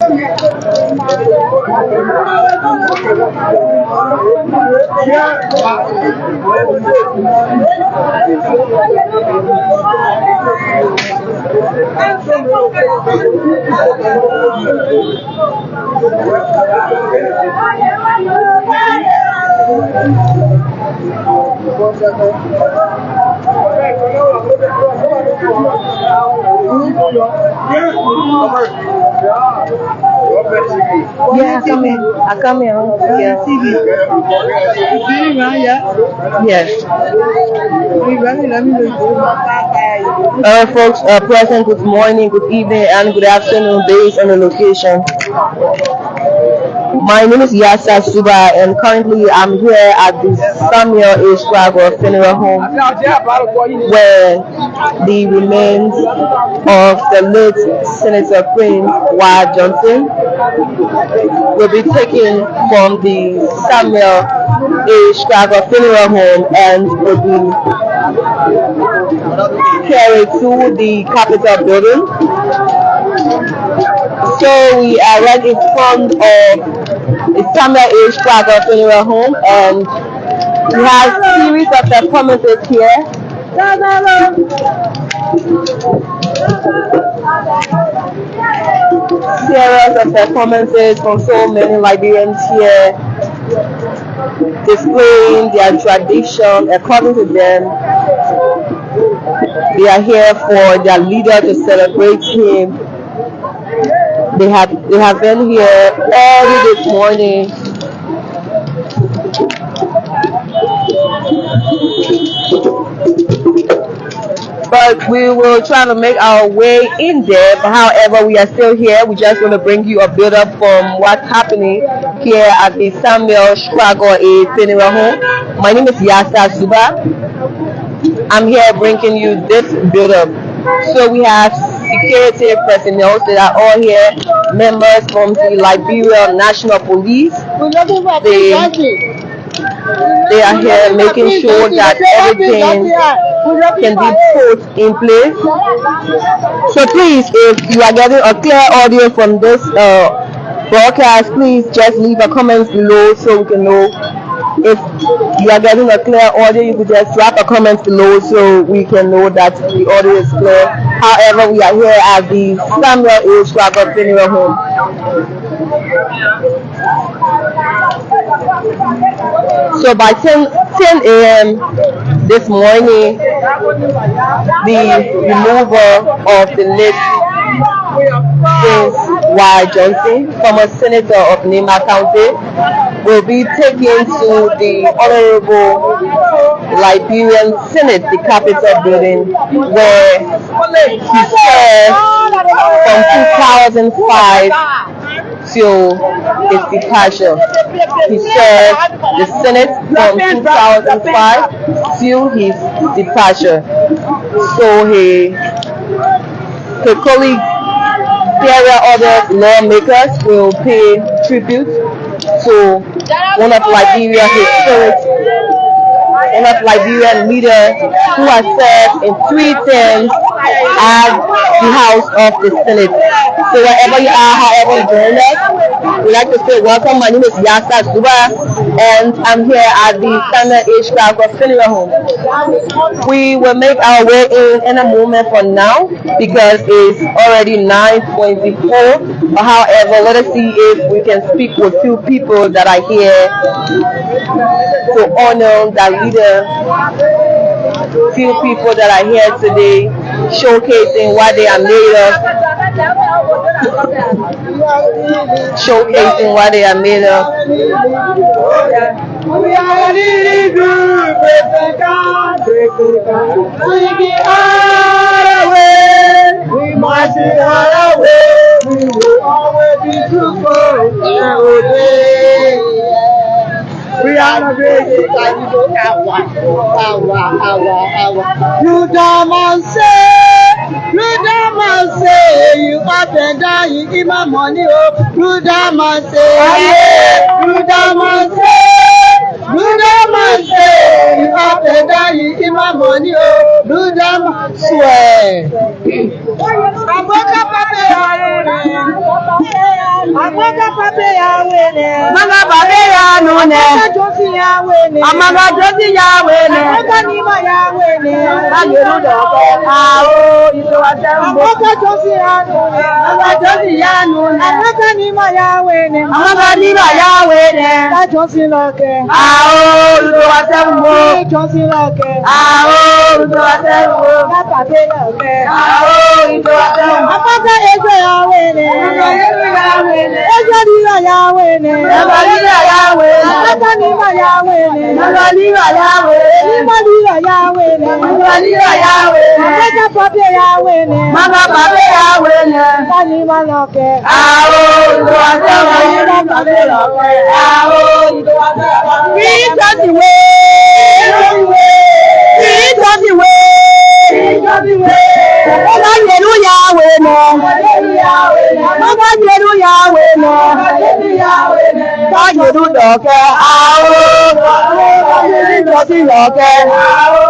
Yeah, I come in. Yeah. Yes. Folks are present. Good morning, good evening, and good afternoon based on the location. My name is Yasa Suba, and currently I'm here at the Samuel A. Stryker Funeral Home, where the remains of the late Senator Prince Y. Johnson will be taken from the Samuel A. Stryker Funeral Home and will be carried to the Capitol building. So we are right in front of the Samuel A. Stryker Funeral Home, and we have a series of performances here. Series of performances from so many Liberians here, displaying their tradition according to them. They are here for their leader to celebrate him. They have been here early this morning. But we will try to make our way in there. But however, we are still here. We just want to bring you a build up from what's happening here at the Samuel Stryker A. Funeral Home. My name is Yasa Suba. I'm here bringing you this build up. So we have security personnel that are all here, members from the Liberia National Police. They are here making sure that everything can be put in place. So please, if you are getting a clear audio from this broadcast, please just leave a comment below so we can know. If you are getting a clear audio, you could just drop a comment below so we can know that the audio is clear. However, we are here at the Samuel A. Stryker Funeral Home. So by 10 a.m. this morning, the removal of the late Prince Y. Johnson, former senator of Nema County, will be taken to the Honorable Liberian Senate, the Capitol building, where he served from 2005 till his departure. He served the Senate from 2005 till his departure. So he colleagues, other lawmakers will pay tribute to one of Liberia's Liberian leaders who has served in 3 terms at the House of the Senate. So wherever you are, however you join us, we'd like to say welcome. My name is Yasa Zuba, and I'm here at the Samuel A. Stryker Funeral Home. We will make our way in a moment from now because it's already 9:24. But however, let us see if we can speak with 2 people that are here to honor that leader. Few people that are here today showcasing what they are made of. Showcasing what they are made of. We are really good, we are away. We must be away. We will always be truthful. We are not ready. You don't say, you up and down, you give my money. You don't say, you don't say, you up and down, you give my money. You don't swear. Amaga pape ya wene. Amaga pape ya nune. Amaga josi ya wene. Amaga josi ya wene. Amaga nima ya wene. Ayeru doke. Awo ito watembo. Amaga josi ya nune. Amaga josi ya nune. Amaga nima ya wene. Amaga nima ya wene. Ta josi loke. Awo ito watembo. Josi loke. Awo ito watembo. Ta pape loke. Awo ito watembo. Amaga ego ya wene. Amaga ego ya wene. Ego nima ya wene. Amaga nima ya wene. Amaga nima ya wene. Amaga nima ya wene. Nima nima ya wene. Amaga nima ya wene. Amaga pape ya wene. Amaga pape ya wene. Ta nima loke. Awo ito watembo. Nima pape loke. Awo ito watembo. Jesus the way. Jesus the way. Jesus the way. Amaga hallelujah wene. Amaga hallelujah wene. Ayeru doke. Awo Jesus loke. Awo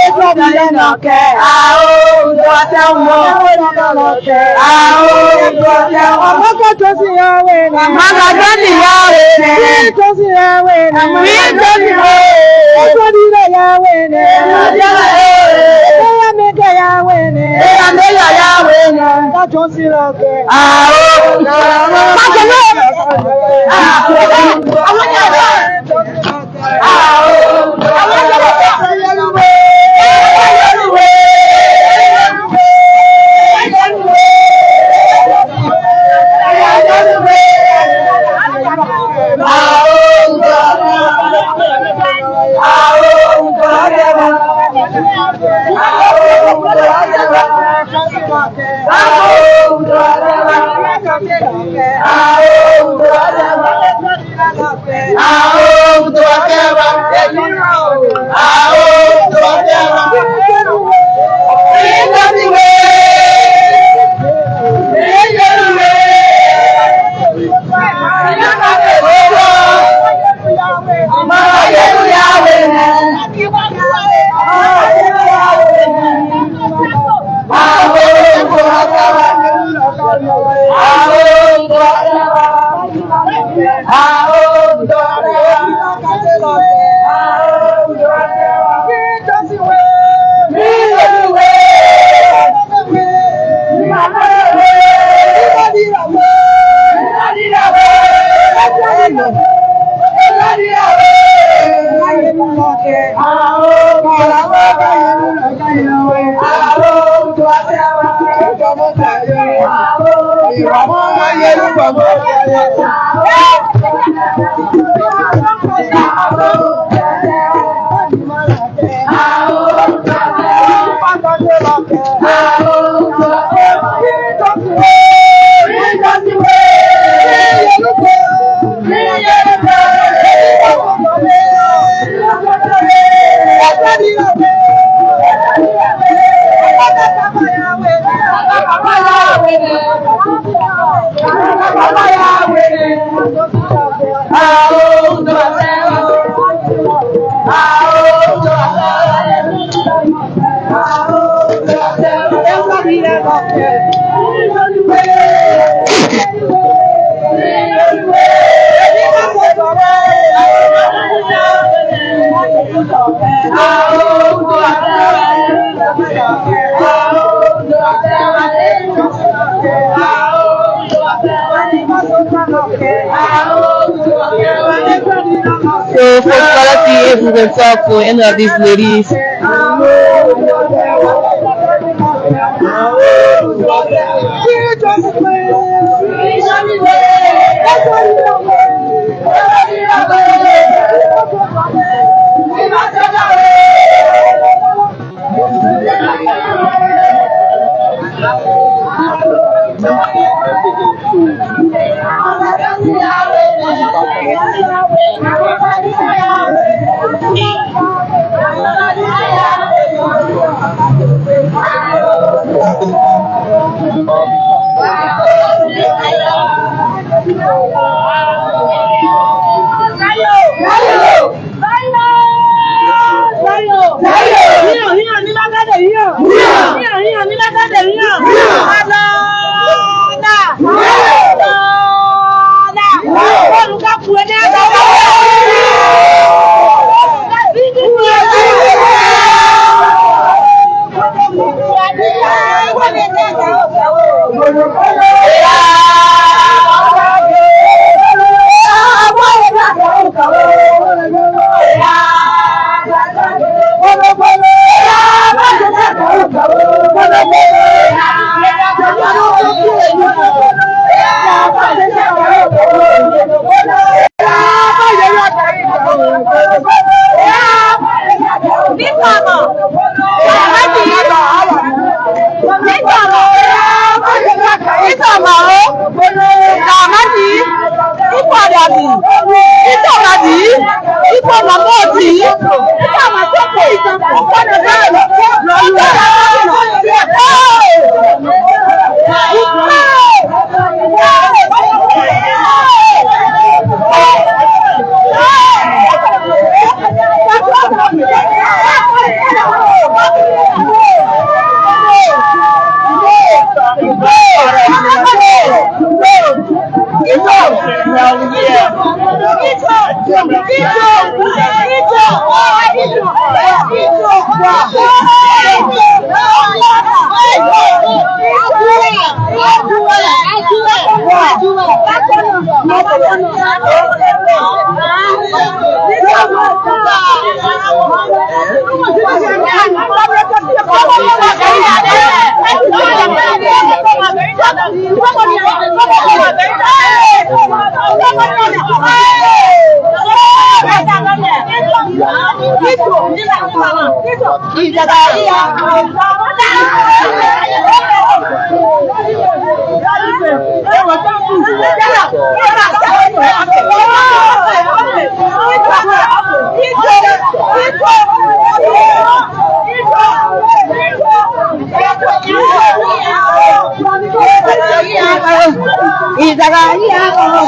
ego bile loke. Awo watembo. Awo watembo. Amaga josi ya wene. Amaga josi ya wene. Josi ya wene. Jesus the way. Ego nima ya wene. Eya mega ya wene. Eya mega ya wene. Ta josi loke. Awo So, for quality, if we can talk to any of these ladies.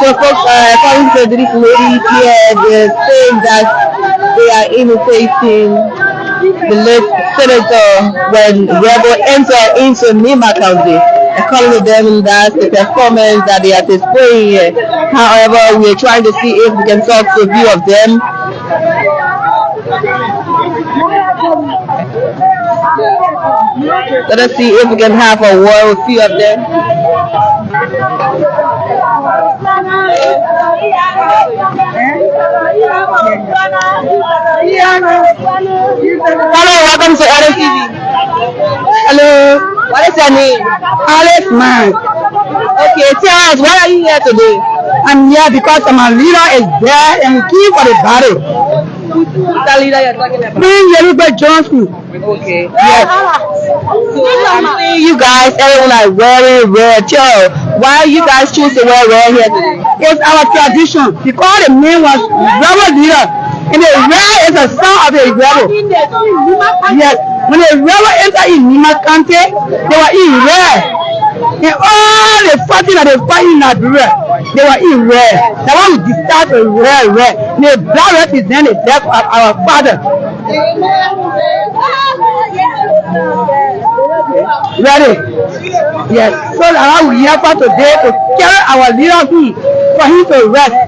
So folks, according to this lady here, they're saying that they are imitating the late senator when rebel enter into Nima County. According to them, that's the performance that they are displaying here. However, we are trying to see if we can talk to a few of them. Let us see if we can have a word with a few of them. Hello, welcome to RTV. Hello, what is your name? Alex man. Okay, tell us, why are you here today? I'm here because my leader is there and we keep for the battle. Who's that leader you're talking about? Bring Elizabeth Johnson. Okay. Yes. So I'm seeing you guys, everyone are wearing red. Tell, why you guys choose to wear red here today? It's our tradition because the man was rebel leader. And the red is a son of a rebel. Yes. When the rebel entered in Nima County, they were in red. And all the fighting that they fight in Liberia, they were in red. That one we start with red. The black represent the death of our father. Ready? Yes. So that we here for today to carry our leader for him to rest.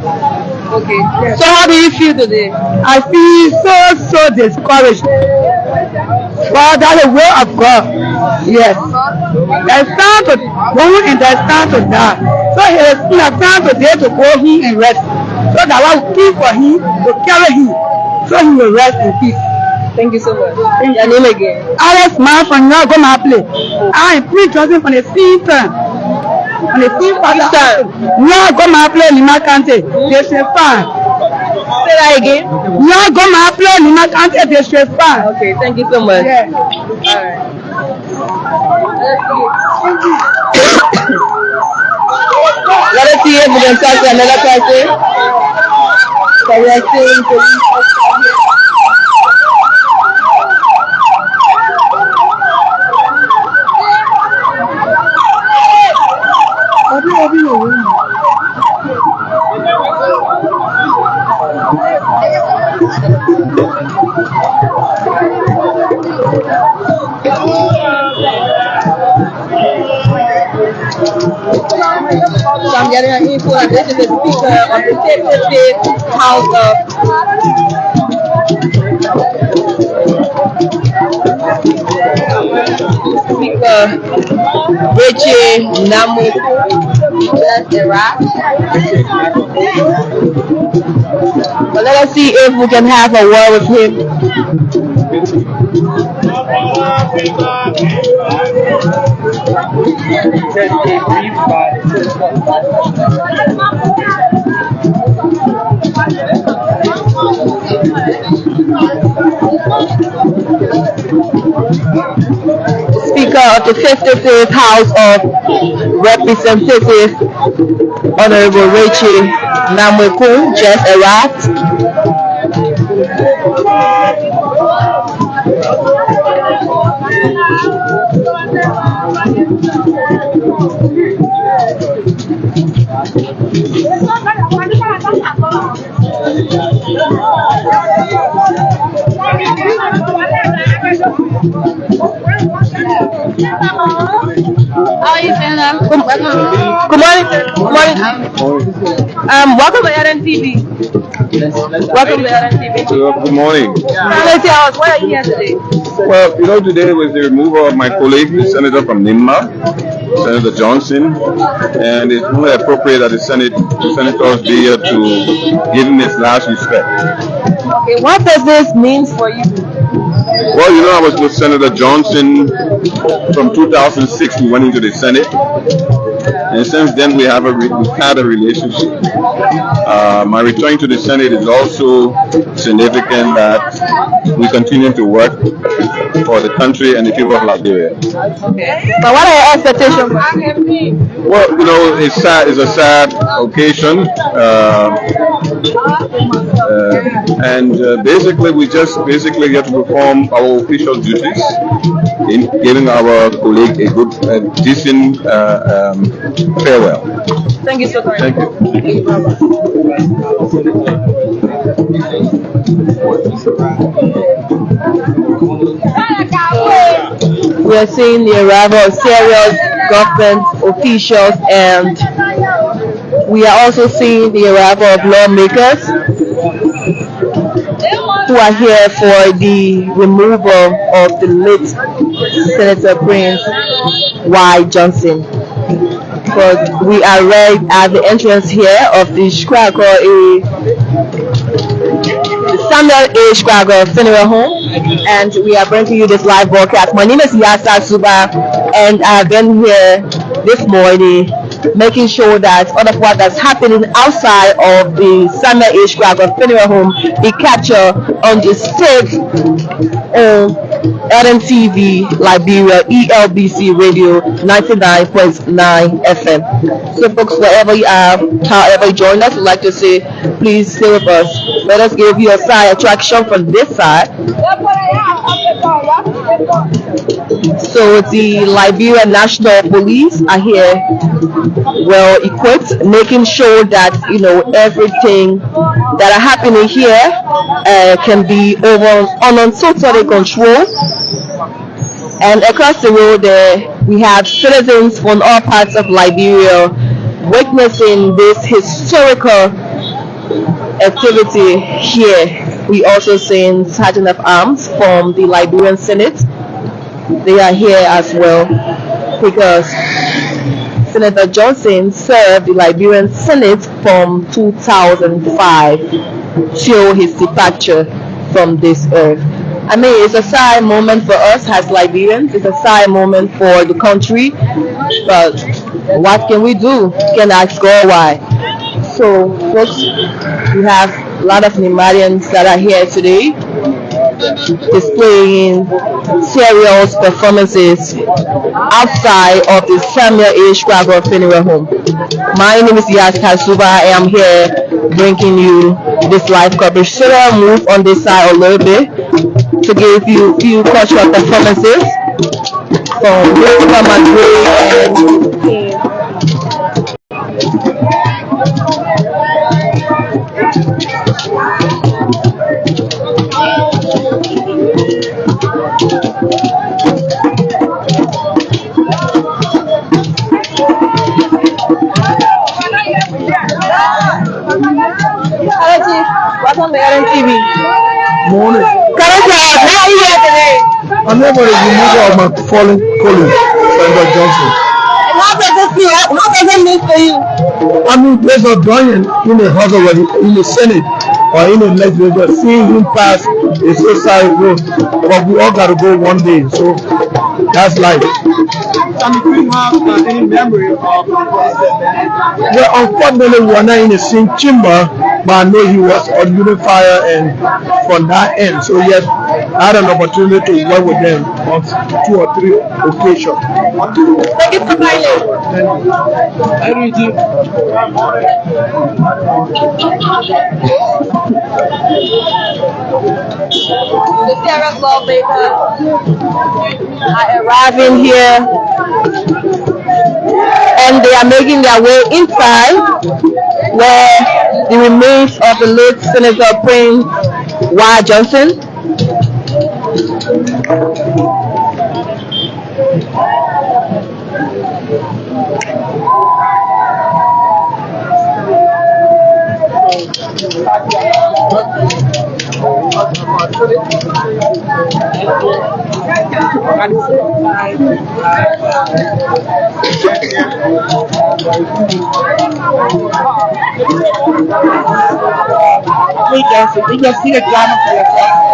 Okay. So how do you feel today? I feel so discouraged. But that's the will of God. Yes. There's time to go and there's time to die. So it is time today to go in and rest. So that I will keep for him to carry him. So he will rest in peace. Thank you so much. Your name again? Alex man from now go my play. I am pre-chosen from the same time. On the same father. Now go my play Lima County. They say fine. Say that again. Now go my play Lima County. They say fine. Okay, thank you so much. Yeah. Alright. Let us see if we can talk to another person. So we are seeing police officer here. So I'm getting an info that this is the speaker of the State House of Speaker Richie Namuku. That's Iraq. But let us see if we can have a word with him. Speaker of the 55th House of Representatives, Honorable Rachel Namweku, just arrived. How are you, Santa? Good morning. Good morning. Welcome to RNTV. Welcome to RNTV. Good morning. Let's see us. Why are you here today? Well, today was the removal of my colleague, the senator from Nimma, Senator Johnson, and it's only appropriate that the senators be here to give him his last respect. Okay, what does this mean for you? Well, I was with Senator Johnson from 2006. We went into the Senate, and since then we've had a relationship. My return to the Senate is also significant that we continue to work for the country and the people of Liberia. But what are your expectations? Well, it's sad. It's a sad occasion, and basically we just get to perform our official duties in giving our colleague a good, decent farewell. Thank you so much. Thank you. We are seeing the arrival of serious government officials, and we are also seeing the arrival of lawmakers who are here for the removal of the late Senator Prince Y. Johnson. But we are right at the entrance here of the Stryker, the Samuel A. Stryker funeral home, and we are bringing you this live broadcast. My name is Yasa Suba, and I've been here this morning making sure that all of what is happening outside of the Samuel A. Stryker funeral home be captured on the state LNTV Liberia ELBC radio 99.9 FM. So folks, wherever you are, however you join us, we'd like to say please stay with us. Let us give you a side attraction from this side. So the Liberia National Police are here well equipped, making sure that everything that are happening here can be on totally control. And across the road there we have citizens from all parts of Liberia witnessing this historical activity here. We also seen Sergeant of Arms from the Liberian Senate. They are here as well because Senator Johnson served the Liberian Senate from 2005 till his departure from this earth. I mean, it's a sad moment for us as Liberians. It's a sad moment for the country. But what can we do? Can ask God why. So, folks, we have a lot of Nimarians that are here today displaying serious performances outside of the Samuel A. Stryker funeral home. My name is Yas Kasuba. I am here bringing you this live coverage. So I'll move on this side a little bit to give you a few cultural performances from Monrovia and welcome to RNTV. Morning. How are you here today? I'm here for the removal of my fallen colleague, Senator Johnson. And how does this feel? How does it mean for you? I mean, there's a drawing in the House of in the Senate or in the legislature, seeing him pass is so sad, but we all got to go one day, so that's life. And if you have any memory of well, unfortunately, we are not in the same chamber, but I know he was on Unifier and from that end. So yes, I had an opportunity to work with them on 2 or 3 occasions. Thank you for the serious lawmakers are arriving here and they are making their way inside where the remains of the late Senator Prince Y. Johnson. We just see the drama for yourself.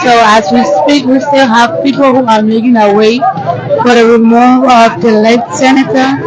So as we speak, we still have people who are making their way for the removal of the late senator.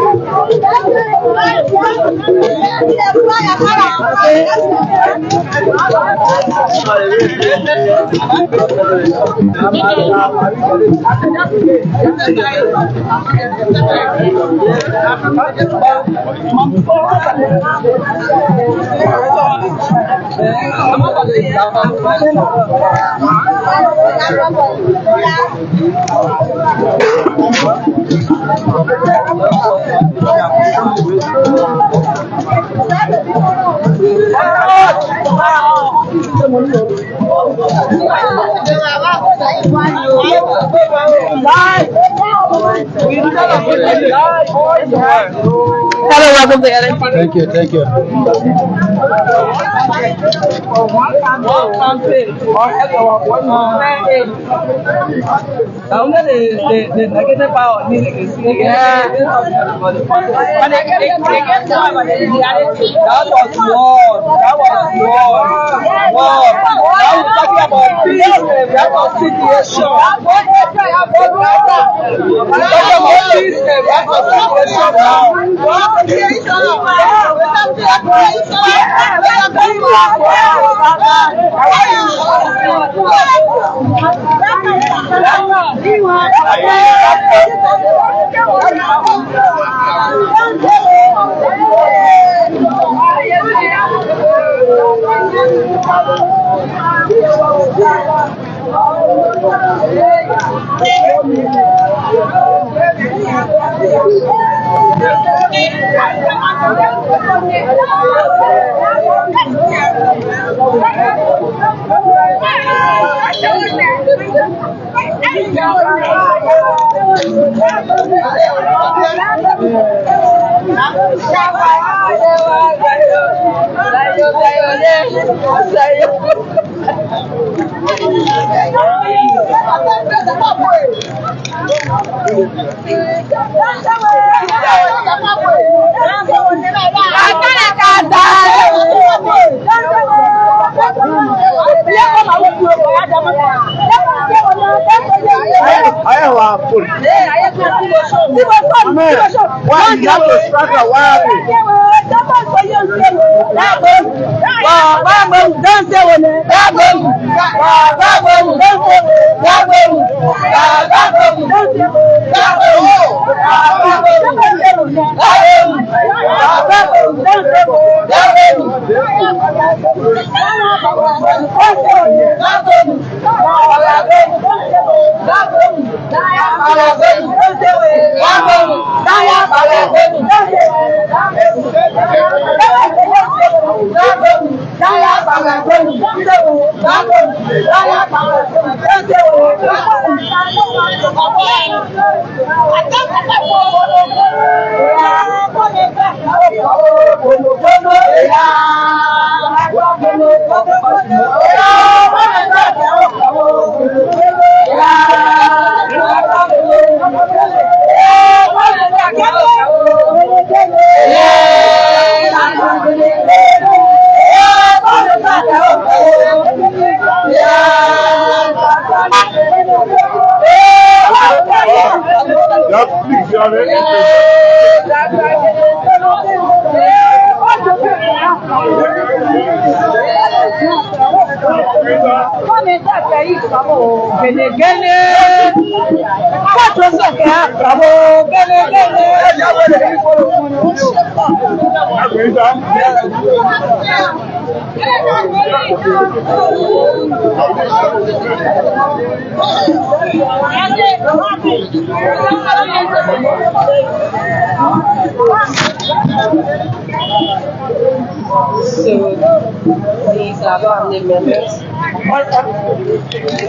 Hello, welcome to LNT. Thank you, thank you.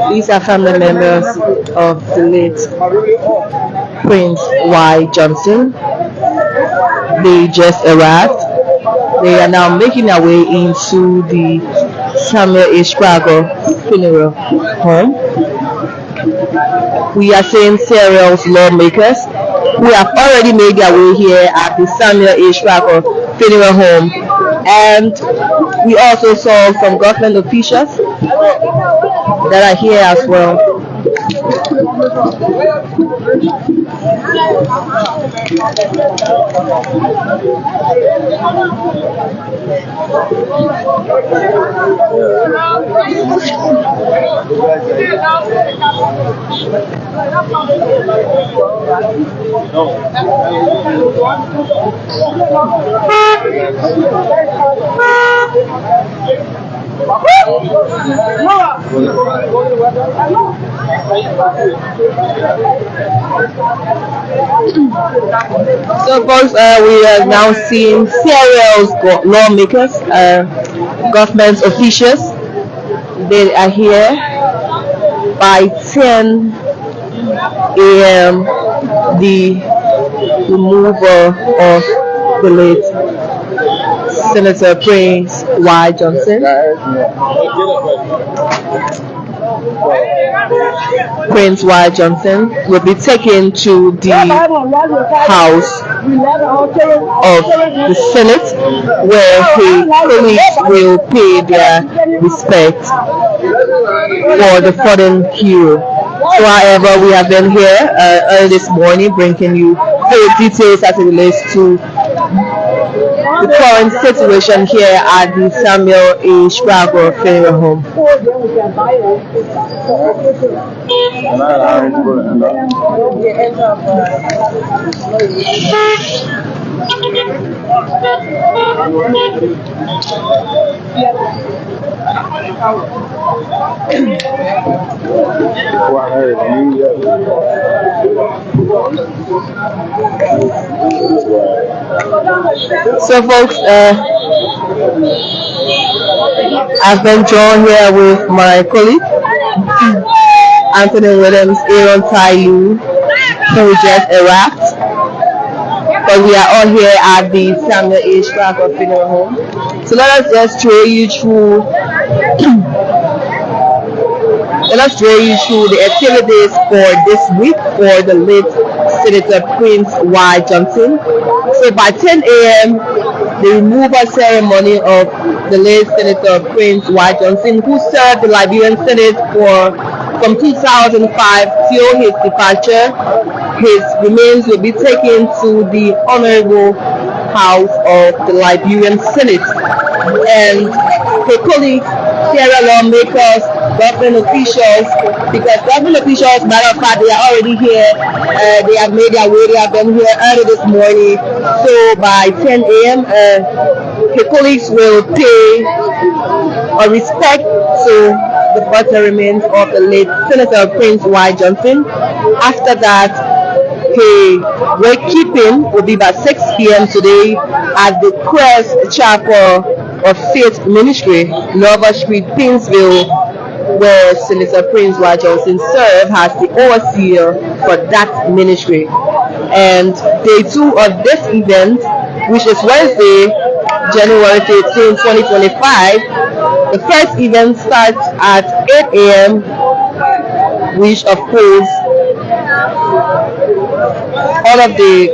These are family members of the late Prince Y. Johnson. They just arrived. They are now making their way into the Samuel H. Sprague funeral home. We are seeing serial lawmakers who have already made their way here at the Samuel H. Sprague funeral home, and we also saw some government officials that are here as well. So, folks, we are now seeing serial lawmakers, government officials. They are here by 10 a.m. The removal of the late Senator Prince Y. Johnson. Prince Y. Johnson will be taken to the House of the Senate, where his colleagues will pay their respect for the fallen hero. So, however, we have been here early this morning bringing you full details as it relates to the current situation here at the Samuel A. Sprague funeral home. So, folks, I've been joined here with my colleague Anthony Williams, Aaron Tayu, who just arrived. But we are all here at the Samuel H. Sprague funeral home. So let us just trail you through the activities for this week for the late Senator Prince Y. Johnson. So by 10 a.m., the removal ceremony of the late Senator Prince Y. Johnson, who served the Liberian Senate from 2005 till his departure. His remains will be taken to the Honorable House of the Liberian Senate. And his colleagues, Sierra lawmakers, government officials, because government officials, matter of fact, they are already here. They have made their way. They have been here early this morning. So by 10 a.m., his colleagues will pay respect to the burial remains of the late Senator Prince Y. Johnson. After that, his wakekeeping will be by 6 p.m. today at the Crest Chapel of Faith Ministry, Nova Street, Pinsville, where Senator Prince Y. Johnson served as the overseer for that ministry. And day 2 of this event, which is Wednesday, January 13, 2025, the first event starts at 8 a.m., which of course all of the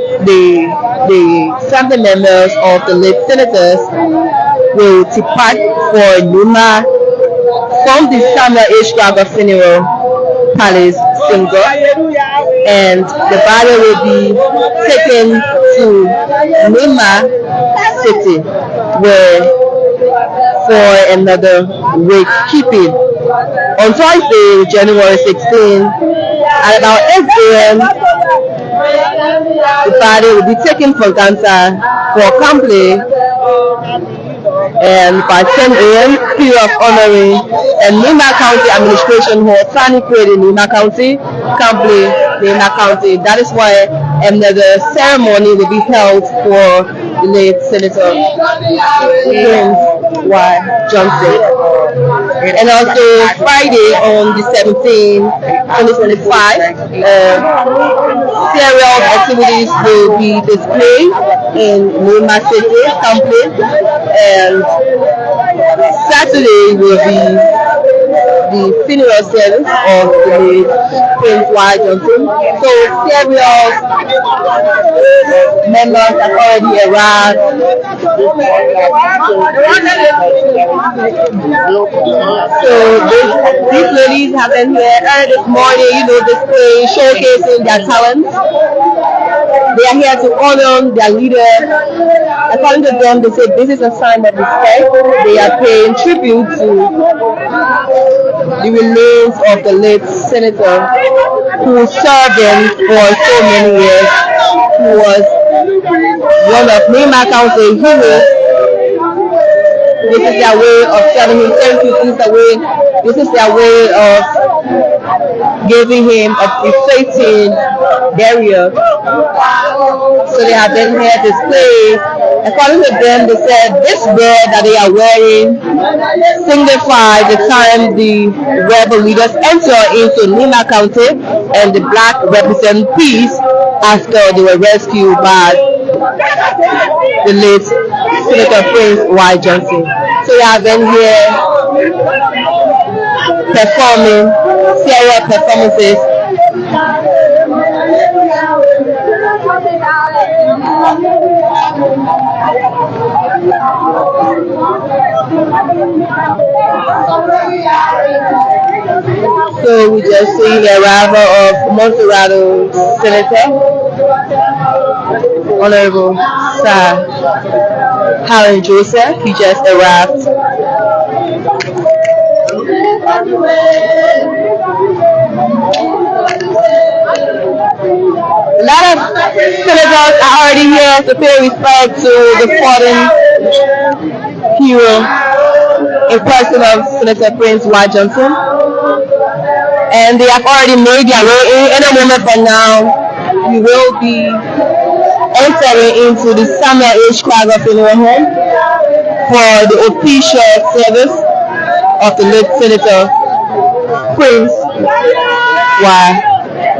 the family members of the late senators will depart for Numa from the Samuel H. Stryker Funeral Palace, Single, and the body will be taken to Numa City, where for another wake keeping. On Thursday, January 16, at about 8 a.m., the body will be taken from Ganta for Campley, and by 10 a.m., period of honoring and Nima County Administration Hall, Sani Created Nima County, Campley, Nima County. That is why another ceremony will be held for the late Senator James Y. Johnson. And also Friday on the 17th, 2025, serial activities will be displayed in Nima City, Campley, and Saturday will be the funeral service of the late Prince Y. Johnson. So several members have already arrived. So these ladies have been here early this morning, displaying, showcasing their talents. They are here to honor their leader. According to them, they say this is a sign of respect. They are paying tribute to the remains of the late senator who served them for so many years, who was one of Nima County heroes. This is their way of telling him thank you. This is their way of giving him a befitting burial. So they have been here displayed. According to them, they said this bed that they are wearing signifies the time the rebel leaders enter into Nima County, and the black represent peace after they were rescued by the late Senator Prince Y. Johnson. So they have been here performing serial performances. So we just see the arrival of Monrovia Senator, Honorable Sir Harry Joseph. He just arrived. A lot of senators are already here to pay respect to the fallen hero in person of Senator Prince Y. Johnson. And they have already made their way in. In a moment from now, we will be entering into the Samuel H. Stryker Funeral Home for the official service of the late Senator Prince Y.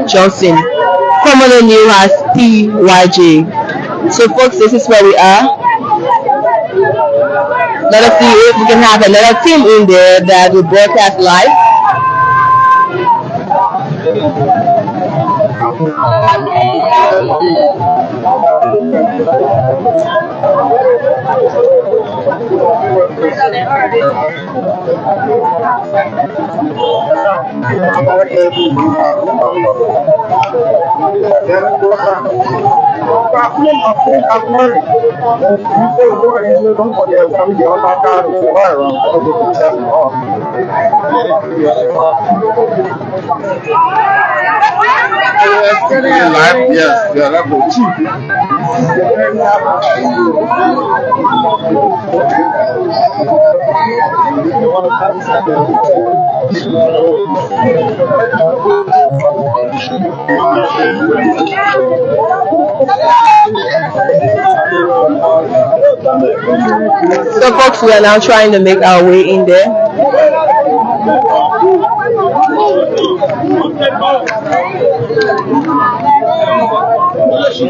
Johnson, commonly known as PYJ. So folks, this is where we are. Let us see if we can have another team in there that will broadcast live. Yes, yeah, that was cheap. So folks, we are now trying to make our way in there. So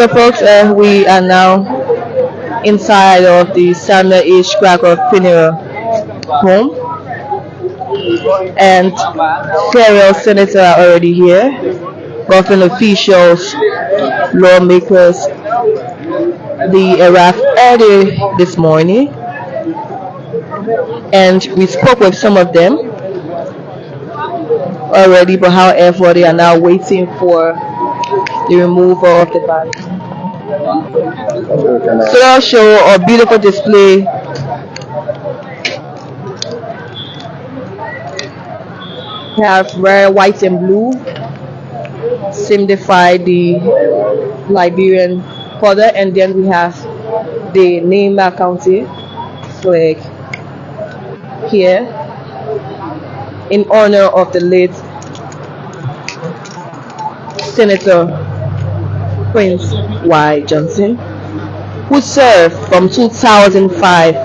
folks, we are now inside of the Samuel H. Cracker funeral home, and several senators are already here, government officials, lawmakers. They arrived early this morning, and we spoke with some of them already, but however, they are now waiting for the removal of the body. So I'll show a beautiful display. We have red, white, and blue, signify the Liberian color, and then we have the Nema County flag here in honor of the late Senator Prince Y. Johnson, who served from 2005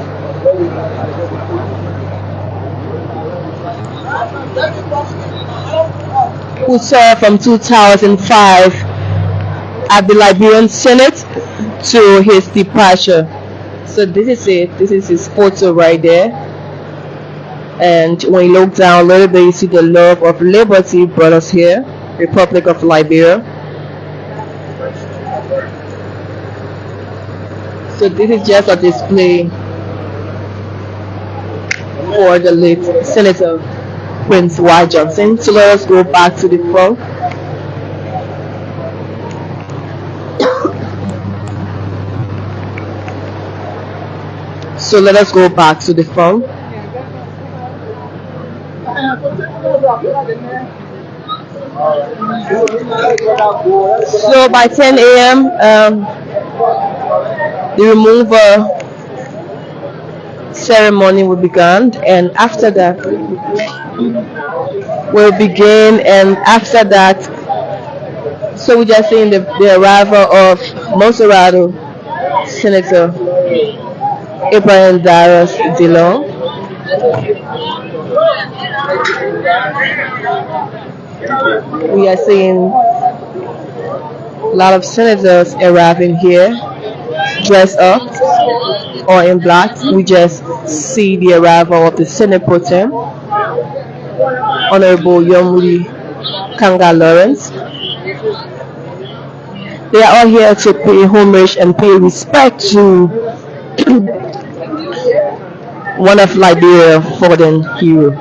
at the Liberian Senate to his departure. So this is it. This is his photo right there. And when you look down a little bit, you see the love of liberty brought us here, Republic of Liberia. So this is just a display for the late Senator Prince Y. Johnson. So let us go back to the front. So let us go back to the front. So by 10 a.m., the removal ceremony will begin, and after that will begin. And after that, so we just seeing the arrival of Monrovia Senator Abraham Darius Dillon. We are seeing a lot of senators arriving here, dressed up or in black. We just see the arrival of the Senate Pro Tem, Honorable Yomuri Kanga Lawrence. They are all here to pay homage and pay respect to one of Liberia's fallen heroes.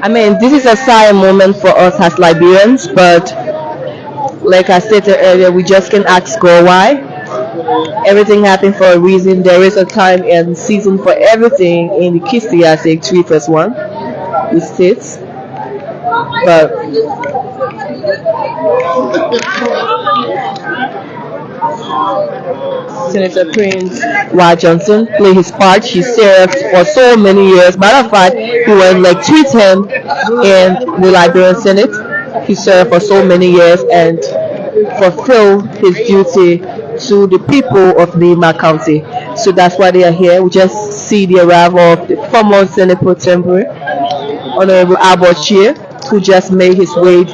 I mean, this is a sad moment for us as Liberians, but like I stated earlier, we just can ask God why. Everything happened for a reason. There is a time and season for everything in Ecclesiastic 3:1, which states. But Senator Prince Y. Johnson played his part. He served for so many years. Matter of fact, he was like 3 terms in the Liberian Senate. He served for so many years and fulfilled his duty to the people of Nema County. So that's why they are here. We just see the arrival of the former Senate Pro Tempore, Honorable Abochie, who just made his way.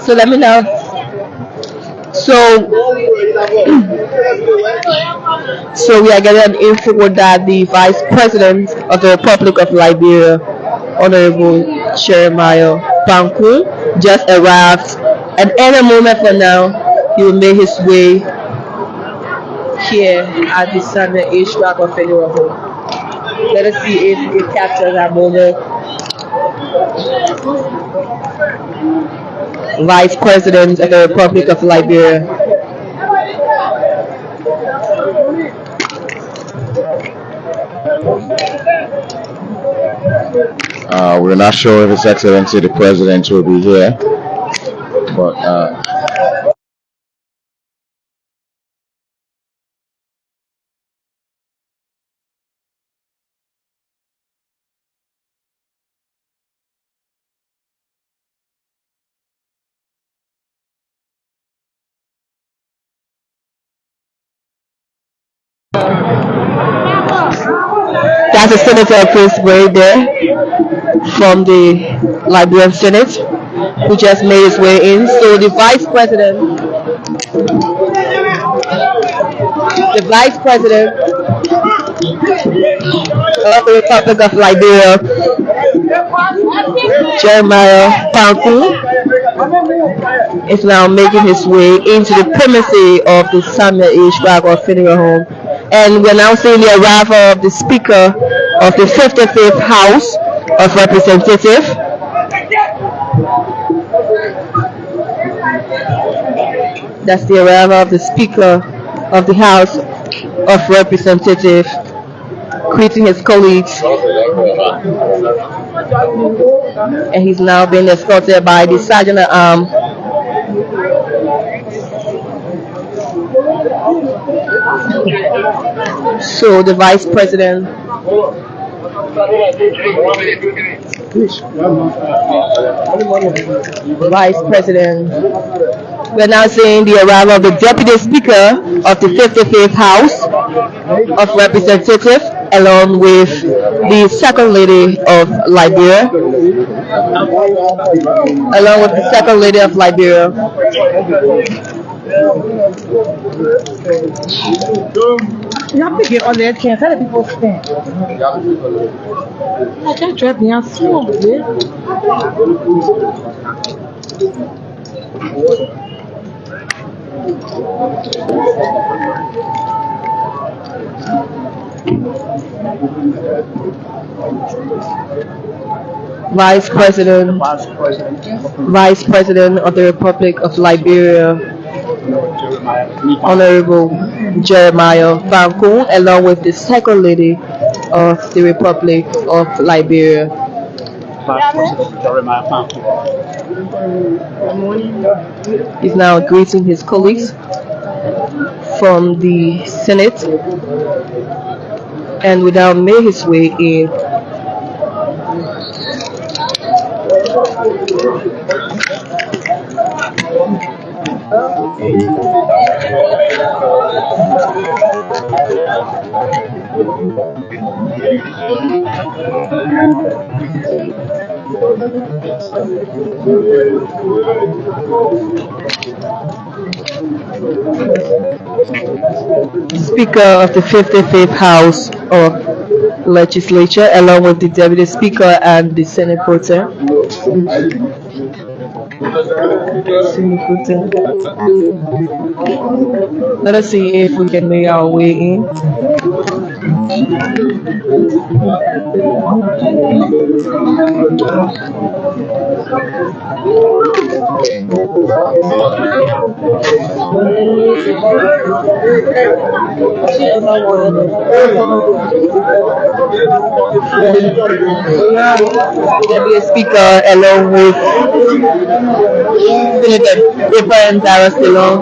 So let me now So we are getting an info that the Vice President of the Republic of Liberia, Honorable Jeremiah Panku, just arrived. And any moment from now, he will make his way here at the Samuel H. Stryker Federal Home. Let us see if it captures that moment. Vice President of the Republic of Liberia. We're not sure if His Excellency the President will be here, but That's the Senator Chris Bray there from the Liberian Senate, who just made his way in. So the Vice President of the Republic of Liberia, Jeremiah Panku, is now making his way into the premises of the Samuel H. Stryker Federal Home. And we're now seeing the arrival of the Speaker of the 55th House of Representatives. That's the arrival of the Speaker of the House of Representatives, greeting his colleagues. And he's now being escorted by the Sergeant at Arms. So the Vice President we're now seeing the arrival of the Deputy Speaker of the 55th House of Representatives, along with the Second Lady of Liberia. You have to get on there, can't tell people stand. I can't trap me on slow, dude. Vice President of the Republic of Liberia, Honorable Jeremiah Panku, along with the Second Lady of the Republic of Liberia. He's now greeting his colleagues from the Senate and will now make his way in. Speaker of the 55th House of Legislature, along with the Deputy Speaker and the Senate Pro Tem. Let us see if we can make our way in. Deputy Speaker, along with Senator Different Darastilon.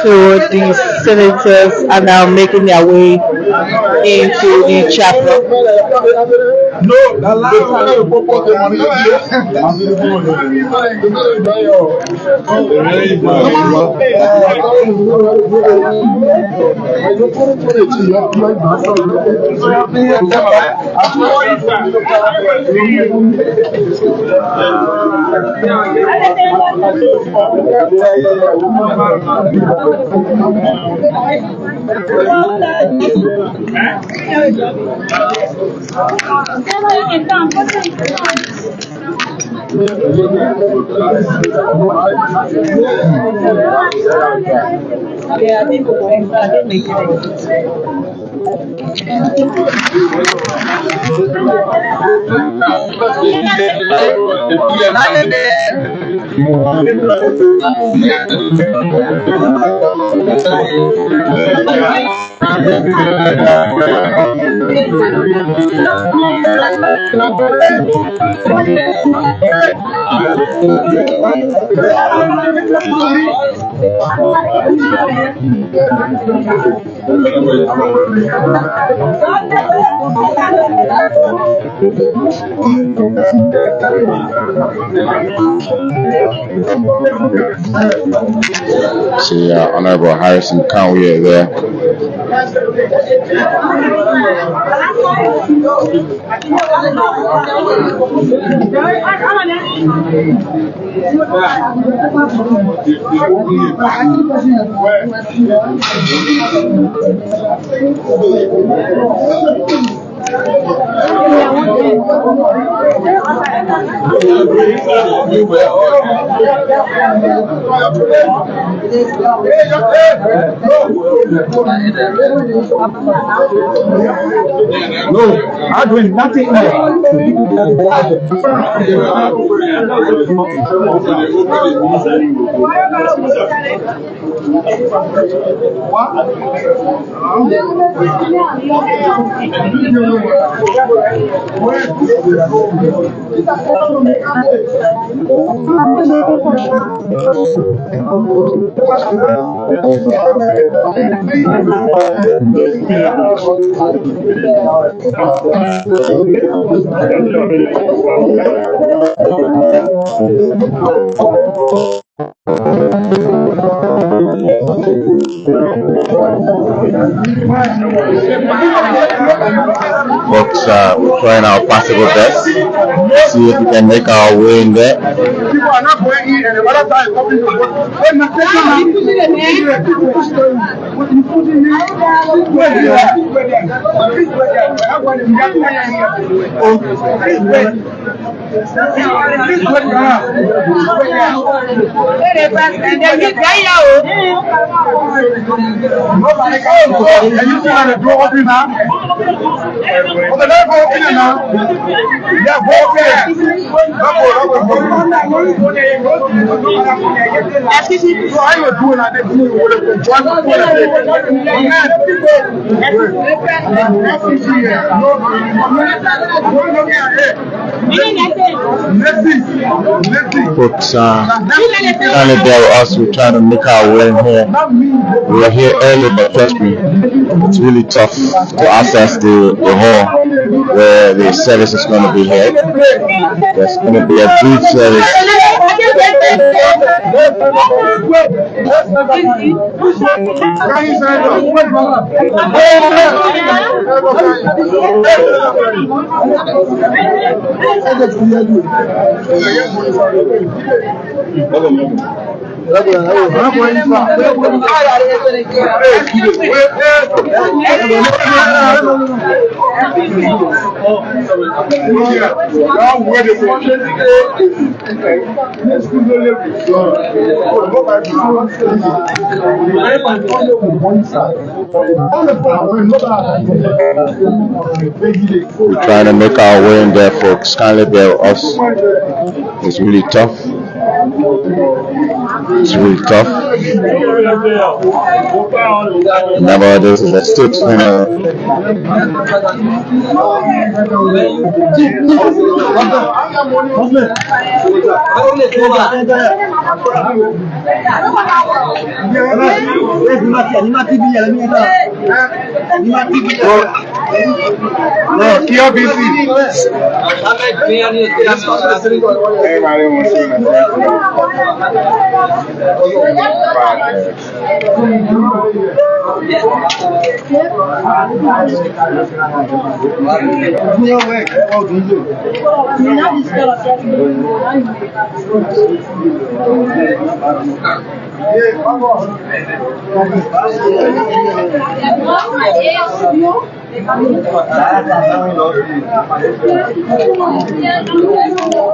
So the senators are now making their way into the chapel. No, the last time you propose the money, See Honorable Harrison Conway there. no, I'm doing nothing more. Folks, we're trying our possible best. See if we can make our way in there. People are not going in, and the other side is coming to work. When the person and you see how the door open now? But the door open now. Yeah, go there. So I will do that. Folks, kind of there with us. We're trying to make our way in here. We were here early, but trust me, it's really tough to access the hall where the service is going to be held. There's going to be a brief service. We're trying to make our way in there, folks. Kindly bear with us. It's really tough. It's really tough. Remember, this is a state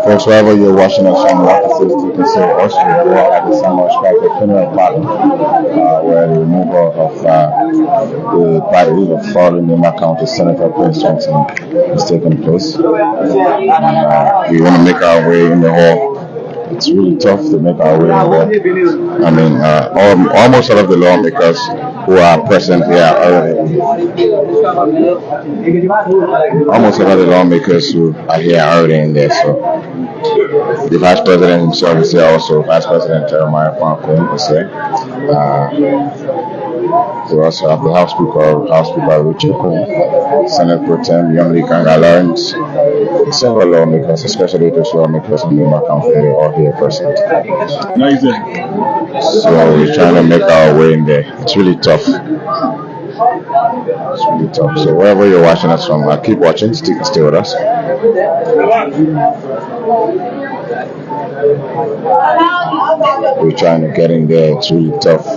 Folks, wherever you're watching us from, like I said, you can see us at the Stryker funeral park, where the removal of the body of fallen Nima County Senator Prince Johnson is taking place. And we want to make our way in the hall. It's really tough to make our way in there. I mean, almost all of the lawmakers who are present here already. Almost all of the lawmakers who are here already in there. So the Vice President himself is here also. Vice President Jeremiah Pankun is here. We also have the House Speaker Richard Kuhn, Senate Pro Tem Young Kanga Lawrence, several lawmakers, especially those lawmakers in the County, they're all here present. So we're trying to make our way in there. It's really tough. It's really tough. So wherever you're watching us from, keep watching, stay with us. We're trying to get in there. It's really tough.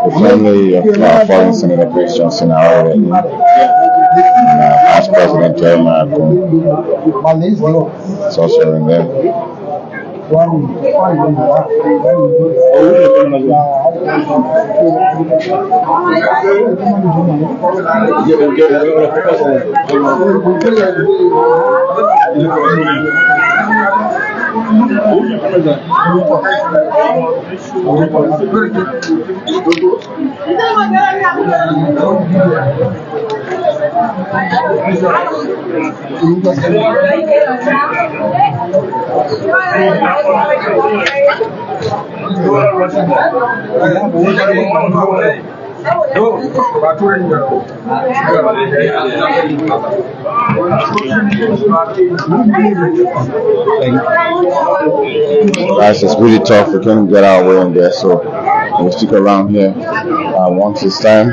The family of fallen Senator Prince Johnson are already in. Vice President Jeremiah is also in there. Guys, it's really tough. We couldn't get our way in there, so we'll stick around here once it's time,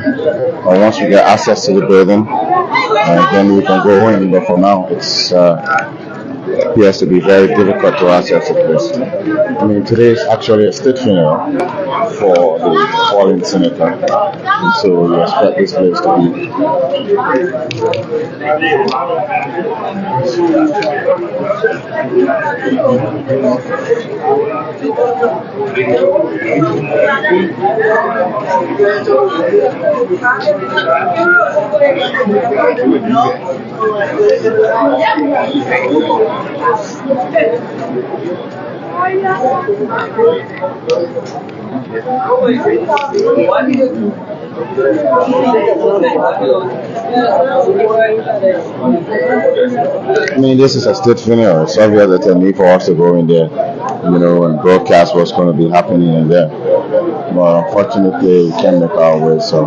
or once we get access to the building, then we can go in. But for now, it's appears to be very difficult to access the place. I mean, today is actually a state funeral for the fallen senator, and so we expect this place to be. I mean, this is a state funeral. It's obvious that a need for us to go in there, and broadcast what's going to be happening in there. But unfortunately, we can't make our way, so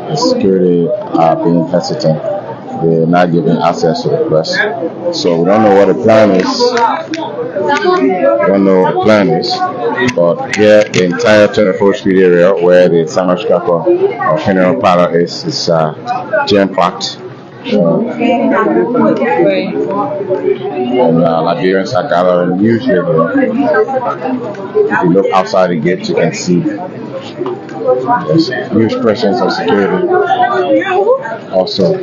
the security are being hesitant. They're not giving access to the press. So we don't know what the plan is. But here, the entire 24th Street area where the Summer Stryker funeral parlor is jam-packed. And Liberians are gathering usually here. If you look outside the gate, you can see there's a huge presence of security also.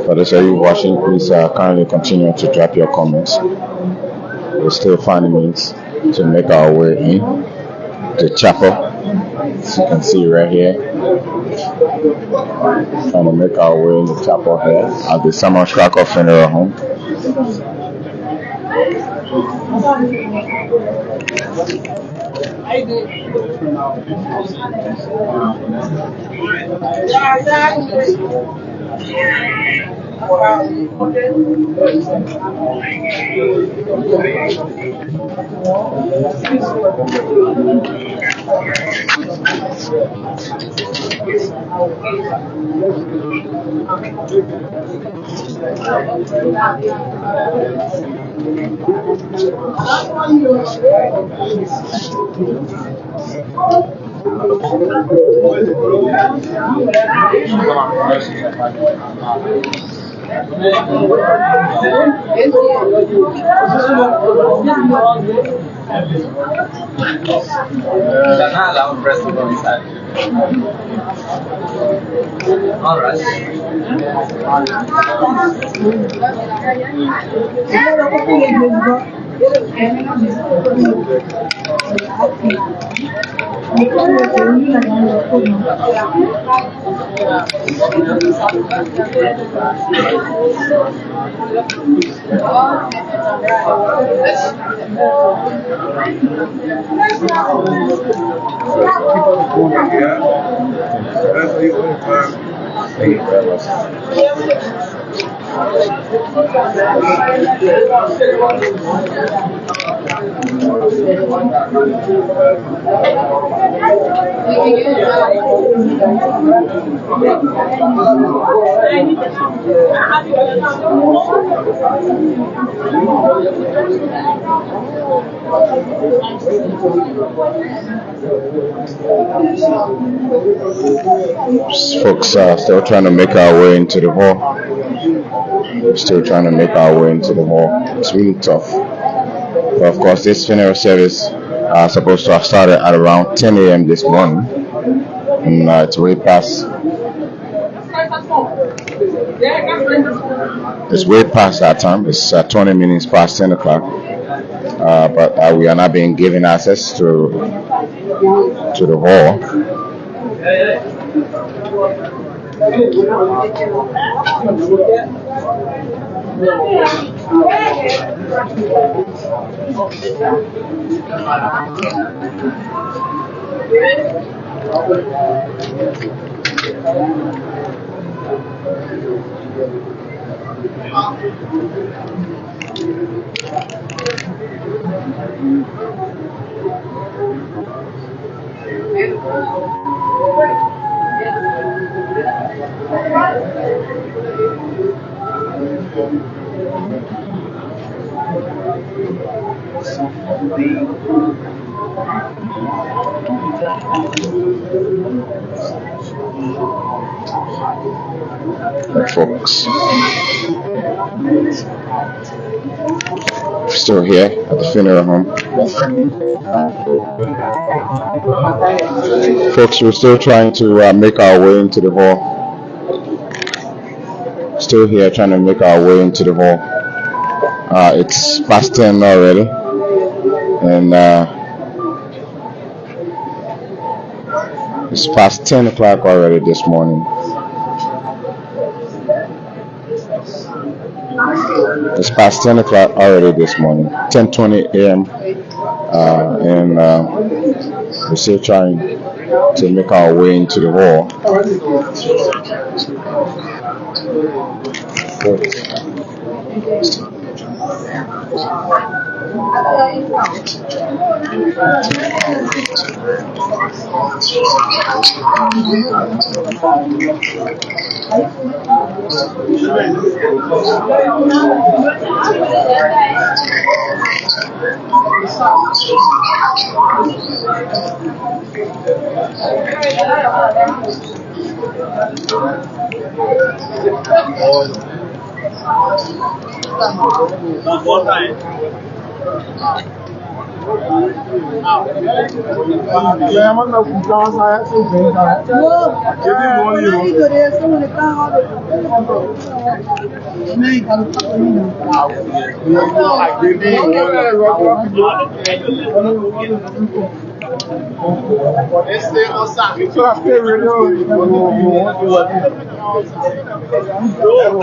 For those of you watching, please kindly continue to drop your comments. We're still finding means to make our way in the chapel. As you can see right here, trying to make our way in the chapel here at the Summer Stryker funeral home. All right. Folks are still trying to make our way into the hall. Still trying to make our way into the hall. It's really tough. But of course, this funeral service are supposed to have started at around 10 a.m. this morning. And it's way past. It's way past that time. It's 20 minutes past 10 o'clock. But we are not being given access to the hall. Folks, still here at the funeral home. Folks, we're still trying to make our way into the hall. Still here trying to make our way into the hall. It's past 10 already, and it's past 10 o'clock already this morning. It's past 10 o'clock already this morning, 10:20 a.m. And we're still trying to make our way into the hall.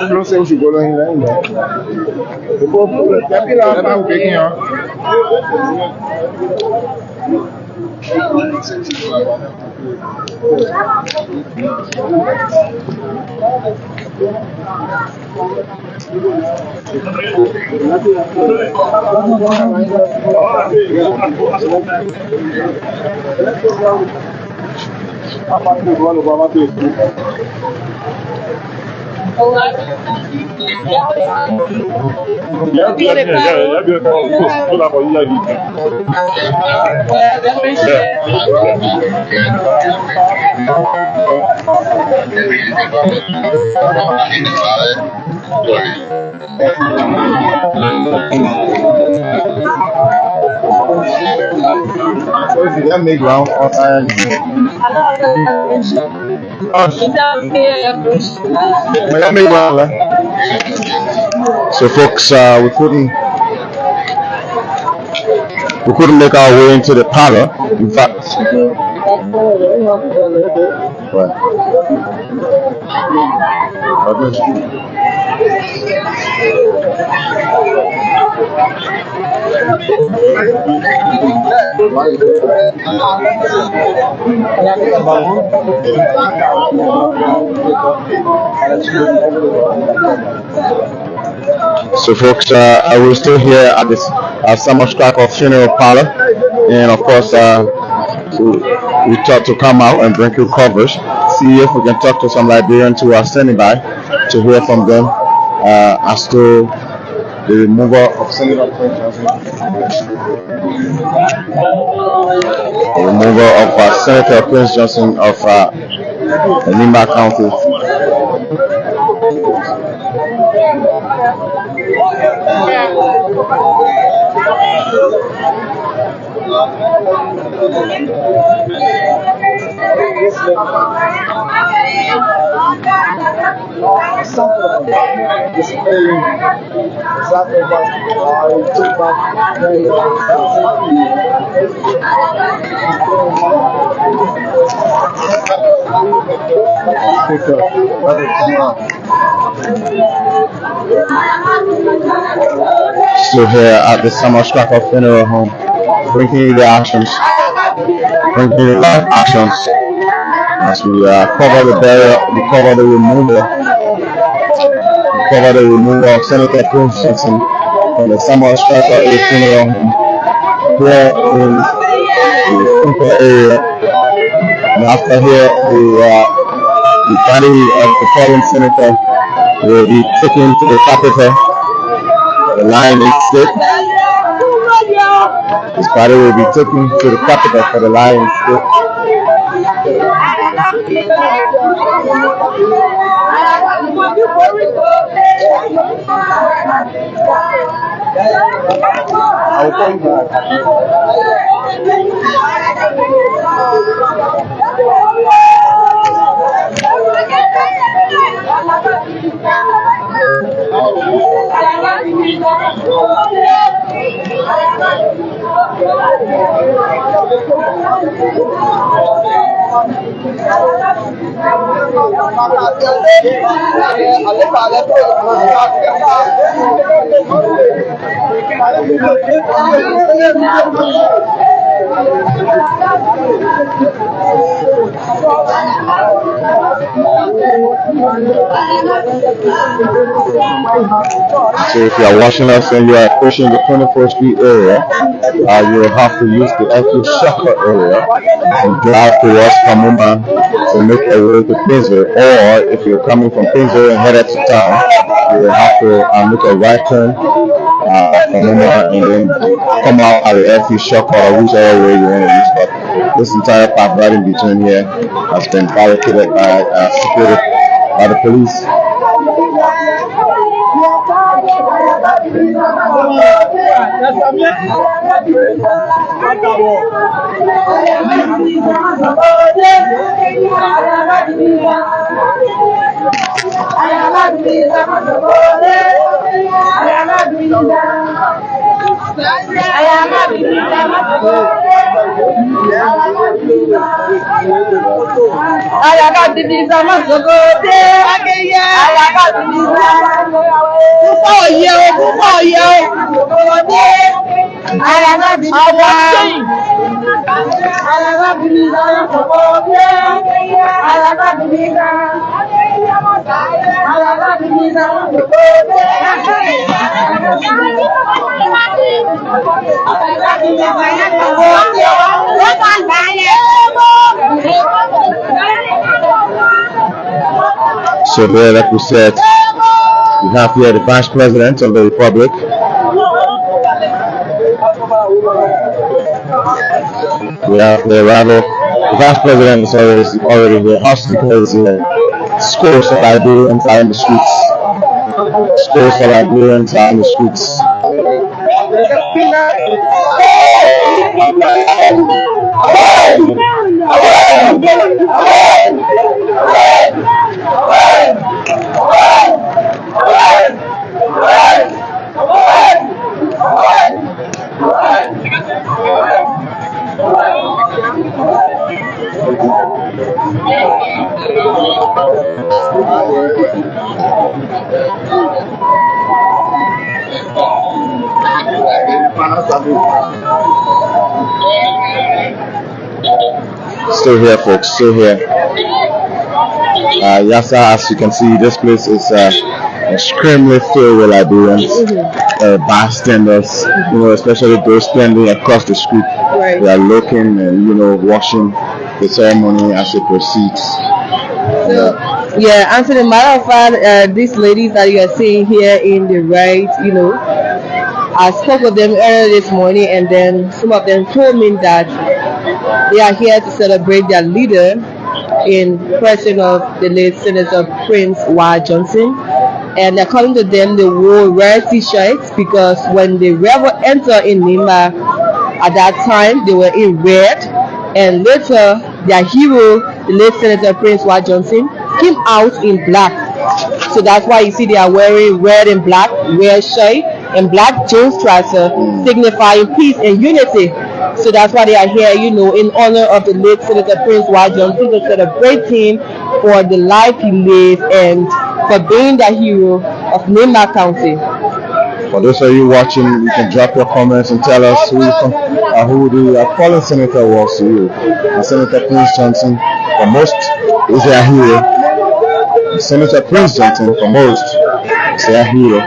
Não sei se chegou ainda. So folks, we couldn't make our way into the parlor. In fact, so folks, I was still here at this Stryker funeral parlor, and of course, we thought to come out and bring you coverage, see if we can talk to some Liberians who are standing by to hear from them as to the removal of Senator Prince Johnson. The removal of Senator Prince Johnson of Nima County. Still here at the Summer Stryker Funeral Home, bringing you the actions, bringing you the live actions as we cover the burial, we cover the removal of Senator Prince Johnson from the Summer Stryker Funeral Home here in the Stryker area. And after here, the body of the fallen senator will be taken to the Capitol. The lion is dead. His body will be taken to the Capitol for the lion is dead. So if you are watching us and you are approaching the 24th Street area, you will have to use the FU Shocker area and drive towards Kamuma to make a way to Painesville. Or if you're coming from Painesville and headed to town, you will have to make a right turn Kamuma and then come out at the FU Shocker or whichever way you want to use. But this entire path right in between here has been barricaded by security by the police. So there, like we said, we have here the Vice President of the Republic. We have the arrival. The Vice President is already here. Hospital is here. Schools of Liberians are in the streets. Schools of Liberians are in the streets. Still here, folks, still here. Yasa, as you can see, this place is extremely filled with Liberians, bystanders, especially those standing across the street. Right. They are looking and, watching the ceremony as it proceeds. Yeah, and to the matter of fact, these ladies that you are seeing here in the right, I spoke with them earlier this morning, and then some of them told me that they are here to celebrate their leader in person of the late Senator Prince Y. Johnson. And according to them, they wore red t-shirts because when the rebel entered in Nima at that time, they were in red. And later, their hero, the late Senator Prince Y. Johnson, came out in black. So that's why you see they are wearing red and black, red shirt and black jeans trouser, signifying peace and unity. So that's why they are here, in honor of the late Senator Prince Y. Johnson, to celebrate him for the life he lived and for being the hero of Nema County. For those of you watching, you can drop your comments and tell us who the fallen senator was to you. Senator Prince Johnson, for most, is a hero. Senator Prince Johnson, for most, is a hero.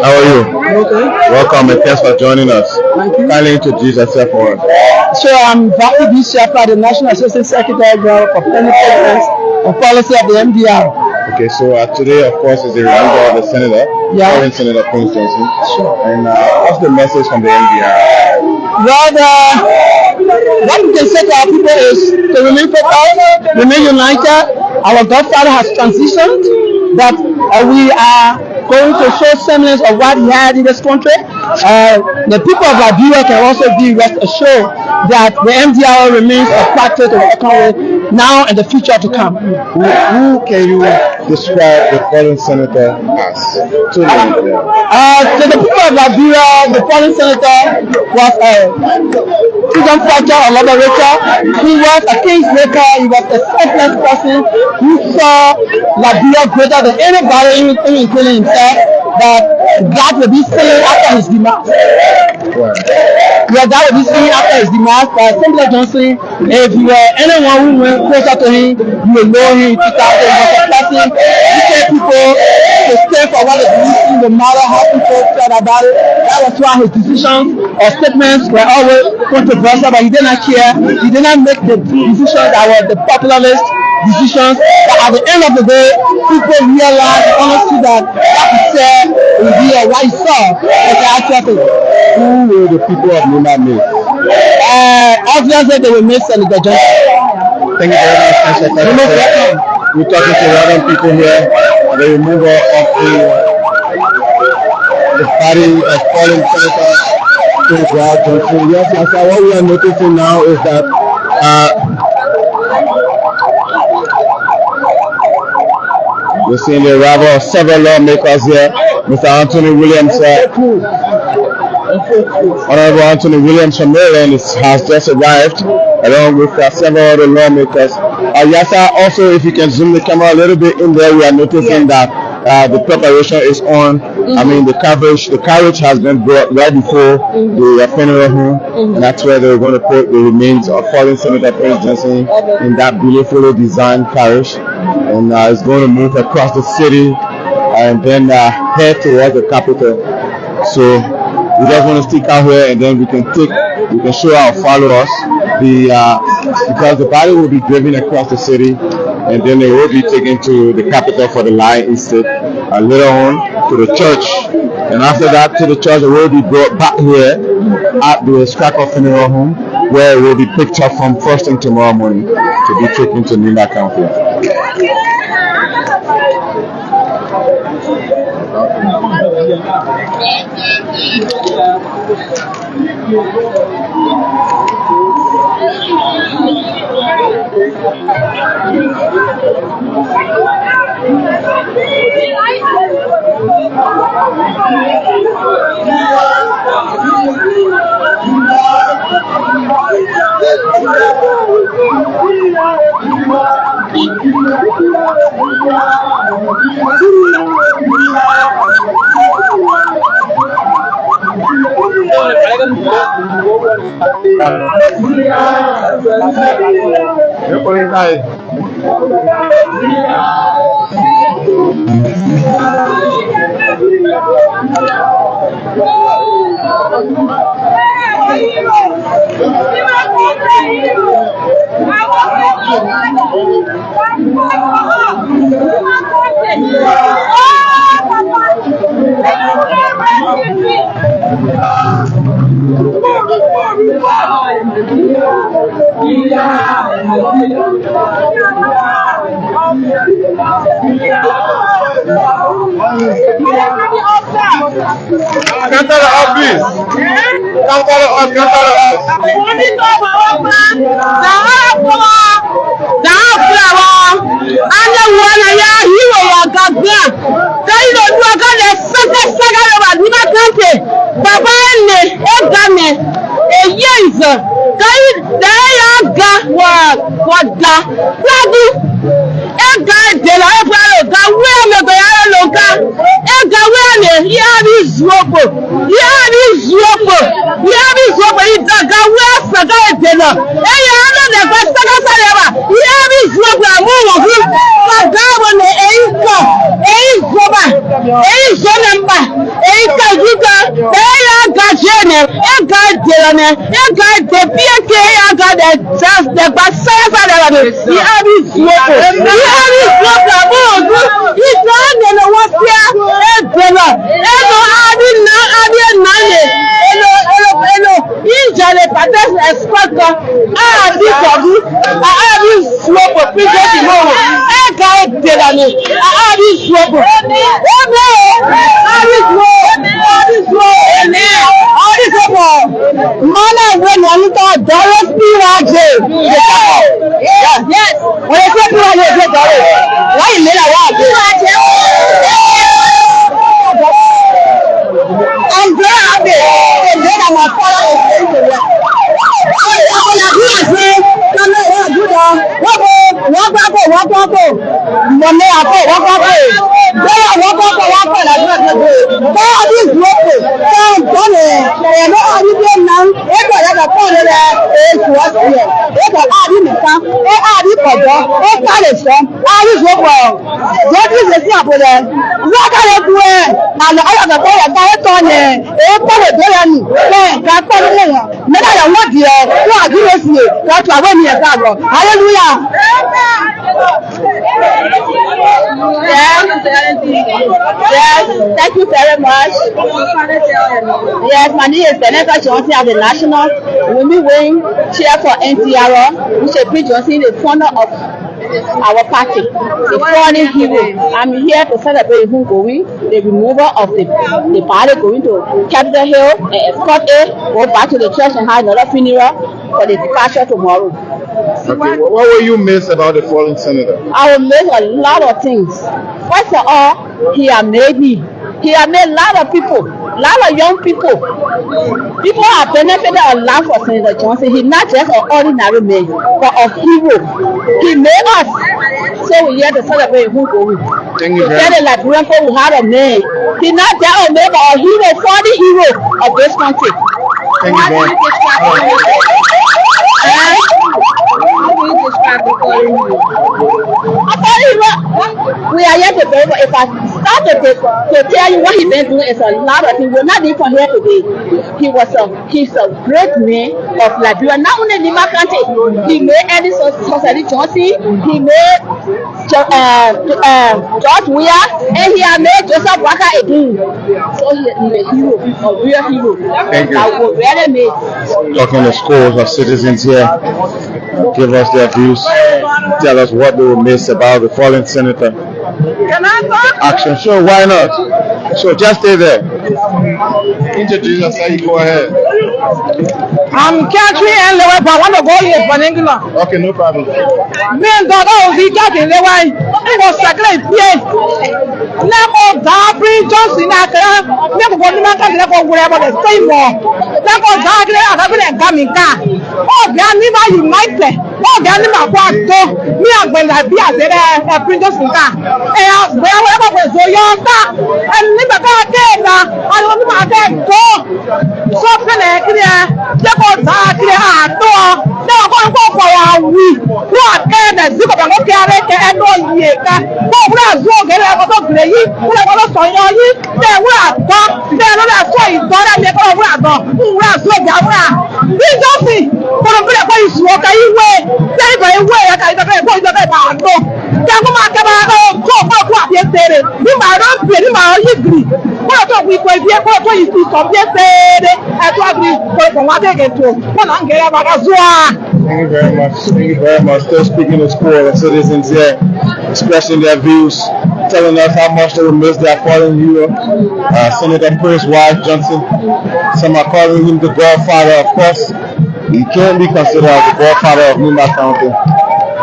How are you? Okay. Welcome and thanks for joining us. Thank you. Kindly introduce yourself for us. So I'm Dr. B. Shepherd, the National Assistant Secretary General for Planning Programs and Policy of the MDR. Okay, so today, of course, is the remember of the Senator, Yeah. Senator Prince Johnson. Sure. And what's the message from the MDR? Well, what we can say to our people is to remain focused, remain united. Our Godfather has transitioned, that we are going to show semblance of what he had in this country. The people of Liberia can also be rest assured that the MDR remains a factor to reckon with now and the future to come. Who can you describe the fallen senator as? To the the people of Liberia, the fallen senator was a freedom fighter or liberator. He was a kingmaker. He was a selfless person who saw Liberia greater than anybody, including himself, that God will be seen after his demise. Yeah, that will be seen after his demise. But Senator Johnson, if you were anyone who went closer to him, you will know him. He was a person who said people to stand for what they believe in, no matter how people felt about it. That was why his decisions or statements were always controversial, but he did not care. He did not make the decisions that were the popularist decisions. But at the end of the day, people realized honestly that what he said will be what he saw as the actual thing. Who will the people of Nema miss? Obviously, they will miss Senator Johnson. Thank you very much, Mr. Secretary. We're talking to a lot of people here. The removal of the party of fallen senator Prince Johnson. Yes, Master, what we are noticing now is that we're seeing the arrival of several lawmakers here. Mr. Anthony Williams, Honorable Anthony Williams from Maryland has just arrived, along with several other lawmakers. Yasa, also, if you can zoom the camera a little bit in there, we are noticing that the preparation is on. I mean, the carriage has been brought right before the funeral home, and that's where they're going to put the remains of fallen Senator Prince Johnson in that beautifully designed carriage, and it's going to move across the city and then head towards the capital. So we just want to stick out here, and then we can show our followers because the body will be driven across the city, and then they will be taken to the capital for the lie instead. Later on to the church, and after that to the church, it will be brought back here at the Stryker funeral home, where it will be picked up from first thing tomorrow morning to be taken to Nema County. Yes, thank you very much. Yes, my name is Senator Johnson. I'm the National Women Wing Chair for NTR, which is Pete Johnson, the founder of our party, the fallen hero. I'm here to celebrate who going, the removal of the party going to Capitol Hill and escort it, go back to the church and have another funeral for the departure tomorrow. Okay, what will you miss about the fallen senator? I will miss a lot of things. First of all, he has made me. He has made a lot of people, a lot of young people. People have benefited a lot from Senator Johnson. He's not just an ordinary man, but a hero. He made us. So we're here to celebrate who going. Thank you very much. Like Liberian we had a man. He's not just a man, but a hero, for the hero of this country. Thank you very much. We are here to verify. If I start to tell you what he's been doing, it's a lot of things. We're not even from here today. He's a great man of Liberia. Not only Lima County, he made Eddie Society Johnson, he made George Weah, and he has made Joseph Walker again. So he's a hero, a real hero. Thank you. That was really made. Talking to scores of citizens here, give us their views, tell us what they will miss about the fallen senator. Can I talk? Action, sure, why not? So just stay there. Introduce yourself, go ahead. I'm Catherine and Lewa, but I want to go here for England. Okay, no problem. Me and God, the Catherine Lewa, it was sacred. Never Gabri Johnson, never go to Maka, whatever the same war. Never Gabri, I have been a coming car. Oh, they are never united. Oh, Gani Makwato, me and when I be at the Princess Nka, and wherever was Zoyota, and Libera, I don't know about that door. So, now go for a week. What can I do about what I can know yet? What was so get out of the year? What was on your year? There were done, there are so you don't have never who was so down. We don't see for a better place what I wear. They by way I got the point of the bar. Go back what yesterday. You might not be in my degree. What are we going to be able to do some yesterday? I thought we were from what they get to. One on get about as well. Thank you very much. Thank you very much. Still speaking to school, the citizens here expressing their views, telling us how much they will miss their fallen hero, Senator Prince Wise Johnson. Some are calling him the godfather. Of course, he can't be considered as the godfather of Nima County.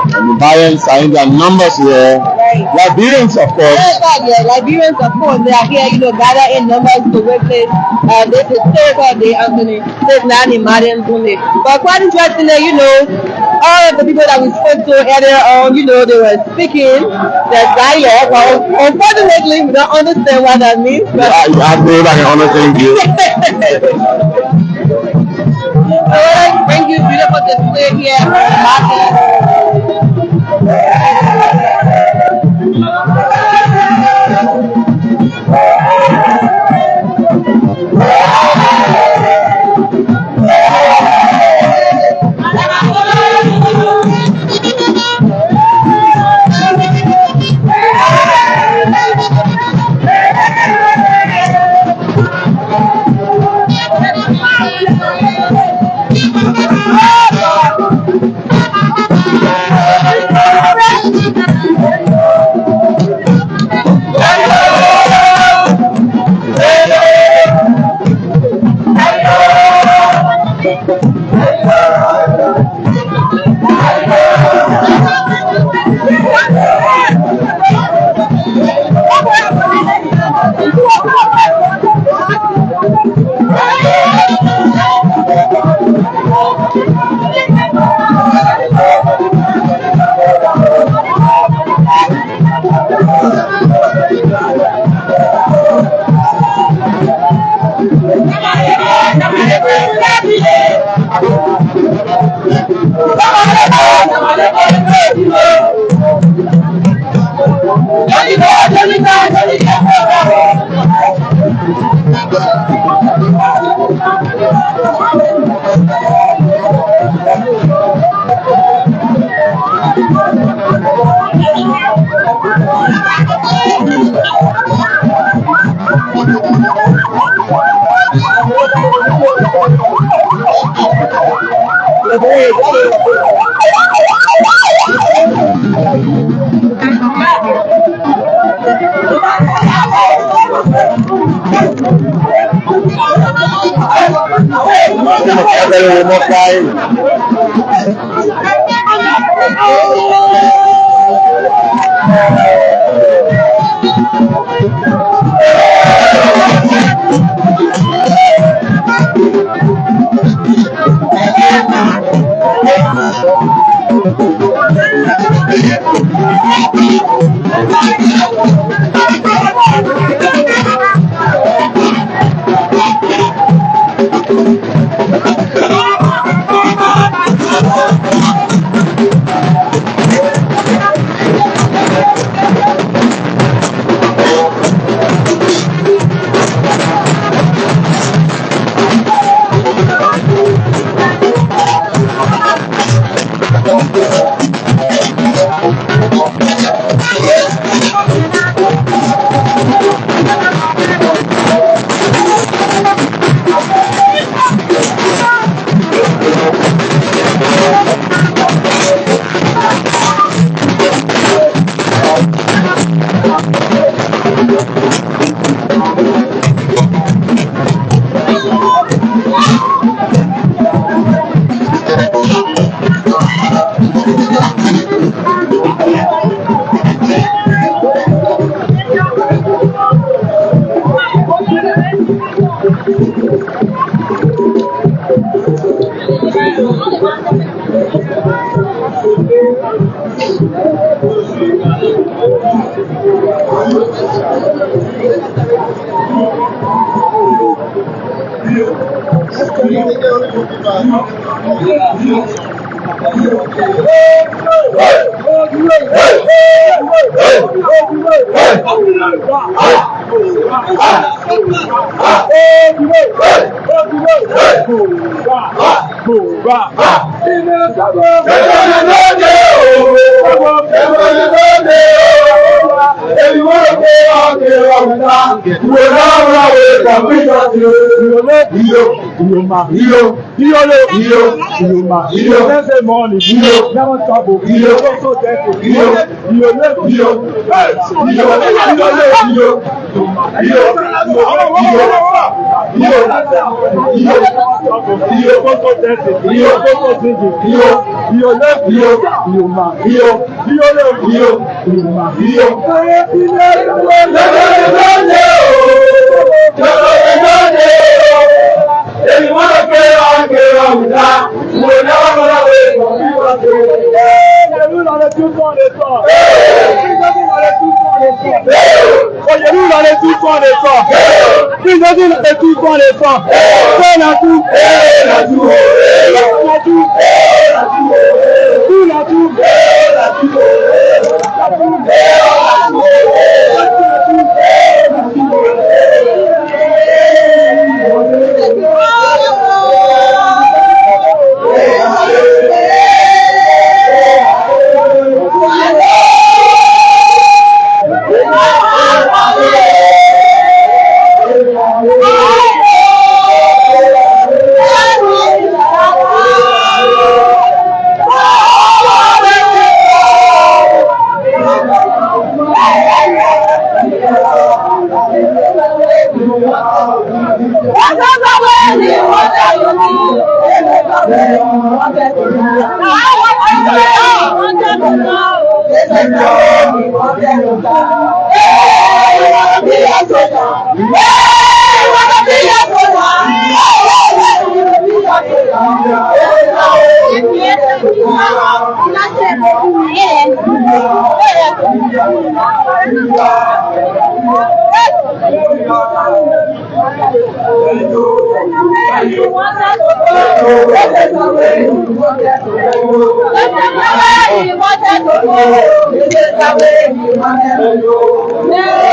And the Lions are in their numbers here. Liberians, of course. Yeah, Liberians, of course, they are here, gather in numbers to witness this historical day, Anthony. This not in Madian's only. But quite interestingly, all of the people that we spoke to earlier on, they were speaking their dialect. Well, unfortunately, we don't understand what that means. But I believe I can understand you. I want to bring you beautiful display here from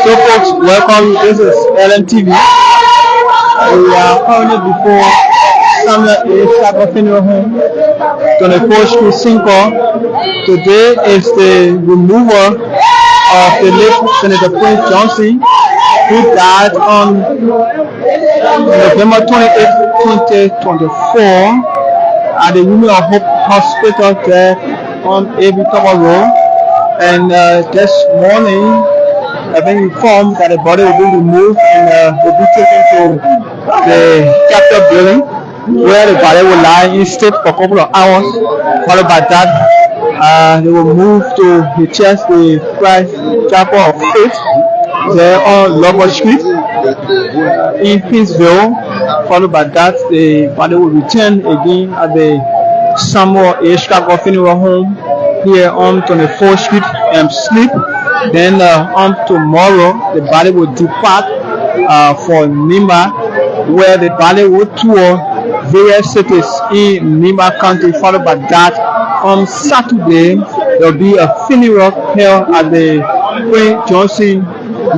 So folks, welcome. This is LNTV. We are currently before Samuel A. Stryker Funeral Home, 24th Street, Cinco. Today is the removal of the late Senator Prince Johnson, who died on November 28, 2024 at the Women of Hope Hospital there on A.B. Tower Road. And this morning, I've been informed that the body will be removed and will be taken to the Capitol building, where the body will lie in state for a couple of hours. Followed by that, they will move to the church, the Christ Chapel of Faith, there on Lombard Street in Pittsville. Followed by that, the body will return again at the Samuel A. Stryker Funeral Home here on 24th Street and sleep. Then on tomorrow, the body will depart for Nima, where the body will tour various cities in Nima County. Followed by that, on Saturday, there will be a funeral held at the Prince Johnson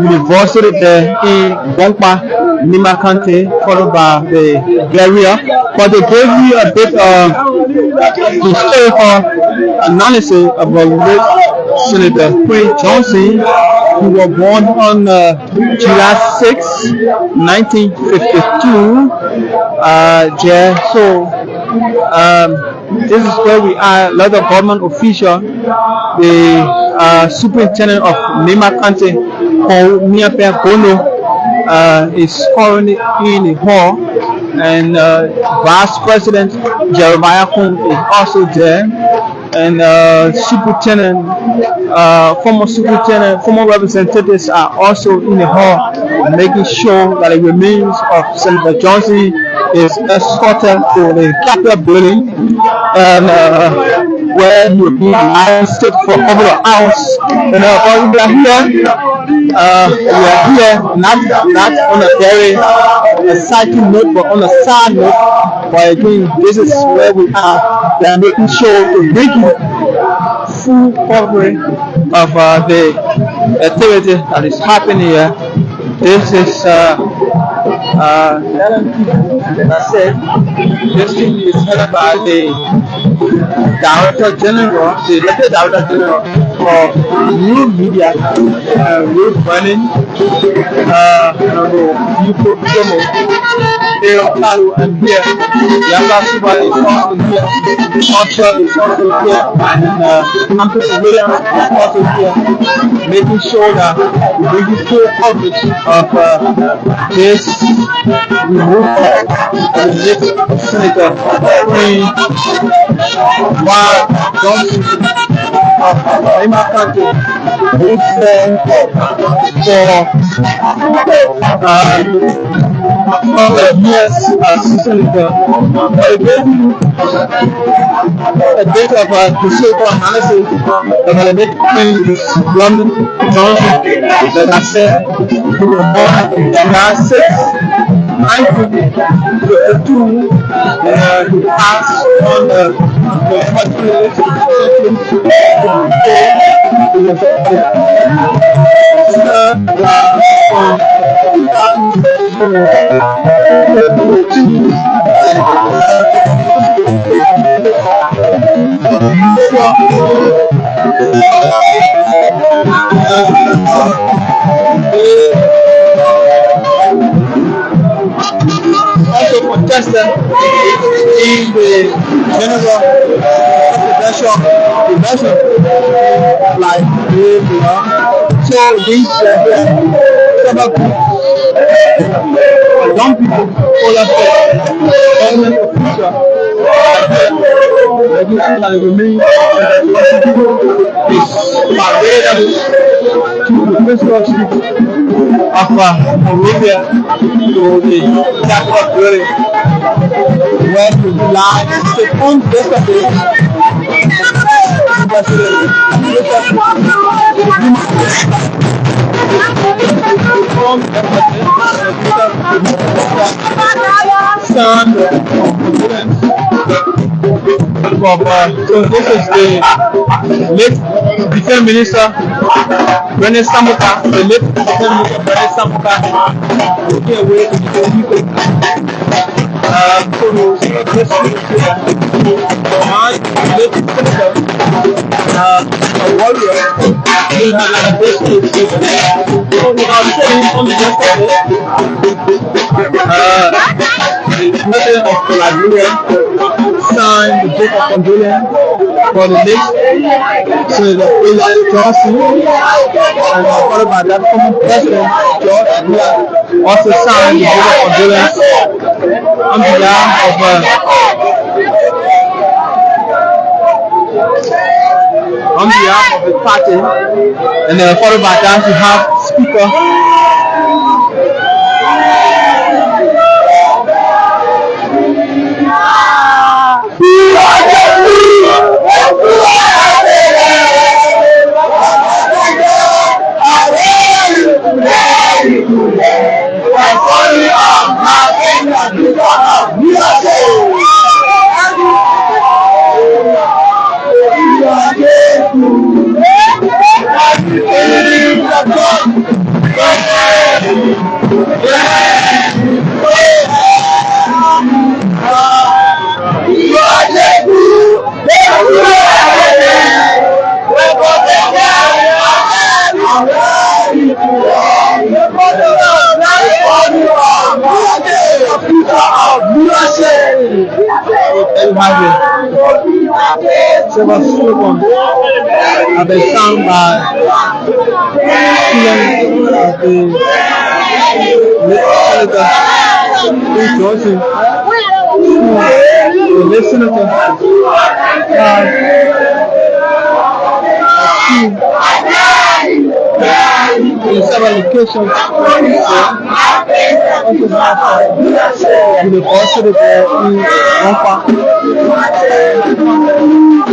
University there in Bongpa, Nima County, followed by the burial. But they gave you a bit of historical analysis about late Senator Prince Johnson, who was born on July 6, 1952. This is where we are. A lot of government officials, the superintendent of Nima County, called Miape Gono, is currently in the hall, and Vice President Jeremiah Kung is also there, and former representatives are also in the hall, making sure that the remains of Senator Johnson is escorted to the Capitol building. And where you will be announced for a couple of hours. We are here. We are here not on a very exciting note, but on a sad note. But again, this is where we are. We are making sure to bring you full coverage of the activity that is happening here. This is LMP. That's it. This thing is headed by the Director General, the Deputy Director General for New Media, Ruth Burning, New Promo, and here, Yanga Suba is also here, Oxford is also here, and Hampton Williams is also here, making sure that we bring you full coverage of this removal of the late Senator Queen Johnson of Lima County, who said for years as Senator, a bit of a historical analysis of the late Queen London Johnson that I said we were born in July 6, 1952, and he passed on the also contested in the general presidential election, like so these several young people, all of them, government officials, that remain is available to the principal street of Monrovia to the capital building, where to lie on yesterday. So this is the late Defense Minister Bernard Samuka, the late Defense Minister Bernard Samuka, looking away to the people. So this is my late senator, a warrior, who had a basically on the yesterday. The president of Liberia signed the book of condolence for the late Senator Johnson, and followed by that former president George also signed the book of condolence on behalf of the party, and then followed by that we have Speaker several slogans have been sung by students of the late Senator Johnson, the late Senator in several locations. University in Monrovia.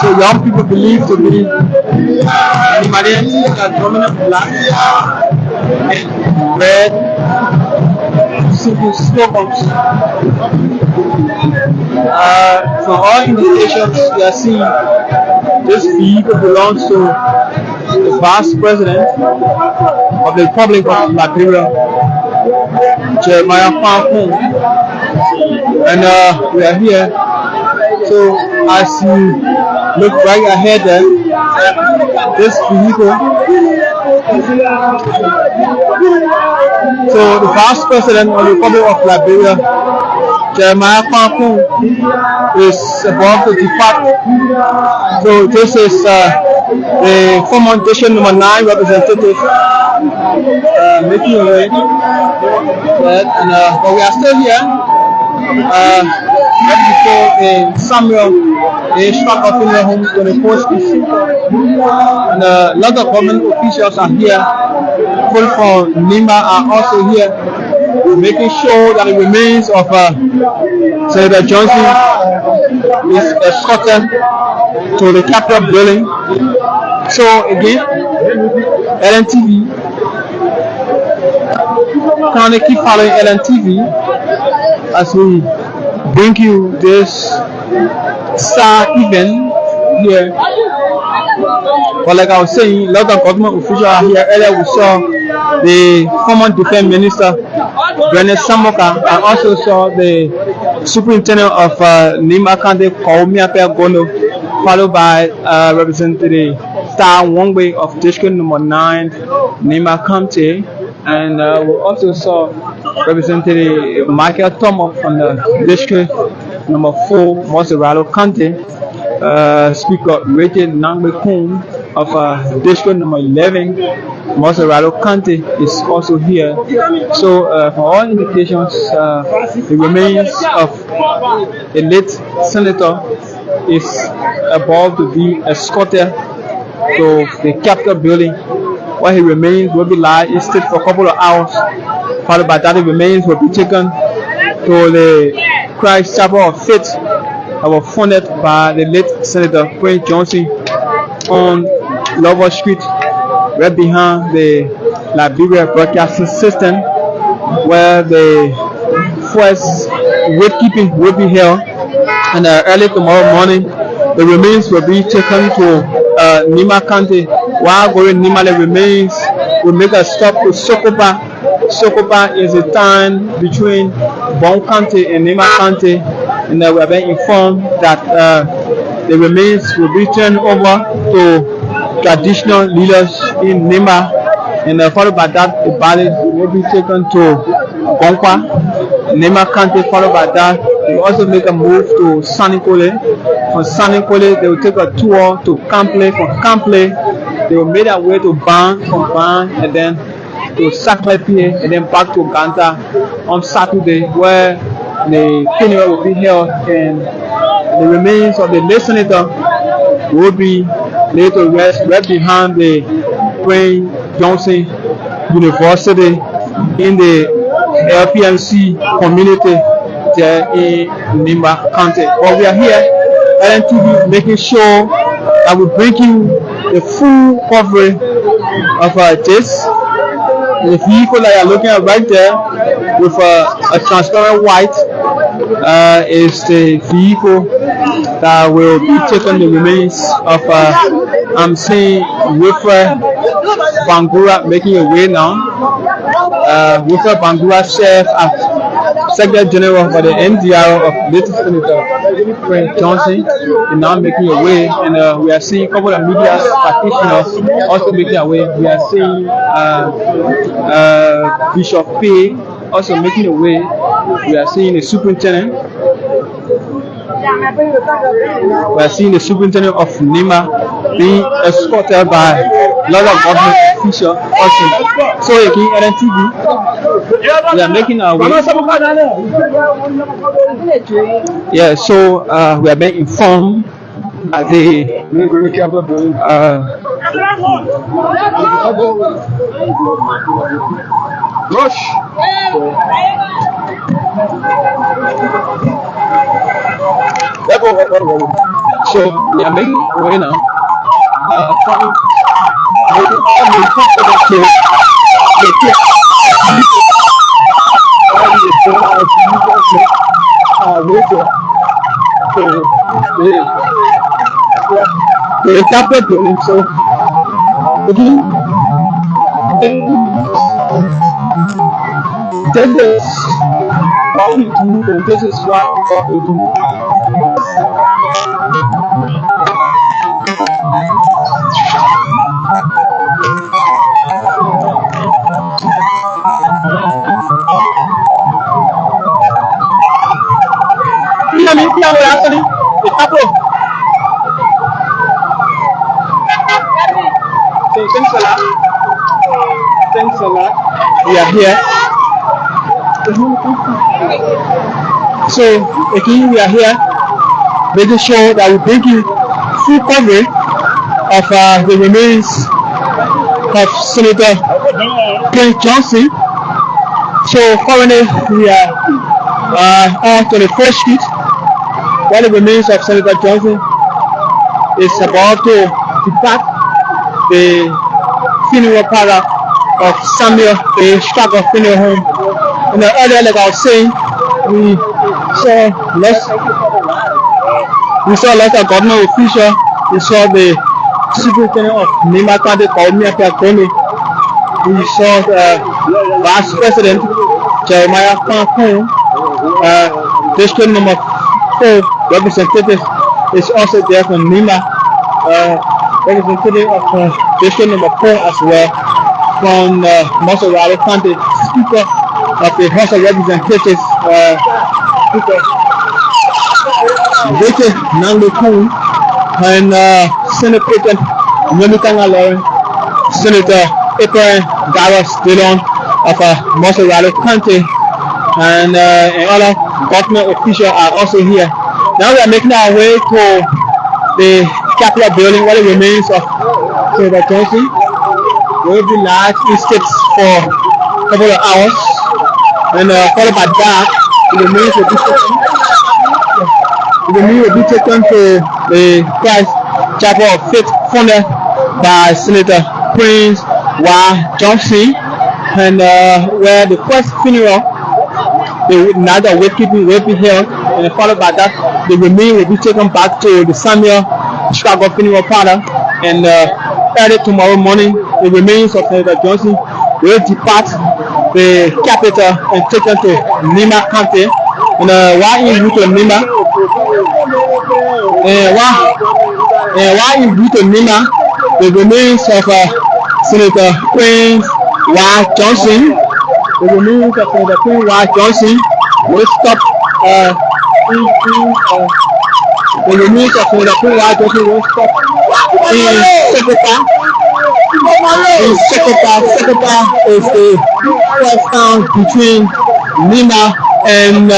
So young people believe to be humanity as dominant black and red simple slogans. From all indications we are seeing this vehicle belongs to the past president of the Republic of Liberia, Jeremiah Kwan, and we are here. So as you look right ahead there, this vehicle, so the past president of the Republic of Liberia, Jeremiah Kwan, is about to depart. So this is the former District number 9 representative making a way. But we are still here. Right before Samuel, the Stryker funeral home, 24th Street, and a lot of government officials are here. People from Nima are also here, making sure that the remains of Senator Johnson is escorted to the Capitol building. So again, LNTV, can keep following LNTV as we bring you this star event here. But like I was saying, a lot of government officials are here. Earlier we saw the former defense minister, Brennan Samoka, and also saw the superintendent of Nima County, Kaumiape Gono, followed by Representative Star Wongway of District number 9, Nima County, and we also saw Representative Michael Thomas from the District number 4, Monrovia County, Speaker Richard Nangbe-Kun of District number 11, Monrovia County is also here. So for all indications, the remains of a late senator is about to be escorted to the Capitol building, where his remains will be lying in state for a couple of hours. Followed by that, the remains will be taken to the Christ Chapel of Faith that was founded by the late Senator Prince Johnson on Lover Street, right behind the Liberia Broadcasting System, where the first wakekeeping will be held. And early tomorrow morning, the remains will be taken to Nima County. While going Nima, the remains will make a stop to Sokopa. Sokopa is a town between Bon County and Nima County, and we have been informed that the remains will be turned over to traditional leaders in Nima, and followed by that, the bodies will be taken to Gonkwa, Nema County, followed by that. They will also make a move to Sanikole. From Sanikole, they will take a tour to Kample. From Kample, they will make their way to Ban, from Ban, and then to Saklepi, and then back to Ganta on Saturday, where the funeral will be held, and the remains of the late senator will be laid to rest right behind the Prince Johnson University in the LPMC community there in Nimba County. But we are here at NTV making sure that we bring you the full coverage of this. The vehicle that you're looking at right there with a transparent white is the vehicle that will be taking the remains of I'm seeing Wilfred Bangura making a way now. Wilfred Bangura served as Secretary General for the NDR of latest Senator Prince Johnson, is now making a way, and we are seeing a couple of media practitioners also making a way. We are seeing Bishop P also making a way. We are seeing the superintendent. We are seeing the superintendent of Nima being escorted by a lot of government officials also. So again, at NTV, we are making our way. Yeah, so we are being informed that the rush. So we are making our way now. The tablet building, so this is what we do. Thanks a lot. We are here. So again, we are here making sure that we bring you full coverage of the remains of Senator Prince Johnson. So currently we are on 21st Street, where the remains of Senator Johnson is about to depart the funeral parlor of Samuel, the Stryker funeral home. And earlier, like I was saying, we saw lots of government officials. We saw the superintendent of Nima County, we saw the Vice President Jeremiah Kankun, District number 4 representative is also there from Nima, representative of District number 4 as well, from Monrovia County, Speaker of the House of Representatives, Speaker Richard Nangokun, and Senate President Nyamikanga Lauren, Senator April Dallas Dillon of Monrovia County, and other government officials are also here. Now we are making our way to the Capitol building, where the remains of Senator Johnson will be large estates for a couple of hours, and followed by that, the remains will be taken to the Christ Chapel of Faith, funded by Senator Prince Johnson, and where the first funeral, the night of wakekeeping will be held, and followed by that, the remains will be taken back to the Samuel Stryker funeral parlor, and early tomorrow morning, the remains of Senator Johnson will depart the capital and taken to Nima County. And while en route to Nima, the remains of Senator Prince Johnson the remains of Senator Queen Johnson will stop the remains of Senator Queen Johnson will stop in Sokopa. In Sokopa is the first town between Nima and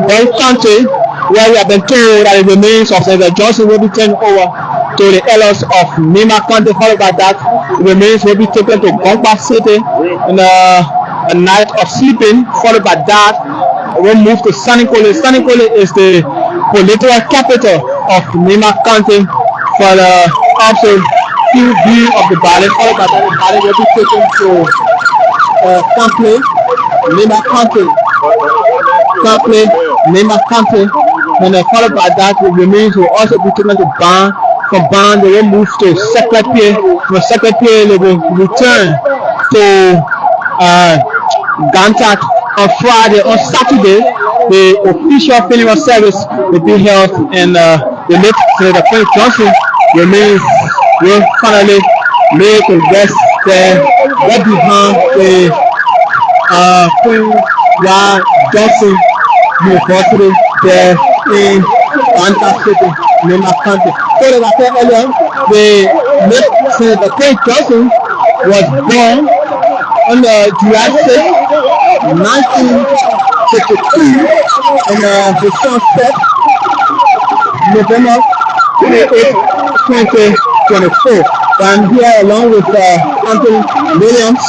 Bell County, where we have been told that the remains of Senator Johnson will be turned over to the elders of Nima County. Followed by that, the remains will be taken to Gompa City in a night of sleeping. Followed by that, we'll move to Sanikole. Sanikole is the political capital of Nima County for the also view of the body. Followed by that, the body will be taken to Kample, Nima County. Kample, Nima County. And followed by that, the remains will also be taken to Ban. From Ban, they will move to Secretary. From Secretary, they will return to Gantak on Friday. On Saturday, the official funeral service will be held, and the late Senator Queen Johnson remains will finally make a rest there right behind the Queen Johnson University there in Gantak City, Nima County. So as I said earlier, the late Senator Queen Johnson was born on July 6, 1952, and his son set November 28, 2024. I'm here along with Anthony Williams.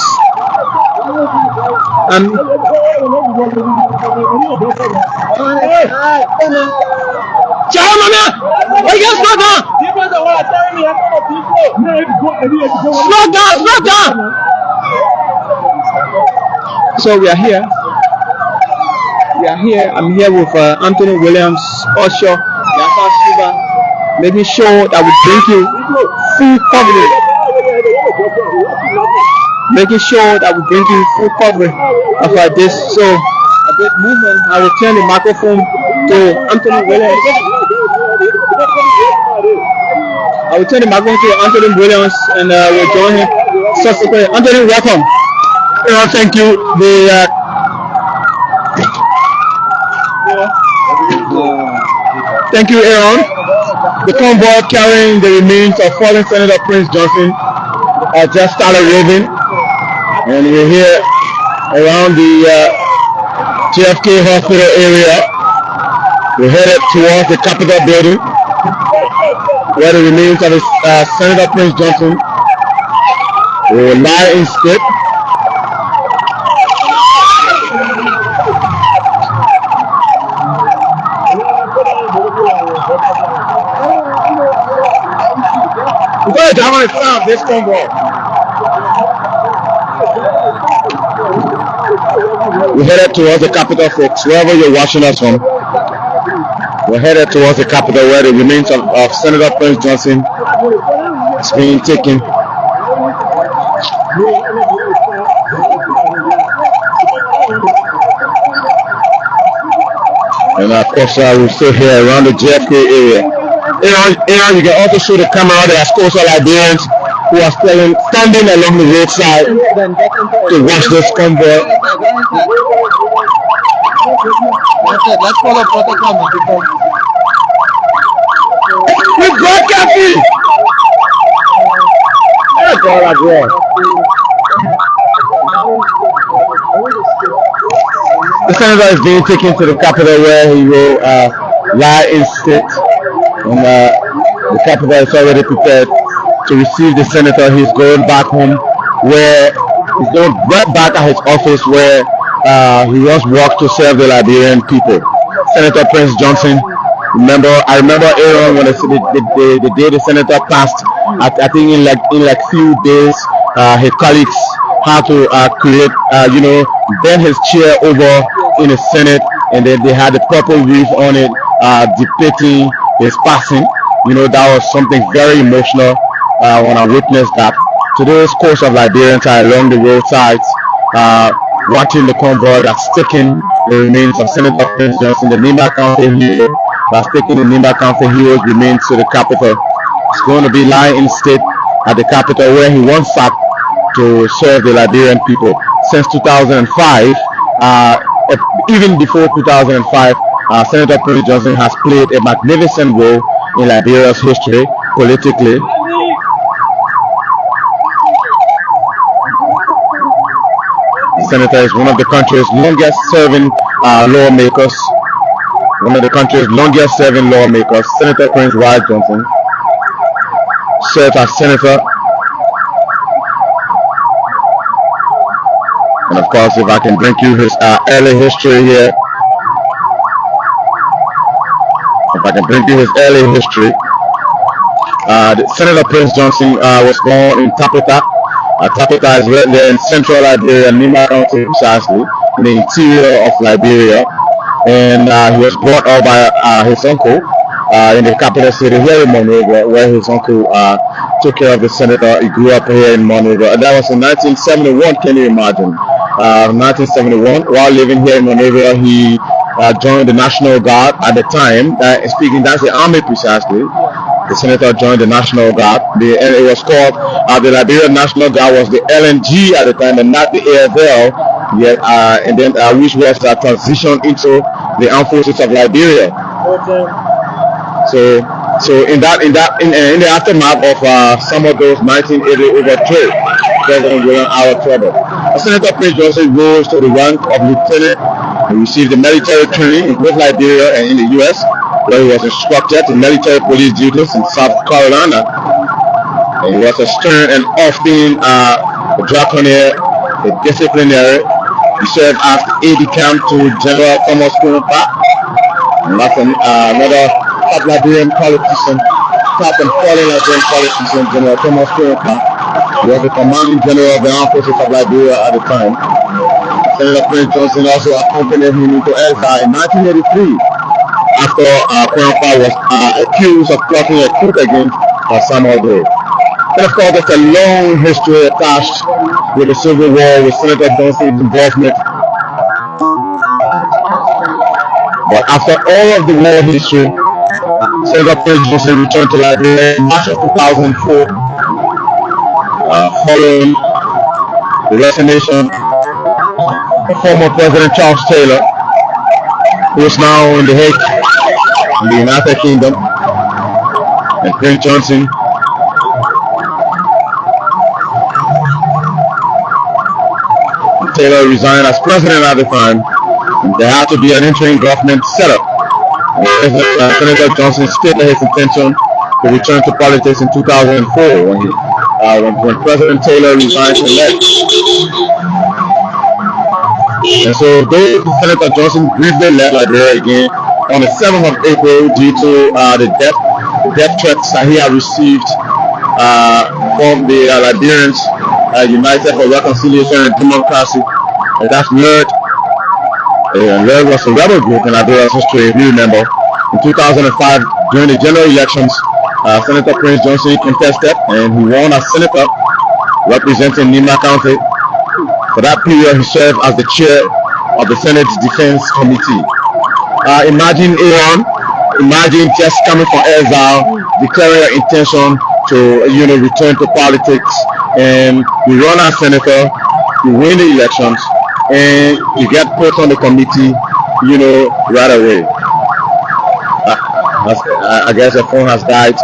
Slow down. So we are here. I'm here with Anthony Williams, Osho, Yasa Suba, making sure that we bring you full coverage. Of this. So at this movement, I will turn the microphone to Anthony Williams. And we'll join him subsequently. Anthony, welcome. Thank you. Thank you, Aaron. The convoy carrying the remains of fallen Senator Prince Johnson just started moving, and we're here around the JFK Hospital area. We're headed towards the Capitol building, where the remains of Senator Prince Johnson will lie in state. I want to stop this convoy. We're headed towards the Capitol, folks. Wherever you're watching us from, we're headed towards the Capitol, where the remains of Senator Prince Johnson is being taken. And of course, we're still here around the JFK area. Aaron, you can also show the camera. There are coastal Liberians who are standing along the roadside to watch this convoy. Let's follow protocol, people. We broadcasting! That's all I brought. The senator is being taken to the Capitol, where he will lie in state. And the Capitol is already prepared to receive the senator. He's going back home, where he's going right back at his office, where he was worked to serve the Liberian people. Senator Prince Johnson. I remember Aaron when the day the senator passed. I think in like few days, his colleagues had to create, bend his chair over in the Senate, and then they had the purple wreath on it, depicting his passing. That was something very emotional when I witnessed that. Today's course of Liberians are along the roadsides, watching the convoy that's taking the remains of Senator Prince Johnson, the Nima County hero, that's taking the Nima County hero's remains to the Capitol. He's going to be lying in state at the Capitol, where he once sat to serve the Liberian people. since 2005. Even before 2005, Senator Prince Johnson has played a magnificent role in Liberia's history politically. The senator is one of the country's longest serving lawmakers. Senator Prince Wise Johnson served as senator. And of course, if I can bring you his early history here. Senator Prince Johnson was born in Tapeta. Tapeta is right there in central Liberia, Nima County precisely, in the interior of Liberia. And he was brought up by his uncle in the capital city here in Monrovia, where his uncle took care of the senator. He grew up here in Monrovia. And that was in 1971, can you imagine? 1971, while living here in Monrovia, he joined the National Guard at the time. That's the army precisely. The senator joined the National Guard. It was called the Liberian National Guard was the LNG at the time, and not the AFL. Yet, and then which was a transition into the armed forces of Liberia. So in the aftermath of some of those 1980 overthrow, President William R. Trouble, Senator Prince Johnson rose to the rank of lieutenant. He received the military training in both Liberia and in the U.S., where he was instructed in military police duties in South Carolina. And he was a stern and often draconian disciplinary. He served as aide-de-camp to General Thomas Kurumpa, and that's another top Liberian politician, General Thomas Kurumpa. He was the commanding general of the armed forces of Liberia at the time. Senator Prince Johnson also accompanied him into exile in 1983 after Kurumpa was accused of plotting a coup against Samuel Gray. And of course, there's a long history attached with the Civil War, with Senator Johnson's involvement. But after all of the war history, Senator Prince Johnson returned to Liberia in March of 2004, following the resignation of former President Charles Taylor, who is now in The Hague, in the United Kingdom. And Prince Johnson Taylor resigned as president at the time. There had to be an interim government set up. Senator Johnson stated his intention to return to politics in 2004 when President Taylor resigned and left. And so though Senator Johnson briefly left Liberia again on the 7th of April due to the death threats that he had received from the Liberians United for Reconciliation and Democracy. And that's LERD. LERD was a rebel group in Liberia's history, if you remember. In 2005, during the general elections, Senator Prince Johnson contested and he won as senator representing Nima County. For that period, he served as the chair of the Senate's Defense Committee. Imagine just coming from exile, declaring your intention to return to politics, and you run as senator, you win the elections, and you get put on the committee, right away. I guess the phone has died.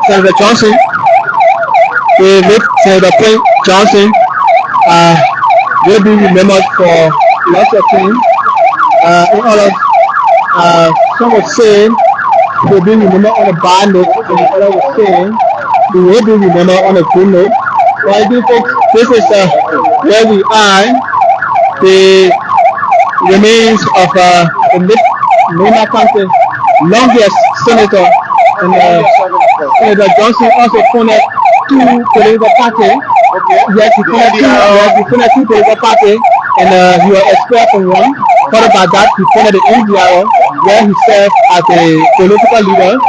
Senator Johnson, Senator Prince Johnson will be remembered for lots of things. Some was saying he will be remembered on a bad note, and the other was saying he will be remembered on a good note. So I do think this is where we are. The remains of the Nima County longest senator, and Senator Johnson also founded two political parties. Yes, he founded two political parties, and he was expelled from one. Followed by that, he founded the NDR, where he served as a political leader,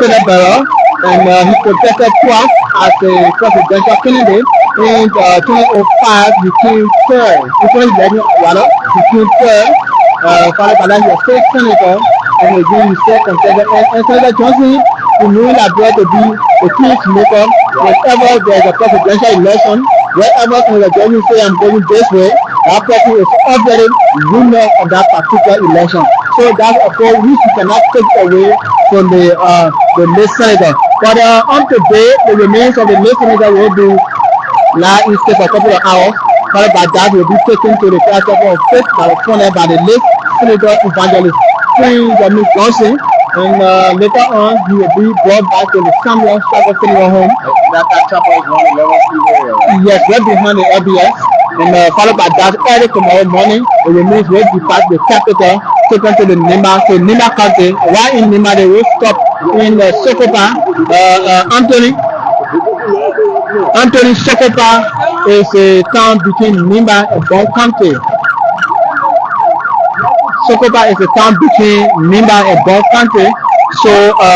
Senate bearer, and he contested twice as a presidential candidate. In 2005, he came third. In 2011, he came third. Followed by that, he was state senator. and again he said contested. And Senator Johnson is moving abroad to be a peacemaker. Whenever there is a presidential election, wherever Senator Johnson say I'm going this way, that person is already winner of that particular election. So that's a goal which you cannot take away from the late senator. But on today, the remains of the late senator will be lie in state for a couple of hours. Followed by that, will be taken to the Chapel of Faith that was funded by the late senator evangelist Prince Johnson. And later on, he will be brought back to the Samuel Stryker funeral home. That chapel is 111 Yes, right behind the LBS. And followed by that, early tomorrow morning, the remains will depart the capital, taken to the Nima County. While in Nima, they will stop in Sokopa. Anthony Sokopa is a town between Nima and Bon County. Sokopa is a town between Nima and Bon County. So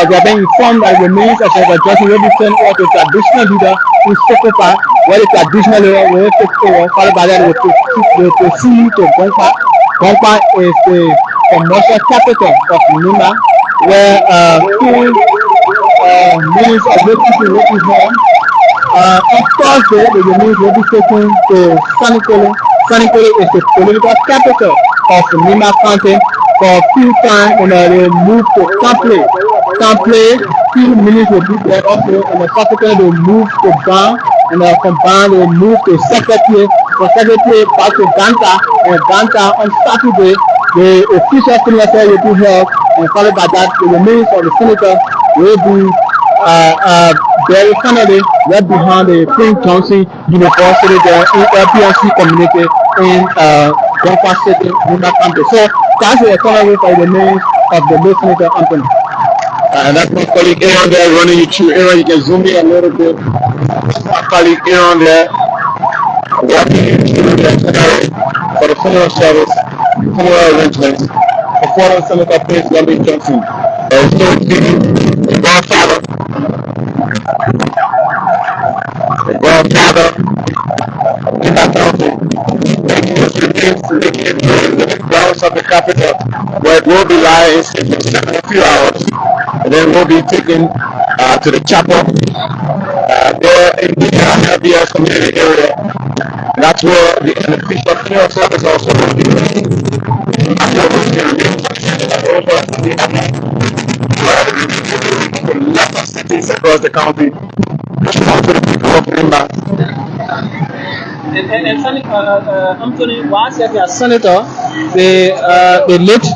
we have been informed that the remains of Senator Johnson will be sent over to the traditional leader in Sokopa, where the traditional leader will take over. Followed by that, they will proceed to Gongpa. Gongpa is the commercial capital of Nima, where two millions of people will be home. On Thursday, the remains will be taken to Sanikole. Sanikole is the political capital of Nima County. For a few times, and they will move to Campley. Campley, few minutes will be there also, and subsequently they will move to Ban, and from Ban they will move to Secretary, from Secretary back to Ganta, and Ganta on Saturday, the official senator will be held, and followed by that, the remains of the senator will be buried finally right behind the Prince Johnson University there in LPNC community in Gongpa City, Nima County. So that's the economy for the names of the late Senator Anthony. And that's my colleague Aaron there running you through. Aaron, you can zoom in a little bit. My colleague Aaron there walking you through the itinerary for the funeral service, funeral arrangements for former Senator Prince Johnson. So the grandfather in that county. The grounds of the capital, where it will be lying in a few hours, and then we'll be taken to the chapel there in the LBS community area. And that's where the official funeral service also will be. Cities across the county, to the people of Limba. And Anthony, once as senator, the late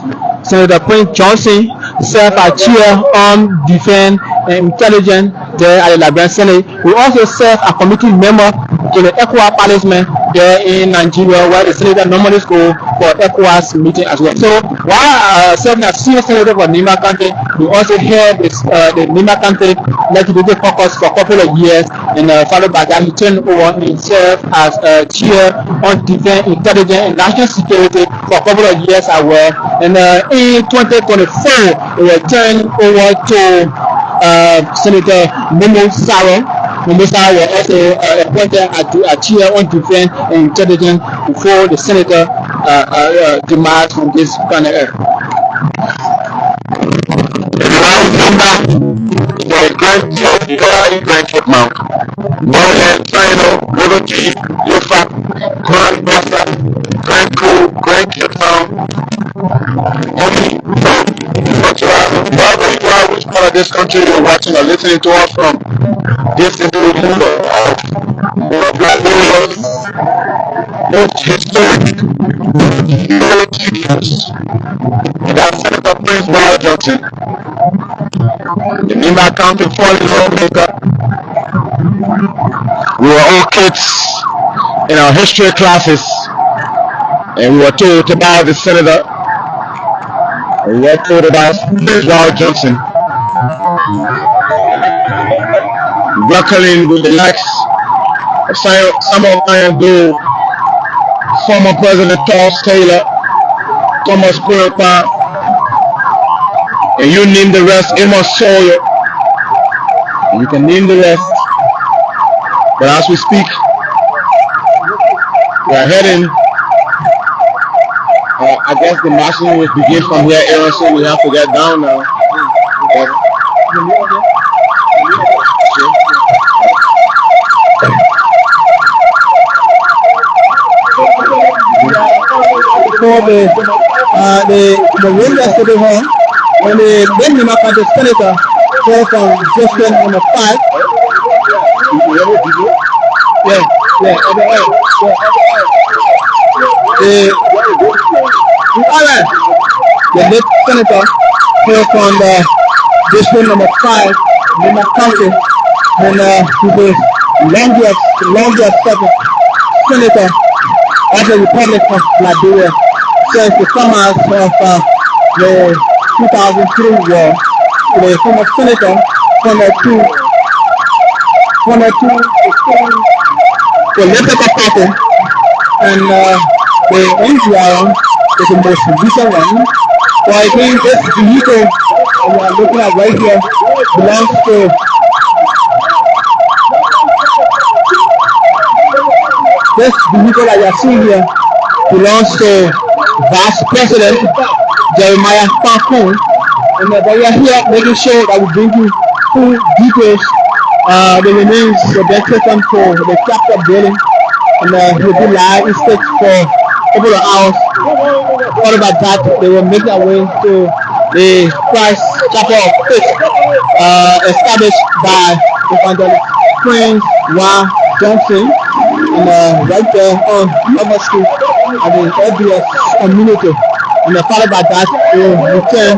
Senator Prince Johnson served as chair on defense and intelligence there at the Liberian Senate. We also serve as committee member to the ECOWAS parliament there in Nigeria, where the senator normally go for ECOWAS meeting as well. So while serving as senior senator for Nima County, we also held the Nima County legislative caucus for a couple of years, and followed by that he turned over and served as chair on defense, intelligence, and national security for a couple of years as well. And in 2024, we were turned over to Senator Momo Saro. Momo Saro was also appointed as chair on defense and intelligence before the senator demise from this planet Earth. Grandkid Mount, Moreland, Chino, River Chief, Yufa, Grand Bassa, Grand Cool, Grandkid Mount, which part of this country you're watching or listening to us from? This is the black rulers, no history, no teachers. That's Senator Prince Johnson. The Nima County fallen lawmaker. We were all kids in our history classes, and we were told about the senator. And we were told about Prince Johnson. Grappling with the likes of Samuel Doe, former President Charles Taylor, Thomas Kuropa, and you name the rest, Amos Sawyer. And you can name the rest. But as we speak, we are heading I guess the marching will begin from here, Aaron, so we have to get down now. For the room yesterday home, when the Benjamin County Senator called from district number 5. The late senator called from the district number 5, Benjamin County, and he was longest serving senator of the Republic of Liberia since the summers of the 2003 war. The former senator from the two political party, and the NGR is the most recent one. So I think this vehicle we are looking at right here belongs to that you are seeing here belongs to Vice President Jeremiah Falcon, and we are here making sure that we bring you full details. The remains the death taken for the chapter building, and will be live in state for a couple of hours. All about that, they will make their way to the Christ Chapel of Faith, established by Evangelist Prince Wa Johnson, and right there on Harvard Street at the LBS community. And followed by that, they will return.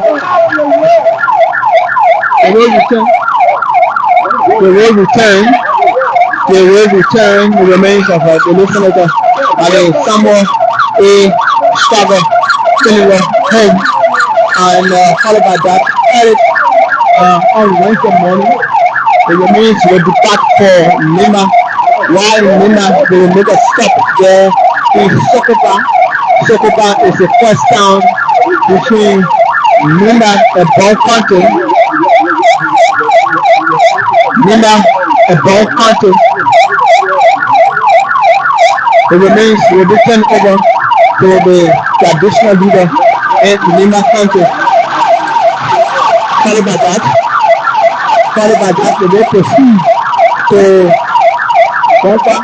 They will return the remains of the late senator at the Samuel A. Stryker funeral home, and followed by that, on Wednesday morning, the remains will depart for Lima. While in Lima, they will make a stop there in Sokopa. Sokopa is the first town between Lima and Bon County. The remains will be turned over to the traditional leader in Lima County. Followed by that, they will proceed to Bompa.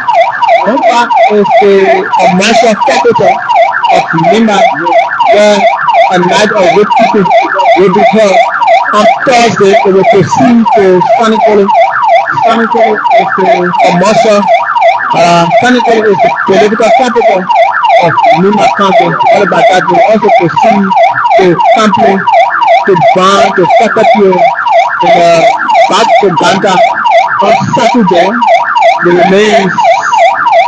Bompa is the commercial capital of Lima, where a night of good people will be held. On Thursday, they will proceed to Stryker. Stryker is the commercial. Stryker is the political capital of Lima County. All about that, they will also proceed to Sampling, to Ban, to Secretary, and back to Ganta. On Saturday, the remains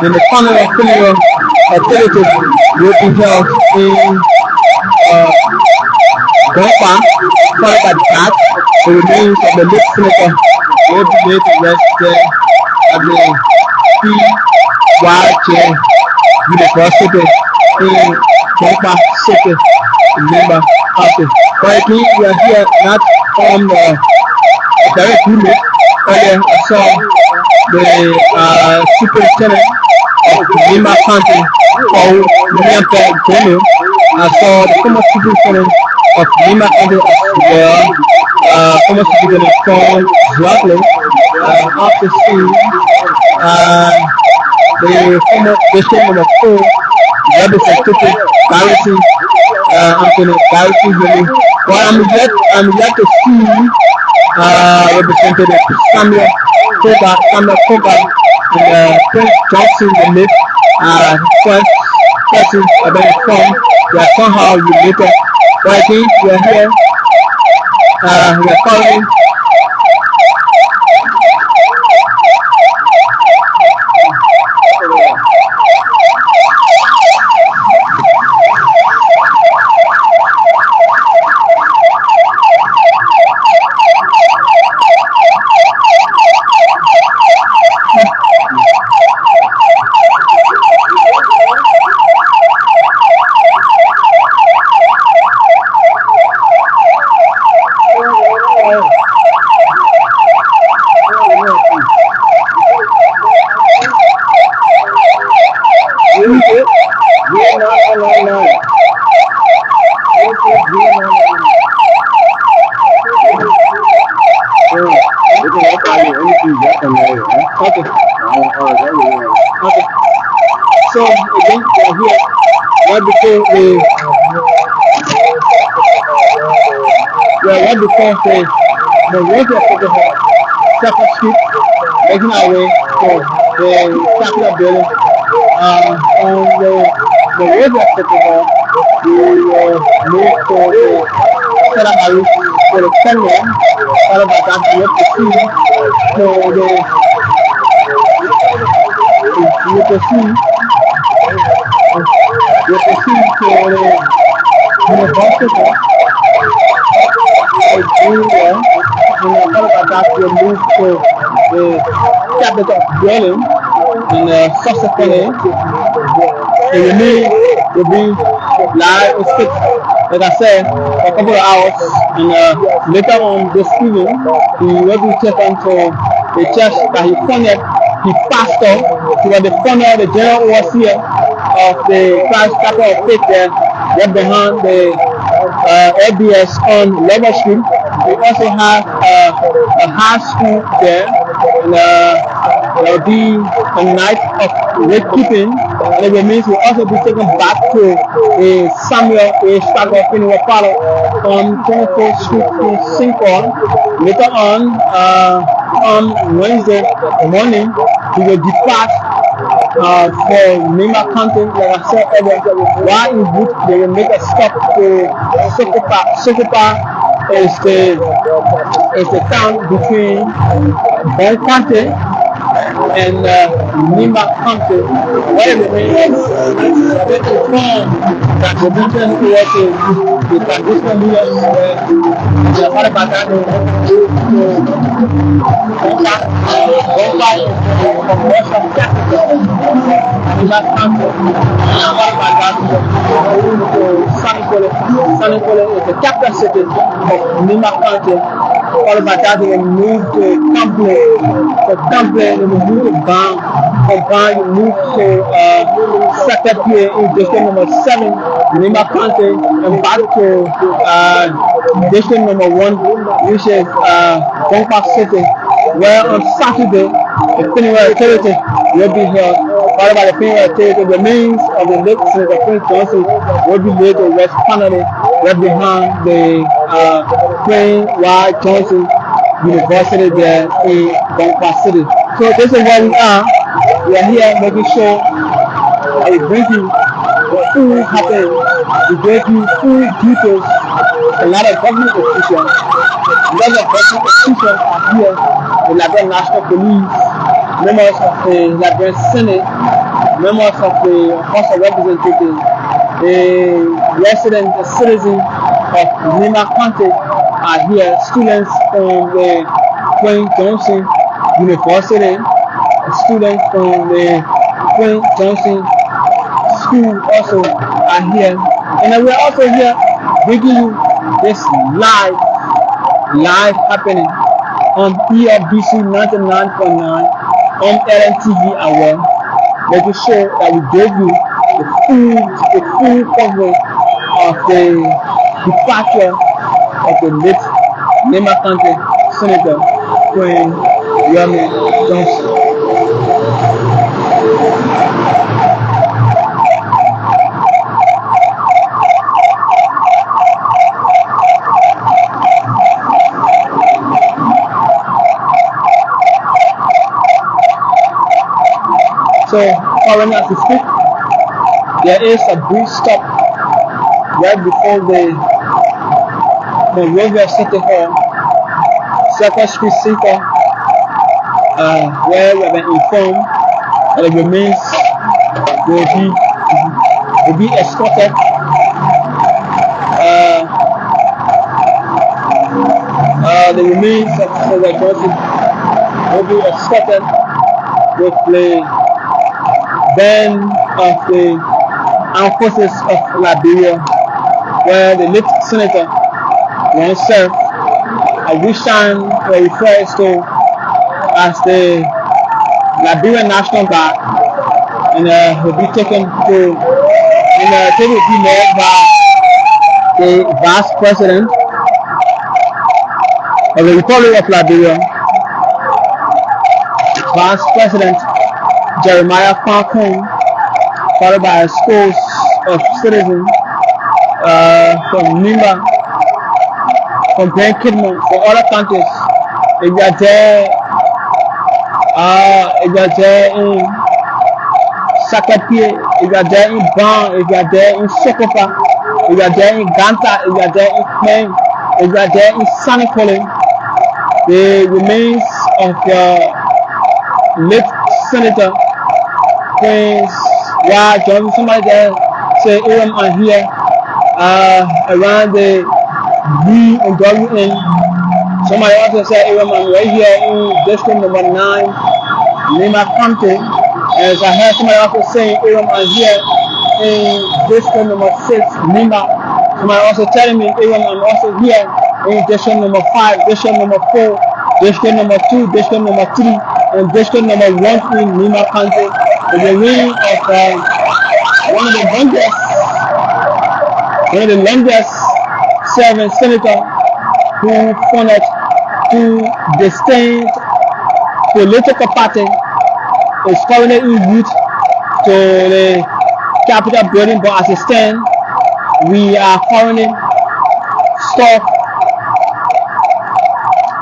in the funeral activities will be held in Bompa. Followed by that, the remains of the late senator will be laid to rest there at the PYJ University in Bompa City, in Lima County. But I think we are here not on a direct unit. Earlier, I saw the superintendent of Lima County, called William Penn. I saw the former superintendent of Lima County as well, former superintendent called Zwatley, off the scene, the former district number 4 representative Garrison, Anthony Garrison. Well, I'm yet to see Representative Samuel Koba, and Prince Johnson, the late first person about to come. They are somehow related. But I think we are here. We are calling. Okay. So again, we are here right before right before the Monrovia City Hall, Stryker Street, making our way to the Capitol building. On the Monrovia City Hall, we will move to the ceremony for the Kenya, followed by that we have to see to the university to the university. Liberia, and followed by that we move to the Capitol building, and subsequently the remain will be live like I said, for a couple of hours, and later on this evening, he will be taken to the church that he funded. He pastor, he was the founder, the general overseer of the Christ Chapel of Faith there, right behind the LBS on Level Street. We also have a high school there, and there will be a night of wakekeeping, and it means we'll also be taken back to a Samuel A. Stryker funeral parlor on 24th Street in St. Paul. Later on Wednesday morning, we will depart for Nima County, like I said earlier. While in route, they will make a stop to Sokopa. Sokopa is the town between Bon County and Nima County, where the remains informed that the movement towards the transitional leaders the part of that commercial capital Nima County, and part of that Sanikole is the capital city of Nima County. All about that, they will move to Company. From Company, they will move to Bang. From Bang, you move to second here in district number 7, Nima County, and back to district number 1, which is Bangkok City, where on Saturday, the funeral activity will be held. Followed by the funeral activity, the remains of the late Senator Prince Johnson will be laid to West Canada, right behind the Plain White Johnson University there in Bangkok City. So this is where we are. We are here making sure that we bring you what full happened. We gave you full details. A lot of government officials, are here. The Liberian National Police, members of the Liberian Senate, members of the House of Representatives, the resident citizens of Nima County are here. Students from the Queen Johnson University, students from the Queen Johnson School also are here. And then we're also here bringing you this live happening on PFBC 99.9 on LNTV Hour, making sure that we gave you the full coverage of the departure of the late Nima County Senator Queen Johnson. So, currently as we speak, there is a brief stop right before the Monrovia City Hall, 2nd Street Center, where we have been informed that the remains will be escorted the remains of Senator Johnson will be escorted with the band of the Armed Forces of Liberia, where the late senator once served, at which time were referred to as the Liberian National Guard, and will be taken to, and they will be led by the Vice President of the Republic of Liberia, Vice President Jeremiah Falcon, followed by schools of citizens from Nima, from Grand Kidman, from other countries. If you are there in Sakapie, if you are there in Ban, if you are there in Sokopa, if you are there in Ganta, if you are there in Kmen, if you are there in Sanikole, the remains of late Senator Prince Johnson, somebody there say Iram are here around the B and WN. Somebody also said Iram I'm right here in district number 9, Lima County. As I heard somebody also saying Iram are here in district number 6, Lima. Somebody also telling me Iram I'm also here in district number 5, district number 4, district number 2, district number 3, and district number 1 in Lima County. The reign of one of the longest serving senator who funded 2 distinct political parties is currently en route to the Capitol building, but as it stands, we are currently stuck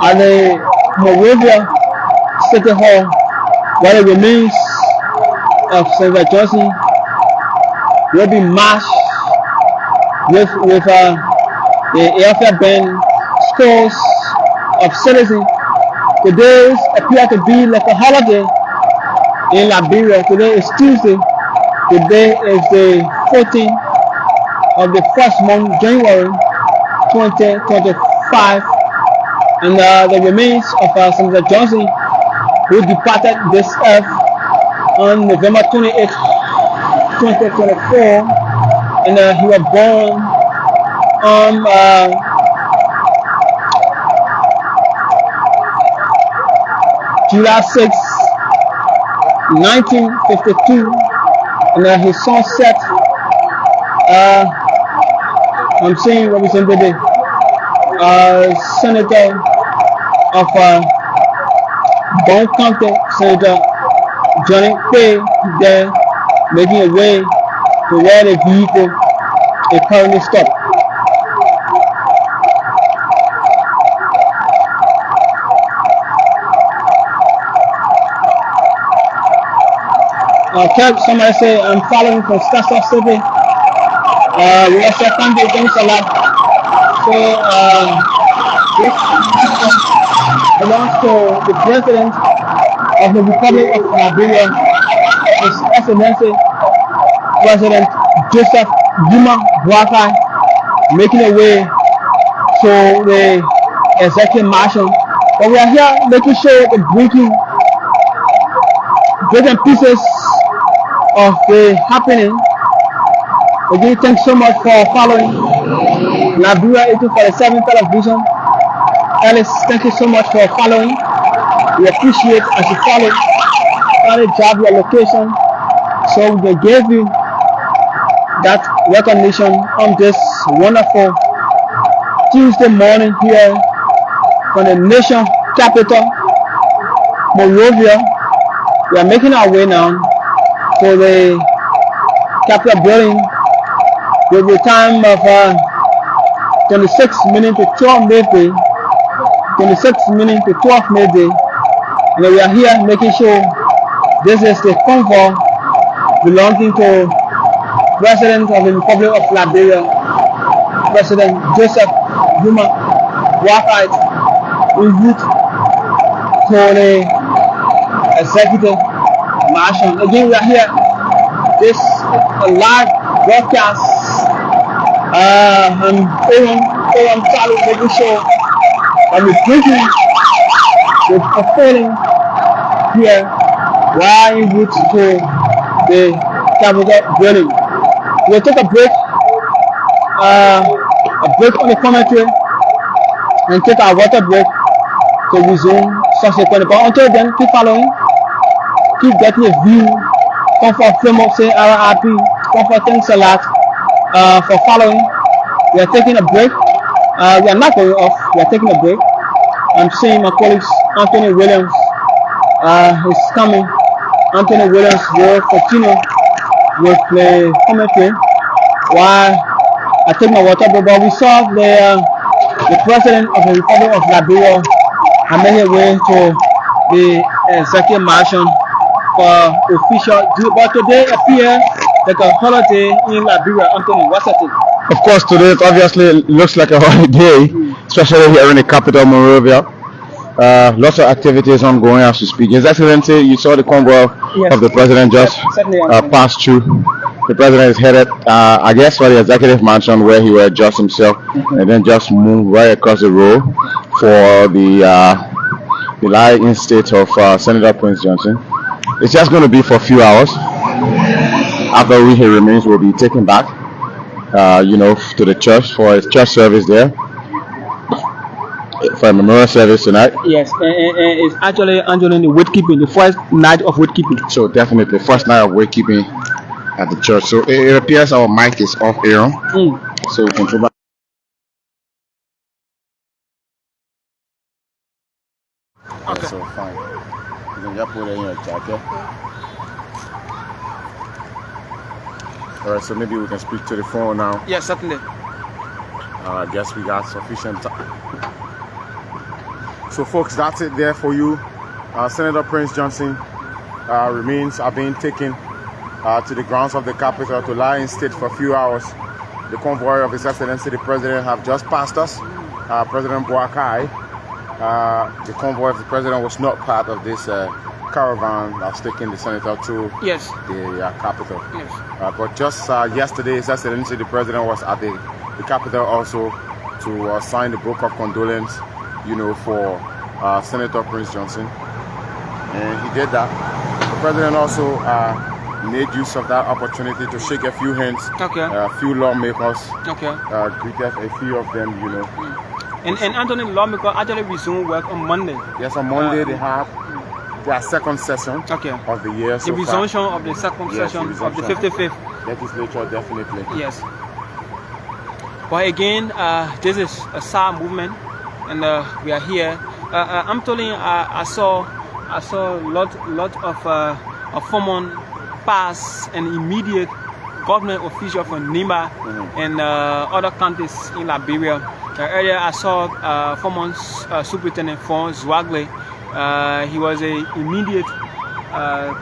at the Monrovia City Hall, where the remains of Senator Johnson will be marched with the airfare band, scores of citizens. Today appears to be like a holiday in Liberia. Today is Tuesday. Today is the 14th of the first month, January 2025, and the remains of Senator Johnson, who departed this earth on November 28, 2024, and he was born on July 6, 1952, and his sunset, I'm saying represented Senator of Bon County, Senator Johnny Pay, there making a way to where the vehicle is currently stopped. Somebody say I'm following from Stryker City. We also can't do things a lot. So this belongs to the President of the Republic of Liberia, His Excellency President Joseph Yuma Boakai, making a way to the executive marshal. But we are here making sure the breaking pieces of the happening. Again, thanks so much for following Liberia 1847 television. Alice, thank you so much for following. We appreciate as you follow the job, your location, so we can give you that recognition on this wonderful Tuesday morning here from the nation capital, Monrovia. We are making our way now to the Capitol building with the time of 26 minutes to 12 midday. 26 minutes to 12 midday. And we are here making sure this is the convoy belonging to President of the Republic of Liberia, President Joseph Yuma Boakai, in route to the executive marshal. Again, we are here. This is a live broadcast. I'm Charlie making sure that we're bringing the fulfilling here while in route to the Capitol building. We'll take a break on the commentary and take our water break to resume subsequently. But until then, keep following, keep getting a view. Comfort Framework say RIP. Comfort, thanks a lot for following. We are taking a break. We are not going off. We are taking a break. I'm seeing my colleagues Anthony Williams is coming Anthony Williams will continue with the commentary while I take my water. But we saw the president of the Republic of Liberia made his way to the executive mansion for official due. But today appears like a holiday in Liberia. Anthony, what's it? Of course, today it obviously looks like a holiday, especially here in the capital, Monrovia. Lots of activities ongoing as we speak. His Excellency, you saw the convoy of the president just pass through. The president is headed, I guess, for the executive mansion where he will adjust himself and then just move right across the road for the lie-in state of Senator Prince Johnson. It's just going to be for a few hours. After which he remains will be taken back, to the church for his church service there. For a memorial service tonight. Yes, and it's actually handling the wakekeeping, the first night of wakekeeping. So definitely, first night of wakekeeping at the church. So it appears our mic is off, Aaron. So we can go back. Okay. So fine. You can just put it in your jacket. All right. So maybe we can speak to the phone now. Yes, certainly. I guess we got sufficient time. So folks, that's it there for you. Senator Prince Johnson remains are being taken to the grounds of the capital to lie in state for a few hours. The convoy of His Excellency the President have just passed us. President Boakai. The convoy of the President was not part of this caravan that's taking the Senator to the capital. Yes. But just yesterday, His Excellency the President was at the capital also to sign the book of condolence, for Senator Prince Johnson, and he did that. The president also made use of that opportunity to shake a few hands, a few lawmakers, greeted a few of them, And Anthony, lawmakers actually resume work on Monday. Yes, on Monday they have their second session of the year. The resumption of the second session of the 55th legislature, definitely. Yes. But again, this is a sad movement. And we are here. I'm telling you, I saw a lot of former past and immediate government officials from Nima and other counties in Liberia. Earlier, I saw former Superintendent for Zwagle. He was an immediate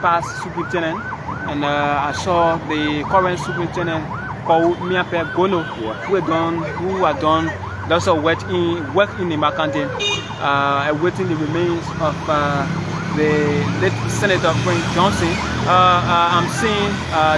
past superintendent, and I saw the current superintendent called Miape Gono, who had done lots of work in the Makante, awaiting the remains of the late Senator Prince Johnson. I'm seeing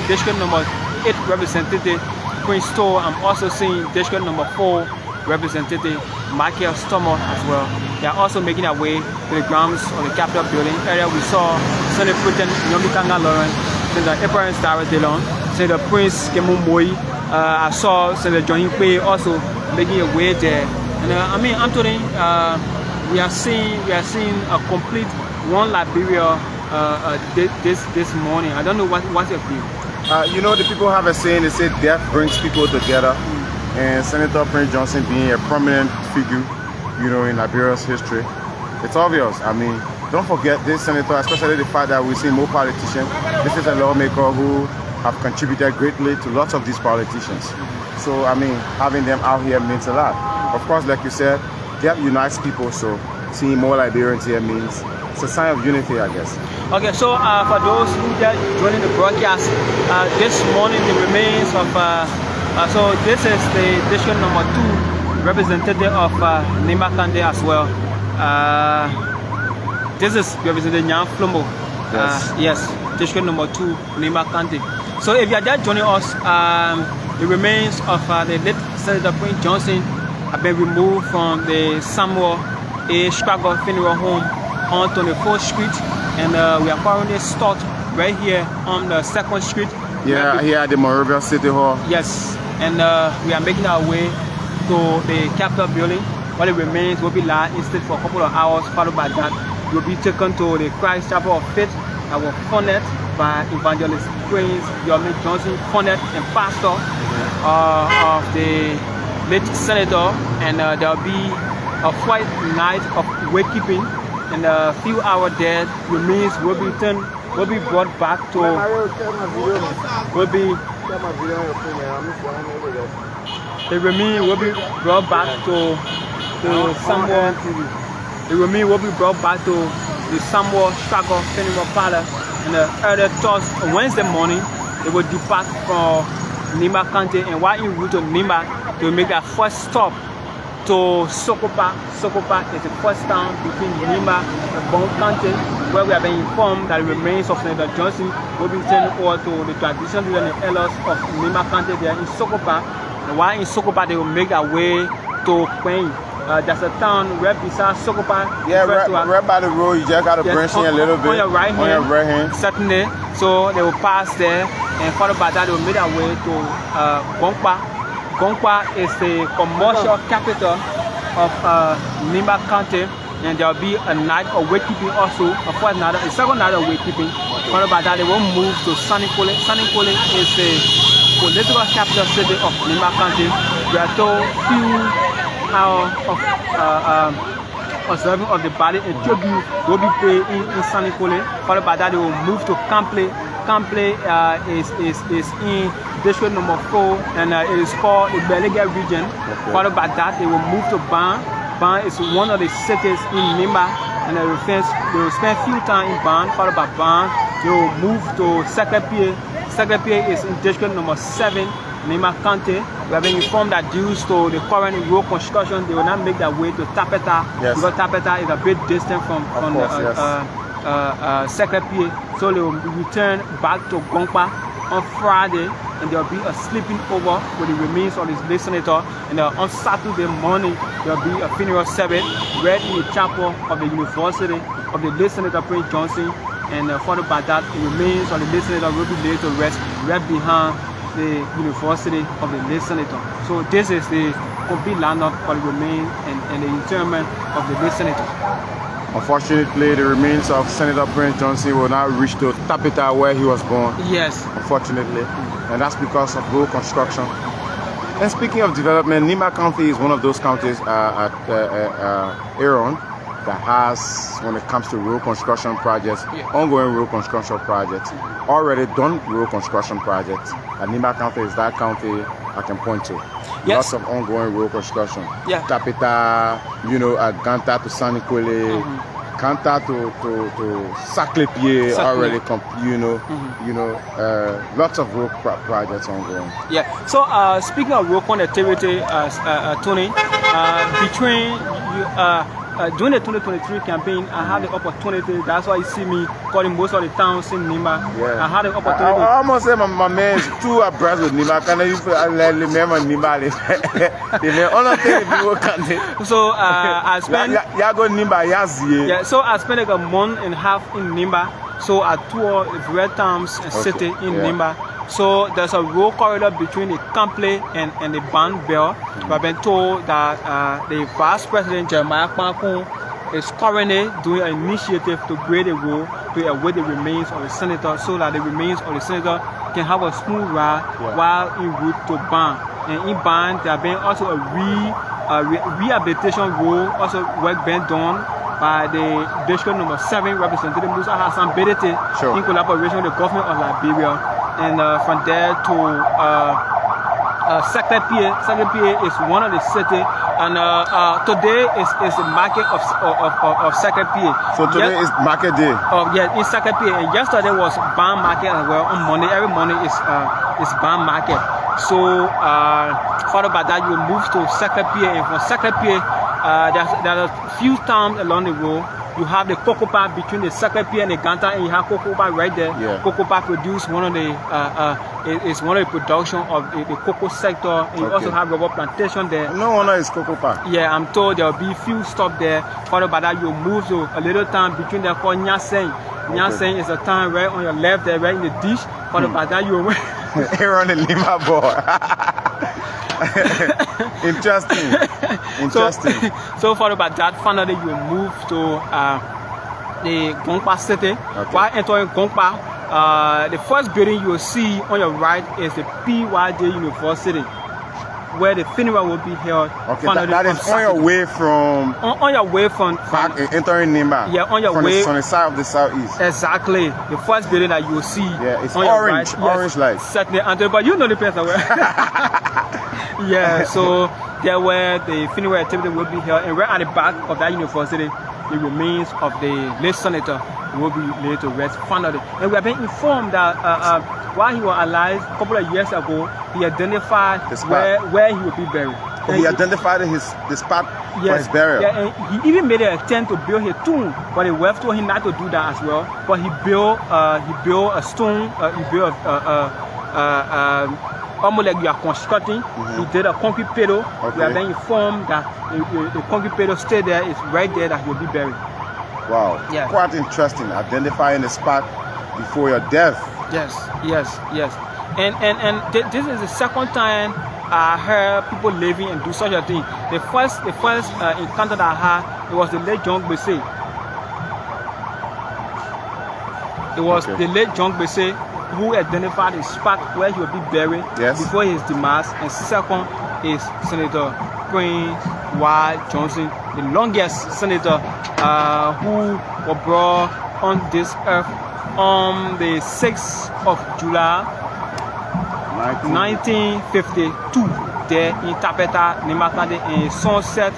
district number 8 representative Prince Stowe. I'm also seeing district number 4 representative Michael Stommer as well. They are also making their way to the grounds of the Capitol building. Earlier we saw Senator President Yomikanga Lawrence, Senator Eperance Dara Delon, Senator Prince Kemumboyi. I saw Senator John Pay also making a way there, and I'm telling you, we are seeing a complete one Liberia this morning. I don't know what's your view. The people have a saying. They say death brings people together, and Senator Prince Johnson being a prominent figure, in Liberia's history, it's obvious. Don't forget this senator, especially the fact that we see more politicians. This is a lawmaker who have contributed greatly to lots of these politicians. So, having them out here means a lot. Of course, like you said, that unites people, so seeing more Liberians here means it's a sign of unity, I guess. Okay, so for those who are joining the broadcast, this morning the remains of, so this is the district number 2 representative of Nimakande as well. This is Representative Nyan Flombo. Yes, district number 2, Nimakande. So if you are just joining us, the remains of the late Senator Prince Johnson have been removed from the Samuel A. Stryker Funeral Home on 24th Street, and we are currently stopped right here on the 2nd Street. Yeah, here at the Monrovia City Hall. Yes, and we are making our way to the Capitol building, where the remains will be lying in state for a couple of hours. Followed by that, will be taken to the Christ Chapel of Faith that was funded by Evangelist Prince Yomi Johnson, funded and pastor of the late senator, and there will be a quiet night of wakekeeping, and a few hours there remains will be returned will be brought back to the remain will be brought back to somewhere. The remain will be brought back to the Samuel Stryker funeral parlor, and the early Wednesday morning they will depart from Nimba County, and while en route to Nimba, they will make their first stop to Sokopa. Sokopa is the first town between Nimba and Bon County, where we have been informed that the remains of Senator Johnson will be sent over to the traditional leaders and elders of Nimba County there in Sokopa. And while in Sokopa, they will make their way to Queen. There's a town right beside Sokopa. Yeah, right by the road. You just got to branch in a little bit. On your right hand. Certainly. So they will pass there, and followed by that, they will make their way to Gongpa. Gongpa is the commercial capital of Nimba County, and there will be a night of wakekeeping also, a second night of wakekeeping. Followed by that, they will move to Sanikole. Sanikole is the political capital city of Nimba County. We are told few hours of observing of the body and tribute will be paid in Sanikole. Followed by that, they will move to Kample. Kample is in district number 4, and it is called the Liberia region. Okay. Followed by that, they will move to Ban. Ban is one of the cities in Nimba, and they will spend few time in Ban. Followed by Ban, they will move to Secretary. Secretary is in district number 7, Nimba County. We have been informed that due to the current road construction, they will not make their way to Tapeta, because Tapeta is a bit distant from Secretary. So they will return back to Gongpa on Friday, and there will be a sleeping over with the remains of his late senator. And on Saturday morning, there will be a funeral service right in the chapel of the University of the late Senator Prince Johnson. And followed by that, the remains of the late senator will be laid to rest right behind the University of the late senator. So this is the complete lineup for the remains and the interment of the late senator. Unfortunately, the remains of Senator Prince Johnson will not reach to Tapeta where he was born. Yes. Unfortunately. And that's because of road construction. And speaking of development, Nimba County is one of those counties at Aaron that has, when it comes to road construction projects, ongoing road construction projects, already done road construction projects. And Nimba County is that county I can point to. Lots of ongoing road construction. Tapeta, Ganta to Sanikole, Ganta to Saclepied already, lots of road projects ongoing. Yeah. So speaking of road connectivity, Tony, between during the 2023 campaign, I had the opportunity. That's why you see me calling most of the towns in Nimba. I had the opportunity. I almost say my man is too abreast with Nimba. Can I remember Nimba? So I spent. So I spent like a month and a half in Nimba. So I toured various towns and cities in Nimba. So there's a road corridor between the Kample and the Ban Bell. I've been told that the Vice President Jeremiah Kwankun is currently doing an initiative to grade the road to await the remains of the senator, so that the remains of the senator can have a smooth ride while en route to Ban. And in Ban, there have been also a rehabilitation road, also work being done by the district number 7 representative Musa Hassan Bedete in collaboration with the government of Liberia. And from there to Secretary is one of the cities, and today is the market of Secretary. So today is market day. In Secretary, and yesterday was Ban market as well. On Monday, every morning is Ban market. So followed by that, you move to Secretary, and from Secretary, there are a few towns along the road. You have the Cocopa between the Secretary and the Ganta, and you have Cocopa right there. Cocopa produce one of the production of the cocoa sector. And you also have rubber plantation there. No wonder it's Cocopa. Yeah, I'm told there will be few stops there. Followed by that, you move to a little town between there called Nyaseng. Nyaseng is a town right on your left there, right in the dish. Followed by that, you Aaron and Lima boy. Interesting. So followed by that, finally you move to the Gongpa city. While entering Gongpa, the first building you will see on your right is the PYD University. where the funeral will be held. Okay, that is on your way from... On your way from... Back entering Nimba. Yeah, on your from way... From the side of the southeast. Exactly. The first building that you will see. Yeah, it's on orange, your right. orange light. Certainly, but you know the place where... Yeah, so there where the funeral activity will be held. And right at the back of that university, the remains of the late senator will be laid to rest finally. And we have been informed that while he was alive a couple of years ago, he identified where he would be buried. So he identified the spot for his burial. Yeah, and he even made an attempt to build his tomb, but the wife told him not to do that as well. But he built a stone. He built almost like you are constructing. He did a concrete pillow. Okay. We have been informed that the concrete pillow stay there. It's right there that he will be buried. Wow. Yeah. Quite interesting. Identifying the spot before your death. Yes. And this is the second time I heard people living and do such a thing. The first encounter that I had, it was the late John Bese. It was the late John Bese who identified the spot where he will be buried before his demise. And second is Senator Prince Y. Johnson, the longest senator who was brought on this earth on the 6th of July 1952 there in Tapeta, Nimakande, in Sunset,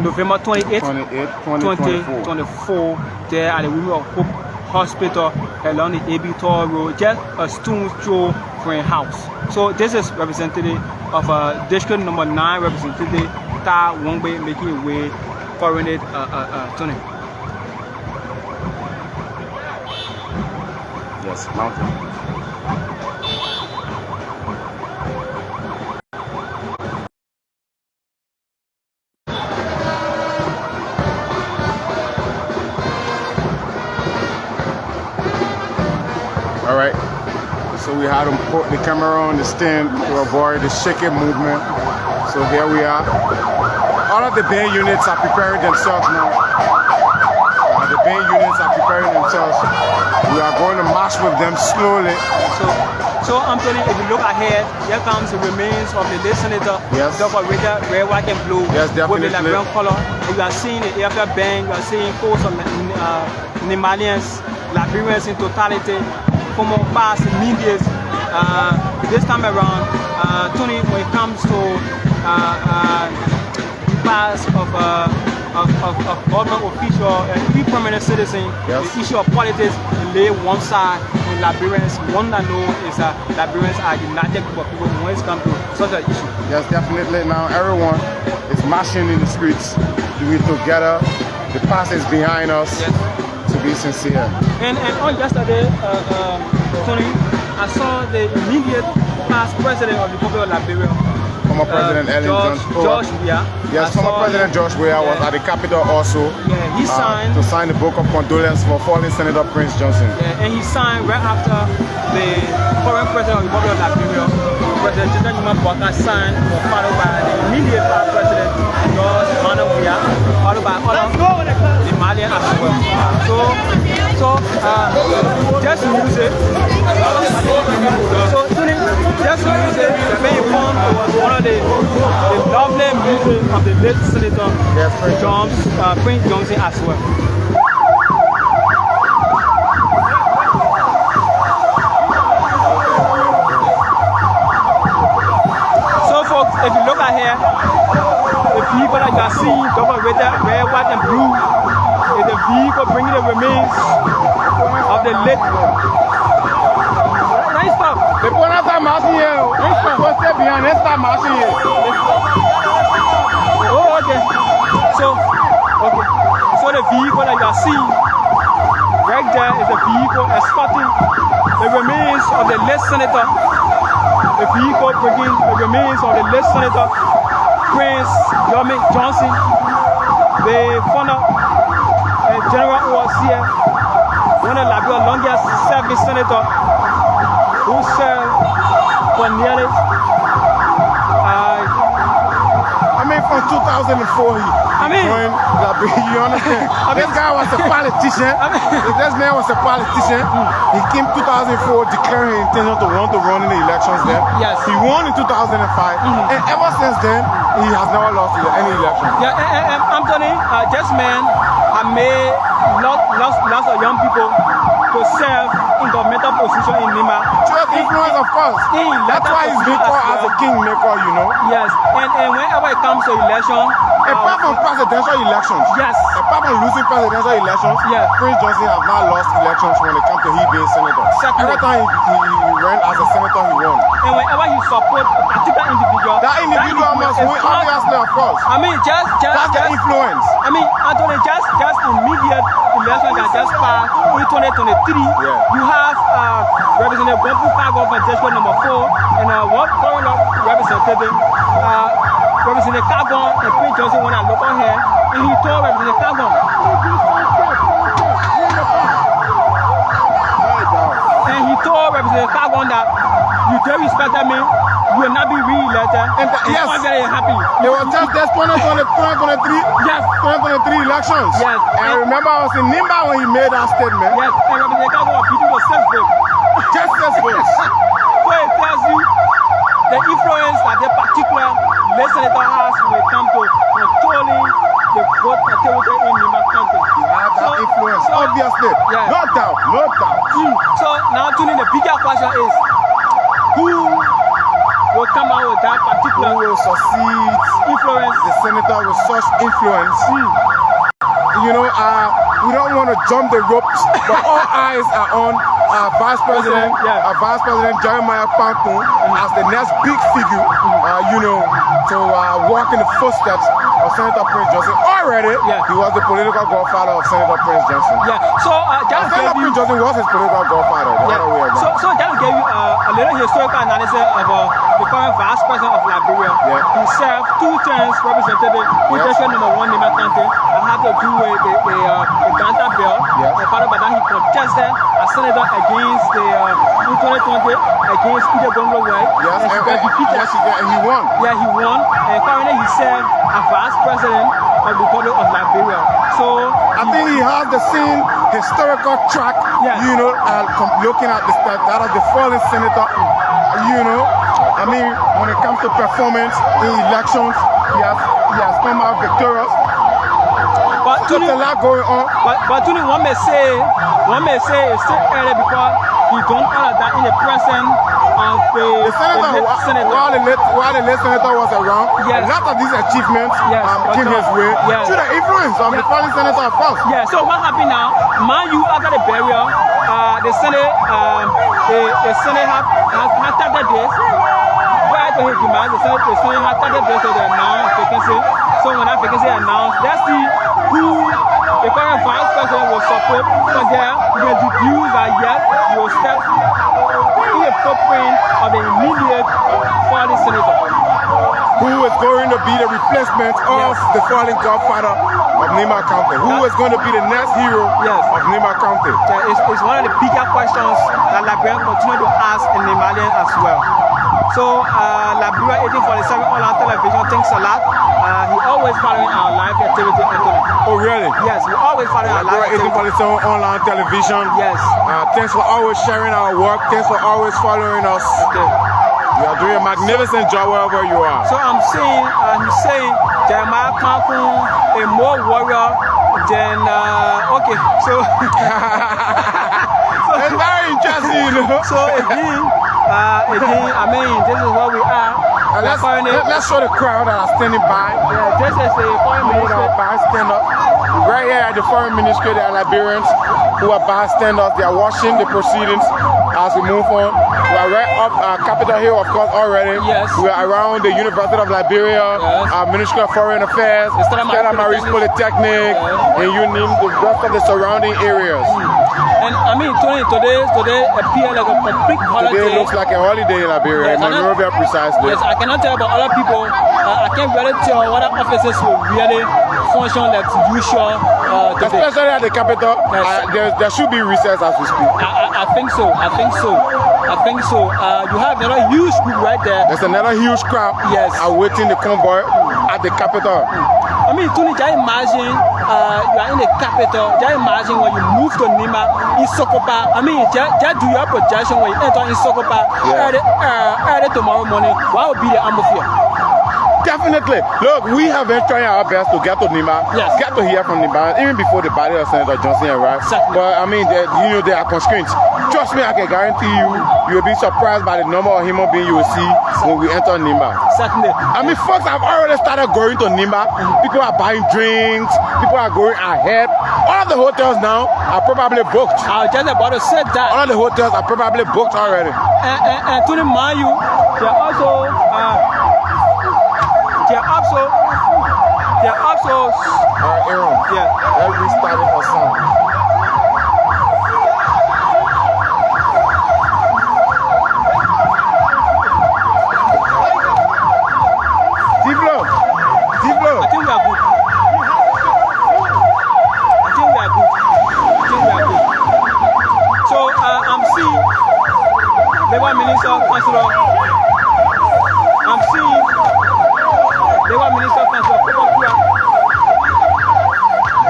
November 28, 2024 there at the Women of Hope Hospital along the Abitor Road, just a stone's throw from a house. So this is representative of District Number 9, Representative Ta Wongbe, making a way coronet Tony. Yes, mountain. All right, so we had to put the camera on the stand to avoid the shaking movement. So here we are. All of the band units are preparing themselves now. The band units are preparing themselves. We are going to march with them slowly. So Anthony, if you look ahead, here comes the remains of the late senator, Dr. Richard Red, White, and Blue, with the Liberian color. You are seeing the aircraft band, you are seeing hosts of Nimalians, Liberians in totality, from our past medias. This time around, Tony, when it comes to the past of government official and every permanent citizen, the issue of politics lay one side, and Liberians, one that know is that Liberians are united group of people when it comes to such an issue. Yes, definitely. Now everyone is marching in the streets, doing together. The past is behind us. To be sincere. And on yesterday, Tony, I saw the immediate past president of the Republic of Liberia, former President George Weah. Yes, former President George Weah was at the Capitol also. Yeah, he signed to sign the book of condolence for fallen Senator Prince Johnson. Yeah, and he signed right after the current president of the Republic of Liberia, President General Bota, signed, followed by the immediate past president George Monrovia, followed by other the Malian as well. So just music. So Tony, just music. The main one was one of the lovely music of the late Senator Prince Johnson as well. So folks, if you look at here, the people that you are seeing, double red, white, and blue, is the vehicle bringing the remains of the late. Nice stuff. The point of time marching here. Don't stay behind. Let's start marching here. Oh, okay. So the vehicle that you are seeing right there is the vehicle escorting the remains of the late senator. The vehicle bringing the remains of the late senator Prince Johnson, the founder General who was here, one of Liberia's longest serving senator, who served for nearly from 2004, you understand? This guy was a politician. This man was a politician. He came 2004 declaring his intention to want to run in the elections then. Yes. He won in 2005. And ever since then, he has never lost any election. Yeah, and Anthony, this man made lots of young people to serve in governmental position in Nima. Just influence, of course. That's why he's been called as a kingmaker, you know. Yes, and whenever it comes to election, apart from presidential elections, yes, apart from losing presidential elections, yes, Prince Johnson have not lost elections when it comes to he being senator. Exactly. Every time he ran as a senator, he won. And whenever he support a particular individual, that individual must win, obviously, of course. I mean, that's the influence. I mean, Anthony, just immediate election that just passed in 2023. You have Representative Gompu Kago from district number 4 and one current representative. Representative Kago and Prince Johnson when I look on here, and he told Representative Kago. And he told Representative Kago that you don't respect me, you will not be re-elected. And yes, I'm very happy. It was just 2023. Yes. 2023 elections. Yes. And I remember I was in Nimba when he made that statement. Yes. And Representative Kago was beating for 6 votes. Just 6 votes. So it tells you the influence that the particular senator has when it comes to controlling the vote activity in Nimba County. He had that influence, obviously. Yeah. No doubt, no doubt. So now, Tony, the bigger question is, who will come out with that particular who will succeed influence the senator with such influence? You know, we don't want to jump the ropes, but all eyes are on Vice President Jeremiah Pankun as the next big figure, you know, to walk in the footsteps of Senator Prince Johnson. Already, he was the political godfather of Senator Prince Johnson. Yeah. So Senator Prince Johnson was his political godfather. So that will give you a little historical analysis of the current Vice President of Liberia. He served 2 terms representative in district number 1 Nimba County. I had to do with the Ganta bill. And followed by that, he contested as senator against the in 2020 against Peter Gongo Way. Yes, and he won. Yeah, he won. And currently he served as Vice President of the Republic of Liberia. So I think he has the same historical track, you know, looking at that of the fallen senator, you know. I mean, when it comes to performance in elections, he has come out victorious. But there's a lot going on. But one may say it's still early because he done all of that in the presence of the senator. While the late senator was around, a lot of these achievements came his way through the influence of the fallen senator, of course. Yeah. So what happened now? After the burial, the Senate have 30 days. Prior to his demise, the Senate had 30 days to announce vacancy. So when that vacancy announced, let's see who the current Vice President will support. From there, we can deduce that yes, he will step in the footprint of the immediate fallen senator. Who is going to be the replacement of the fallen godfather of Nimba County? Who is going to be the next hero of Nimba County? It's one of the bigger questions that Liberians continue to ask in Nimalian as well. So, Liberia 1847 all on television, thanks a lot. He always following our live activity, Anthony. Oh, really? Yes, we always following our live activity. 1847 online television. Yes. Thanks for always sharing our work. Thanks for always following us. Okay. You are doing a magnificent job wherever you are. So I'm saying, he's saying Jeremiah Pankun, a more warrior than, okay, so. It's very interesting, you know. So again, I mean, this is what we are. Let's show the crowd that are standing by. Yeah, this is the foreign ministry. Stand up. Right here at the foreign ministry, there are Liberians who are bystanders. They are watching the proceedings as we move on. We are right up Capitol Hill, of course, already. Yes. We are around the University of Liberia, Ministry of Foreign Affairs, Stella Maris Polytechnic, and you name the rest of the surrounding areas. And I mean, today appears like a complete holiday. Today looks like a holiday in Liberia, in Monrovia precisely. Yes, I cannot tell about other people. I can't really tell what offices will really function like usual today. Especially at the Capitol, there should be recess as we speak. I I think so. You have another huge group right there. There's another huge crowd. Yes. Awaiting the convoy at the capital. I mean, Tony, just imagine you are in the capital. Just imagine when you move to Nima in Sokopa. I mean, just do your projection when you enter in Sokopa early tomorrow morning. What will be the atmosphere? Definitely. Look, we have been trying our best to get to Nima, get to hear from Nima, even before the body of Senator Johnson arrived. Exactly. But I mean, there are constraints. Trust me, I can guarantee you will be surprised by the number of human beings you will see when we enter Nima. Certainly. I mean, folks have already started going to Nima. People are buying drinks. People are going ahead. All of the hotels now are probably booked. I was just about to say that. All of the hotels are probably booked already. And to remind you, they're also Aaron, let's restart it for some. Divlo. I think we are good. So I'm seeing Labour Minister Councillor. I'm seeing Labour Minister Councillor Kokokia.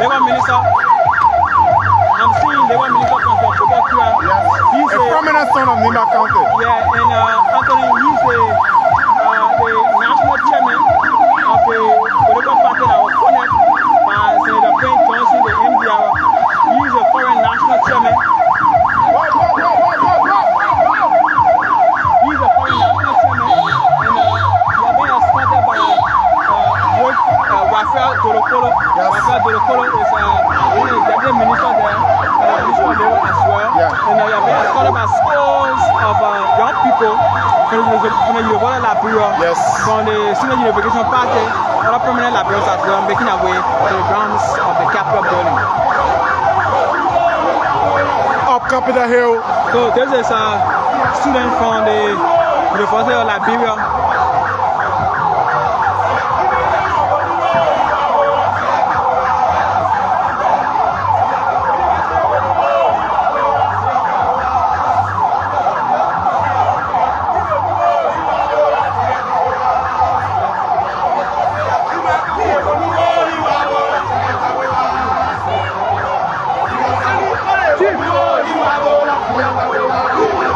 Labour Minister. I'm seeing Labour Minister Councillor Kokokia. He's a prominent son of Nima County. Yeah, and Anthony, he's the national chairman of the political party that was funded by Senator Payne Johnson, the MDR. He's a foreign national chairman. He's a foreign national chairman, and he has been escorted by Rafael Dorokolo. Rafael Dorokolo is the deputy minister there, minister of labor as well. And he has been escorted by scores of young people from the University of Liberia, from the Senior Unification Party, other prominent Liberians as well, making their way to the grounds of the Capitol building. Up Capitol Hill. So this is a student from the University of Liberia.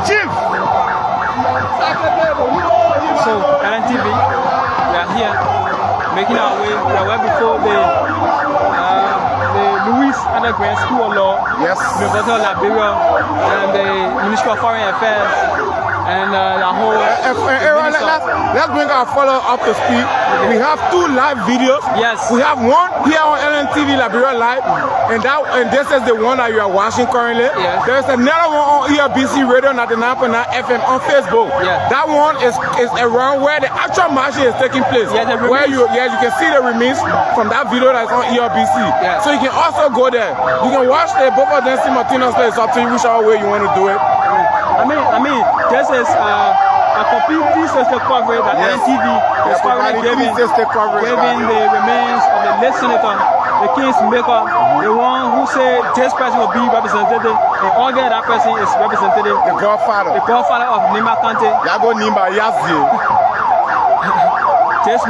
Chief! So, LNTV, we are here making our way. We are well before the Louis Underground School of Law, University of Liberia, and the Ministry of Foreign Affairs, and the whole. Let's bring our follow up to speed. We have 2 live videos. Yes. We have one here on LNTV Liberia Live, and this is the one that you are watching currently. Yes. There's another one on ERBC Radio 99.9 FM on Facebook. Yeah. That one is around where the actual marching is taking place. Yeah, where you can see the remix from that video that's on ERBC. Yeah. So you can also go there. You can watch both of them simultaneously. It's up to you whichever way you want to do it. I mean, this is a complete 360 coverage that NTV is currently giving the remains of the late senator, the king's maker, the one who said this person will be representative, and all that person is representative. The godfather of Nima County. Yago Nima Yazdi. This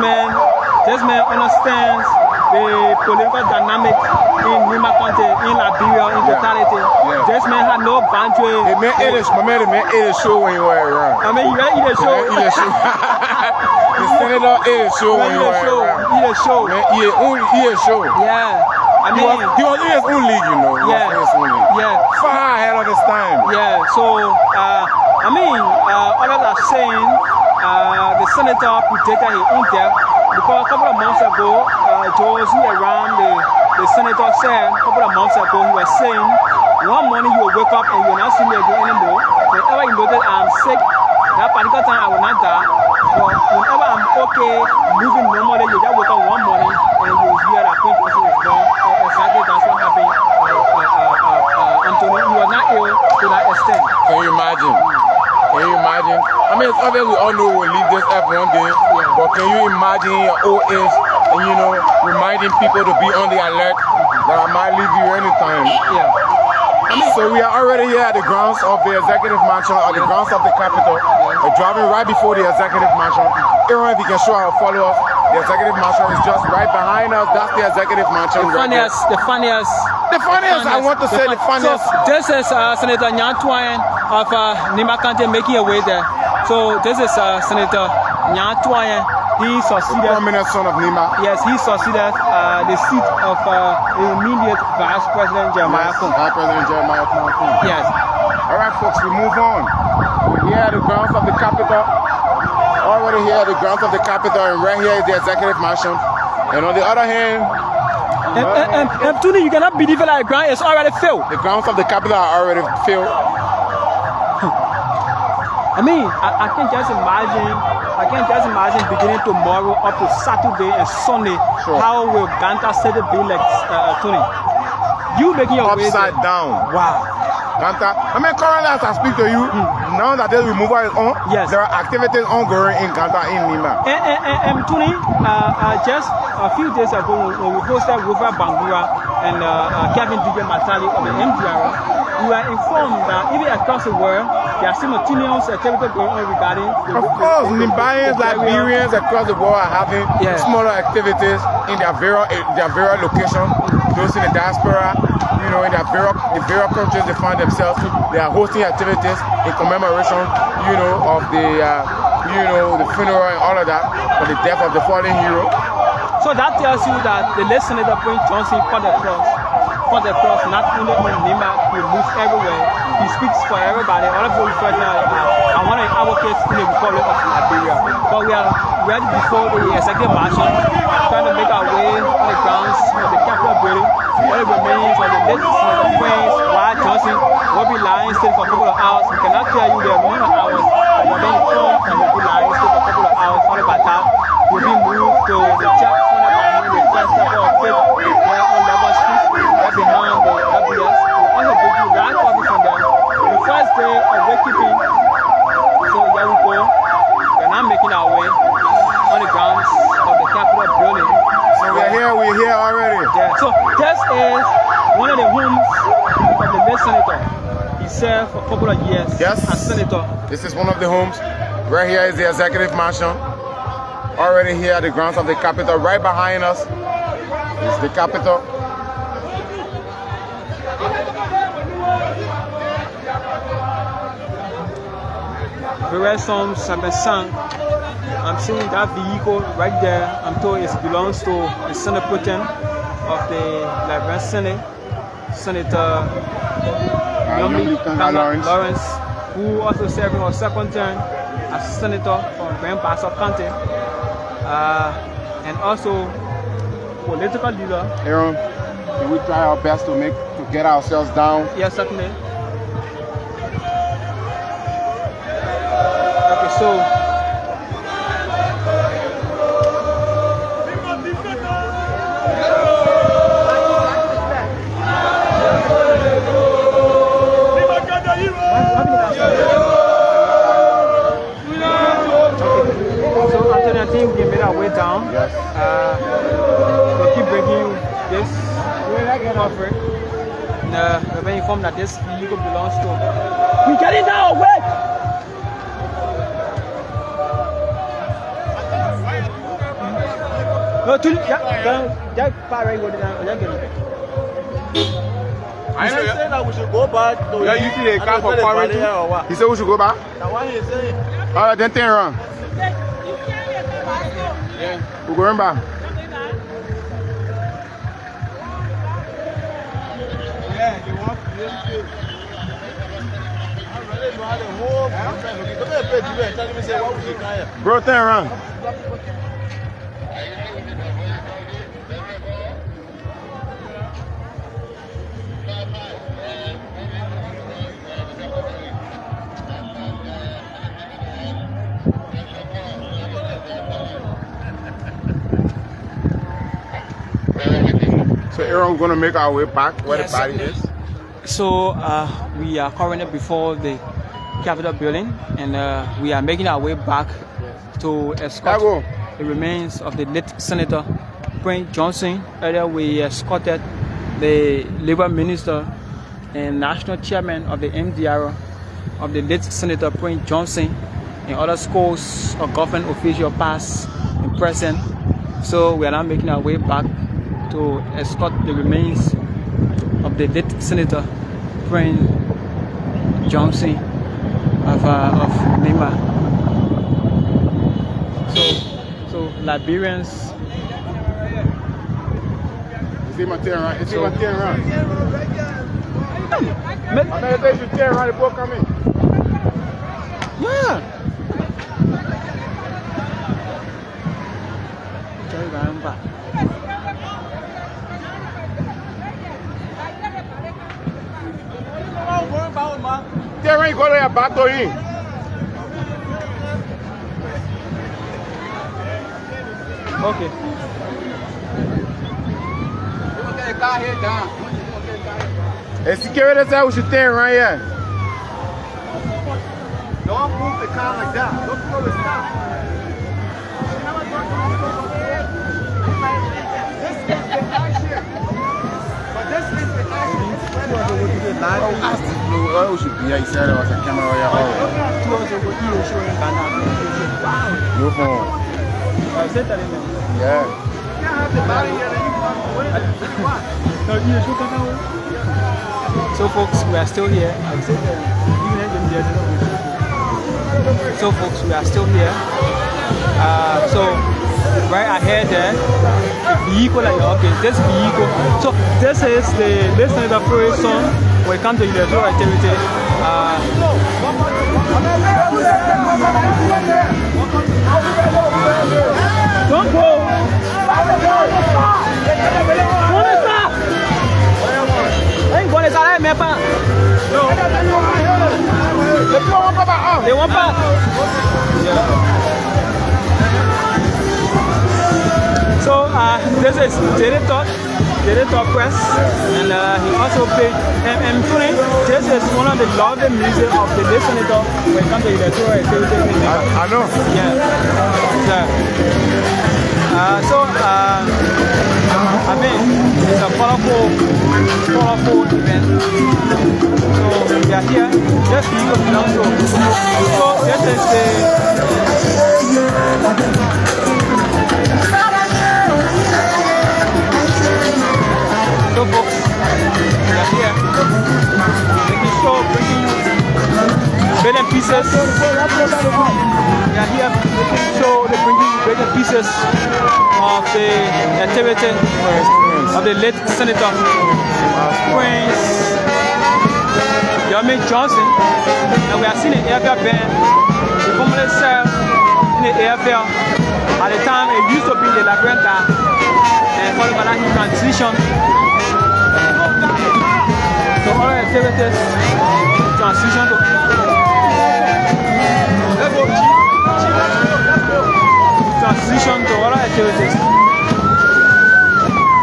man understands the political dynamics in Nima County, in Liberia, in totality. This man had no boundary. The man ate a show when you were around. I mean, you eat a show. The senator ate a show when you were around. Eat a show. Man, eat a show. Yeah. I mean, he was in his own league, you know. Far ahead of his time. Yeah. So, I mean, others are saying the senator predicted his own death because a couple of months ago, those who around the senator said a couple of months ago, he was saying, one morning you will wake up and you will not see me again anymore. Whenever you notice I'm sick, that particular time I will not die. But whenever I'm okay, moving normally, you just wake up one morning and you will hear that pain person is gone. Exactly, that's what happened. Anthony, you are not ill to that extent. Can you imagine? I mean, it's obvious we all know we'll leave this earth one day, but can you imagine your old age and, reminding people to be on the alert that I might leave you anytime? Yeah. So we are already here at the grounds of the executive mansion, at the grounds of the Capitol. We're driving right before the executive mansion. Aaron, if you can show our followers, the executive mansion is just right behind us. That's the executive mansion. The funniest. I want to say the funniest. So this is Senator Nyantwain of Nima County making a way there. So this is Senator Nyantwain. He succeeded. The prominent son of Nima. Yes, he succeeded the seat of the immediate Vice President Jeremiah Fung. Vice President Jeremiah Fung. Yes. All right, folks, we move on. We're here at the grounds of the Capitol. Already here at the grounds of the Capitol, and right here is the executive mansion. And on the other hand, Tony, you cannot believe it, like the ground is already filled. The grounds of the Capitol are already filled. I mean, I can just imagine beginning tomorrow up to Saturday and Sunday, how will Ganta City be like, Tony? You making your way upside down. Wow. Ganta, I mean, currently as I speak to you, now that this removal is on, there are activities ongoing in Ganta, in Nima. And Tony, just a few days ago when we hosted River Bangura and Kevin DJ Matali of the MDR, we were informed that even across the world, there are simultaneous activities going on regarding of course, Nimbayans, Liberians across the world are having smaller activities in their various locations. Those in the diaspora, you know, in the various countries they find themselves, they are hosting activities in commemoration, you know, of the funeral and all of that, for the death of the fallen hero. So that tells you that the late Senator Prince Johnson for the cross, not only on Nima, he moves everywhere. He speaks for everybody. All of those right now are one of the advocates in the Republic of Liberia. But we are ready before the executive mansion, trying to make our way on the grounds of the Capitol building. All the remains of the late Senator Prince Johnson will be lying still for a couple of hours. We cannot tell you the amount of hours, but we're being informed and will be lying still for a couple of hours. Followed by that, we'll be moved to the church the first chapel of faith there on Level Street, right behind the LBS. We'll also give you live copy from them. The first day of wakekeeping, so there we go. We're now making our way on the grounds of the Capitol building. So we're here already. Yeah. So this is one of the homes of the late senator. He served for a couple of years as senator. This is one of the homes. Right here is the executive mansion. Already here at the grounds of the Capitol. Right behind us is the Capitol. Various songs have been sung. I'm seeing that vehicle right there. I'm told it belongs to the Senate Pro Tem of the Liberian Senate, Senator Lawrence, who also serving a second term as senator from Grand Bassa County, and also political leader. Aaron, can we try our best to get ourselves down? Yes, certainly. Okay, so. We made our way down. Yes. They keep bringing you this cover. We've been informed that this vehicle belongs to. We get it now, wait! No, that far right, go down. I said that we should go back. Yeah, you see the car for far right. He said we should go back? Now why he saying? All right, then turn around. We're going back. Yeah, you want to do it. Bro, turn around. So Aaron, we're going to make our way back where the body is. So we are currently before the Capitol building, and we are making our way back to escort the remains of the late Senator Prince Johnson. Earlier we escorted the Labor Minister and national chairman of the MDR of the late Senator Prince Johnson, and other scores of government officials past and present. So we are now making our way back to escort the remains of the late Senator Prince Johnson of Nima. So Liberians. It's my turn, right? It's my turn, right? I better take your turn, right? The book come in. Yeah. Turn right, go there, back to him. Okay. Hey, security said we should turn right here. Don't move the car like that. Don't pull the stop. This is the action. But this is the action. We should be here. He said there was a camera here. No phone. Yeah. So folks, we are still here. So folks, we are still here. So right ahead there, the vehicle that you're okay, this vehicle. So this is the listening to the first song when it comes to electoral activity. Don't go! They want back. Yeah. So this is Dignitary Press, and he also played. And this is one of the lovely music of the senator when it comes to electoral activity. I know. Yeah. I mean, it's a colorful event. So we are here. Just you know, so this is the. So folks, we are here. Making sure bringing you bits and pieces. We are here making sure they bring you bits and pieces of the activity of the late Senator Prince Johnson. And we are seeing the airfare band. We formerly served in the airfare. At the time, it used to be the Liberian guy. And followed by that, he transitioned. So all the activities transition to other activities.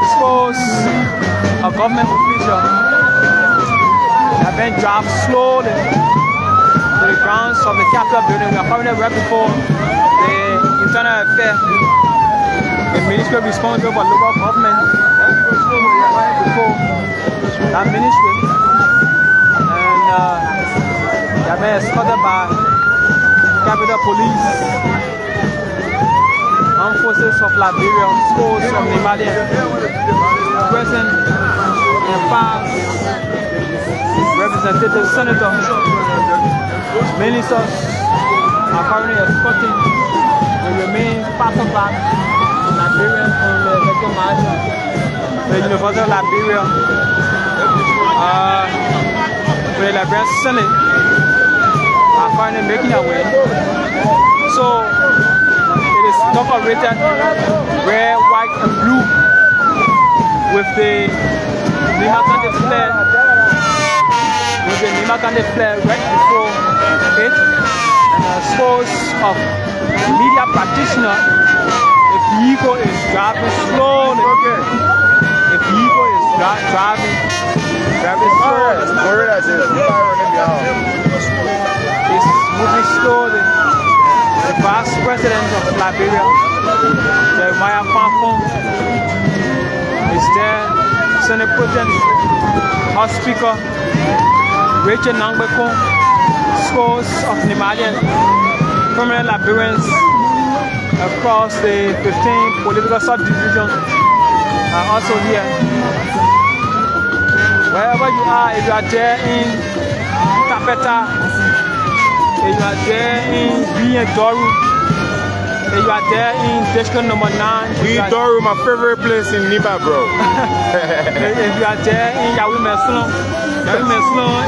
Suppose a government official have been dropped slowly to the grounds of the Capitol building. We are coming there right before the internal affair, the ministry responsible for local government, before that ministry, and they have been escorted by Capitol Police, Armed Forces of Liberia, scores of Liberia, present and past representatives, senators, ministers are currently escorting the remains part of that Liberians from the electoral margin, the University of Liberia, the Liberian Senate are currently making their way. So it is decorated red, white, and blue with the Nimakande flag, right before it, and a source of media practitioner. The vehicle is driving slowly. The vehicle is driving very slowly. It's moving slowly. The Vice President of Liberia, Jeremiah Pampon, is there Senate President, House Speaker, Rachel Nangbeko, scores of Nimadian permanent Liberians across the 15 political subdivisions are also here. Wherever you are, if you are there in Tapeta, if you are there in Doru, if you are there in district number 9, Doru, my favorite place in Niba, bro. If you are there in Yahweh Meslon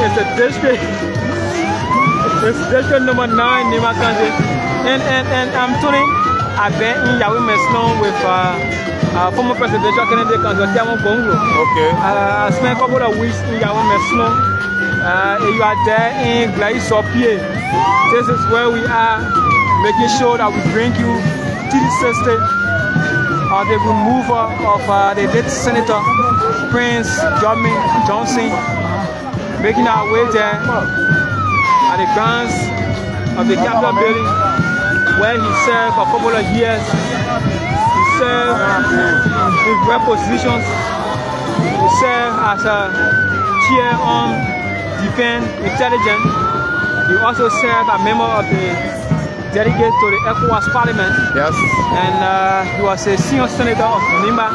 is the district. It's district number 9, Nima County. And I'm telling, I've been in Yahweh Meslon with former presidential candidate Tiamo Bongo. Okay. I spent a couple of weeks in Yahweh Meslon. You are there in Glaisopie. This is where we are, making sure that we bring you to the system of the removal of the late Senator Prince Johnson, making our way there at the grounds of the Capitol building, where he served for a couple of years. He served in great positions. He served as a chair on defense intelligence. He also served as a member of the delegate to the ECOWAS Parliament. Yes. And he was a senior senator of Nimba.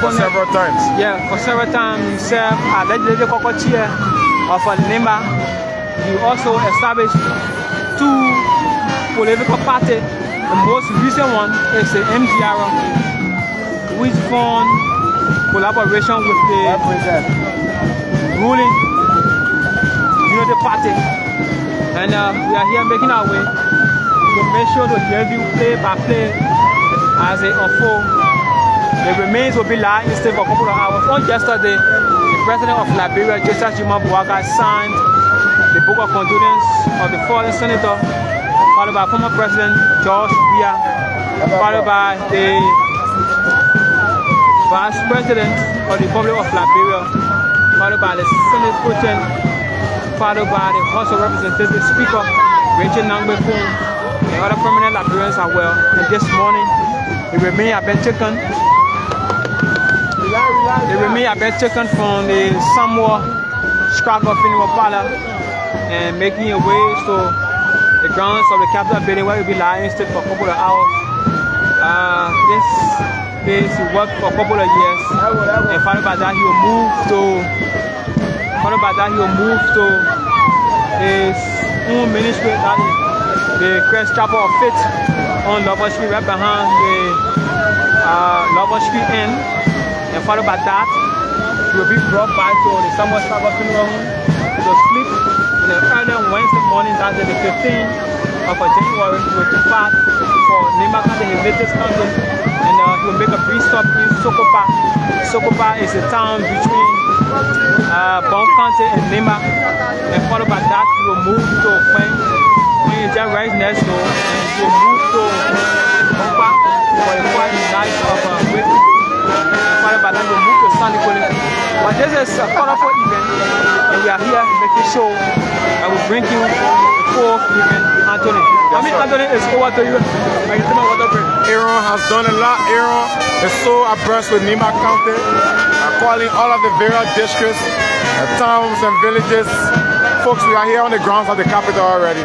For several times. Yeah, for several times. He served as legislative chair of Nimba. He also established 2 political parties. The most recent one is the MDR, which formed collaboration with the ruling Unity Party. And we are here making our way to make sure to give you play by play as it unfolds. The remains will be lying in state for a couple of hours. On yesterday, the president of Liberia, Joseph Juma Buaga, signed the book of condolence of the fallen senator, followed by former president George Weah, followed by the vice president of the Republic of Liberia, followed by the Senate President, followed by the House of Representatives Speaker, Rachel Nangbeko, and other prominent Liberians as well. And this morning, the remains have been taken. The remains have been taken from the Samoa Stryker funeral parlor and making your way to the grounds of the Capitol building, where it will be lying still for a couple of hours. This place he worked for a couple of years, and followed by that he will move to his own ministry, that is the Christ Chapel of Faith on Lover Street, right behind the Lover Street Inn. And followed by that, he will be brought back to the Samuel Stryker funeral home to sleep on the early Wednesday morning, that's the 15th of January. He will depart for Nimba County, his latest county, and he will make a brief stop in Sokopa. Sokopa is a town between Bon County and Nimba. And followed by that, he will move to Queen. When you just right next door, and he will move to Bomba for a quiet night of waiting. Followed by that, we move to San Nicolas. But this is a colorful event, and we are here making sure I will bring you the 4th event, Anthony. Anthony, it's over to you. Aaron has done a lot. Aaron is so abreast with Nimba County, calling all of the various districts, towns and villages. Folks, we are here on the grounds of the capital already,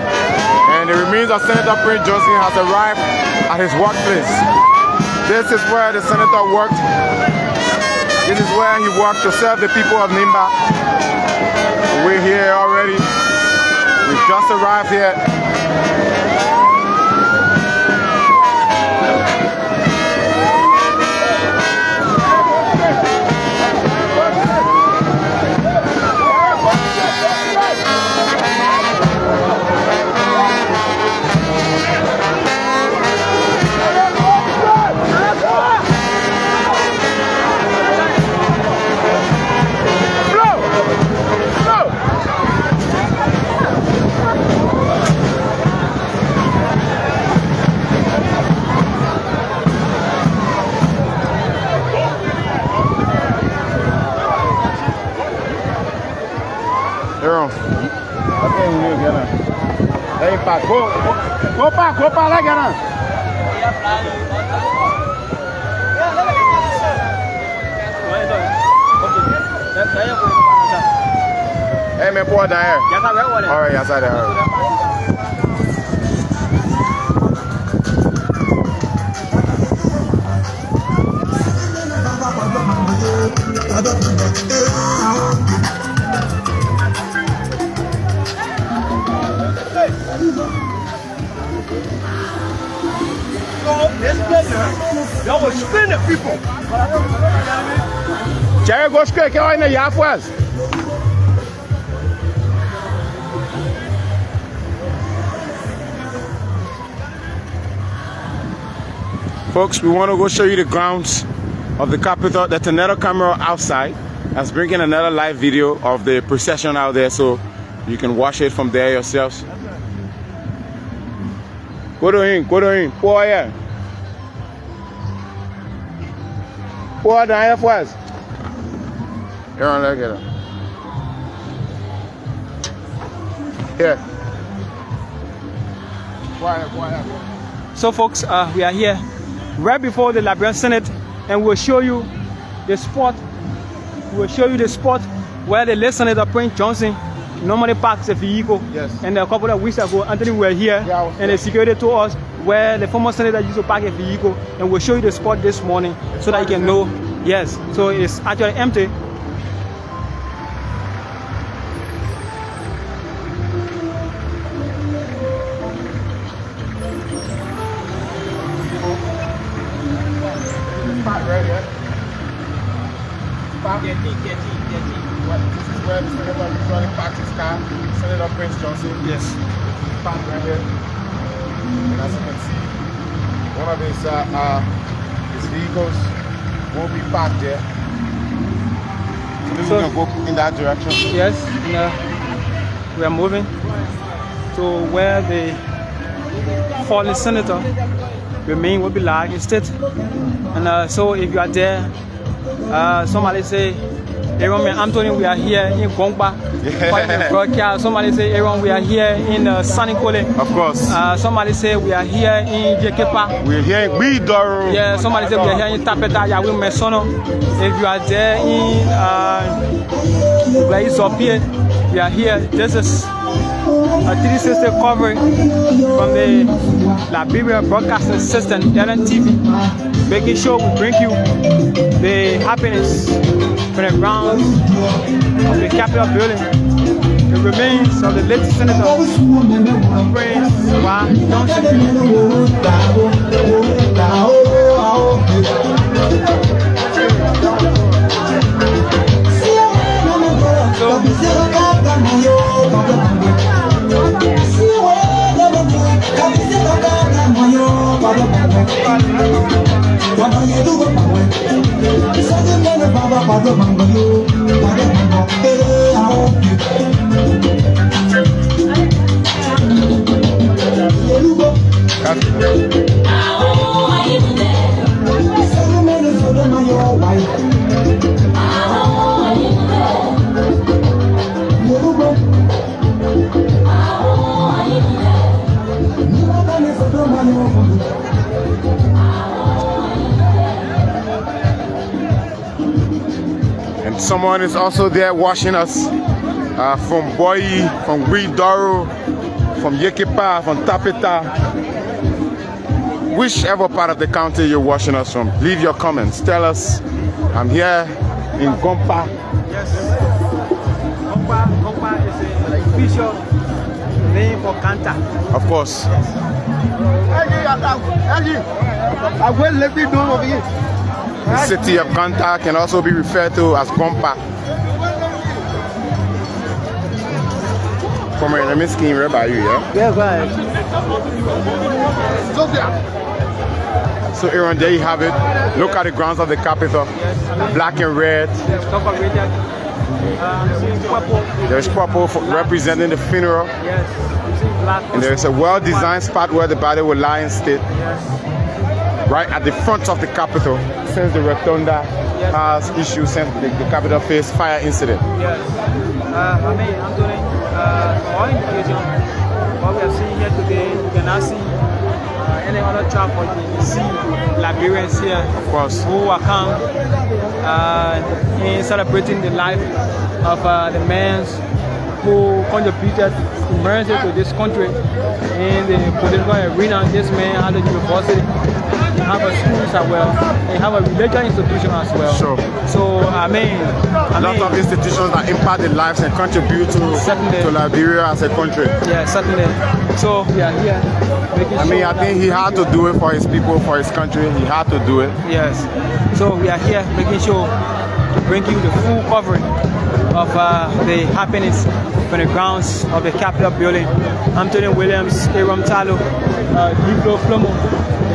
and the remains of Senator Prince Johnson has arrived at his workplace. This is where the senator worked. This is where he worked to serve the people of Nimba. We're here already. We've just arrived here. Go back, like that. Hey, man, pour down here. Yes, I read one. All right, yes, I did. That was spinning people. Jerry, go straight. Get in the yard first. Folks, we want to go show you the grounds of the Capitol. There's another camera outside that's bringing another live video of the procession out there, so you can watch it from there yourselves. Go to him, pour here. Pour down here first. Here on leg it. Here. Pour here. So folks, we are here right before the Liberian Senate, and we'll show you the spot. We'll show you the spot where the late Senator Prince Johnson normally parks a vehicle. Yes. And a couple of weeks ago, Anthony, we were here, and the security told us where the former senator used to park a vehicle, and we'll show you the spot this morning so that you can know. Yes, so it's actually empty. This is where the senator usually parks his car. Senator Prince Johnson. Yes. Parked right here. And as you can see, one of his vehicles will be parked there. So we can go in that direction. Yes, we are moving to where the fallen senator remain will be lying instead. And so if you are there, somebody say, Aaron and Anthony, we are here in Gongba. Yeah. Somebody say, Aaron, we are here in Sanikole. Of course. Somebody say, we are here in Jekepa. We're here in Bidoro. Yeah, somebody say, we are here in Tapeta, Yahweh Mesono. If you are there in Blaisopie, we are here. This is a 360 coverage from the Liberia Broadcasting System, LNTV, making sure we bring you the happiness from the grounds of the Capitol building, the remains of the late Senator Prince Johnson. And someone is also there watching us from Boyi, from Guidoro, from Yekepa, from Tapeta. Whichever part of the county you're watching us from, leave your comments. Tell us, I'm here in Gompa. Yes, Gompa is an official name for Kanta. Of course. The city of Kanta can also be referred to as Gompa. Come here, let me skin right by you, yeah? Yes, right. So Aaron, there you have it. Look at the grounds of the Capitol. Black and red. There's purple representing the funeral. And there's a well-designed spot where the body will lie in state. Right at the front of the Capitol, since the Rotunda has issued since the Capitol faced fire incident. Yes. Anthony, for all indication, what we are seeing here today, you can now see any other tribe, but you see Liberians here, Of course. who are come in celebrating the life of the men who contributed immensely to this country in the political arena. This man had a university, he have a schools as well, he have a religious institution as well. Sure. So A lot of institutions that impact the lives and contribute Certainly. to Liberia as a country. yeah, certainly. So we are here making I think he had to do it for his people, for his country. He had to do it. Yes. So we are here making sure to bring you the full coverage of the happenings from the grounds of the Capitol building. Anthony Williams, Aaron Talo, Diplo Flomo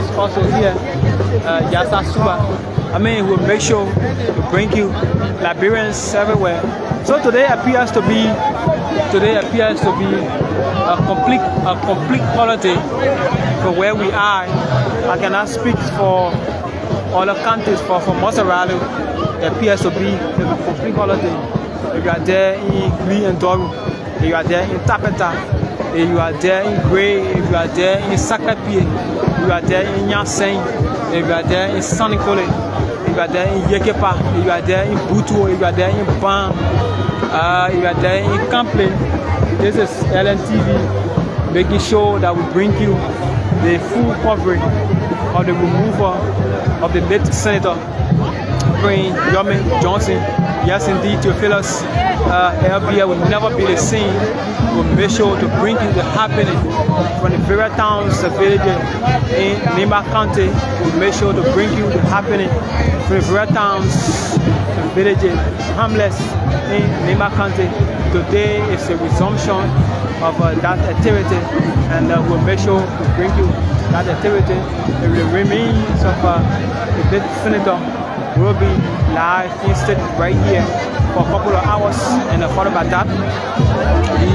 is also here. Yasa Suba. We'll make sure to bring you Liberians everywhere. So today appears to be a complete holiday for where we are. I cannot speak for all the countries, for Monrovia. It appears to be a complete holiday. If you are there in Glee and Doru, if you are there in Tapeta, if you are there in Gray, if you are there in Sakapie, if you are there in Yansen, if you are there in Sanikole, if you are there in Yekepa, if you are there in Butu, if you are there in Ban, if you are there in Kample. This is LNTV making sure that we bring you the full coverage of the removal of the late Senator Prince Yomi Johnson. Yes, indeed, Theophilus LBA will never be the same. We'll make sure to bring you the happening from the various towns and villages in Nima County. We'll make sure to bring you the happening from the various towns and villages, hamlets in Nima County. Today is a resumption of that activity, and we'll make sure to bring you that activity. The remains of the late Senator will be live instead right here for a couple of hours, and followed by that.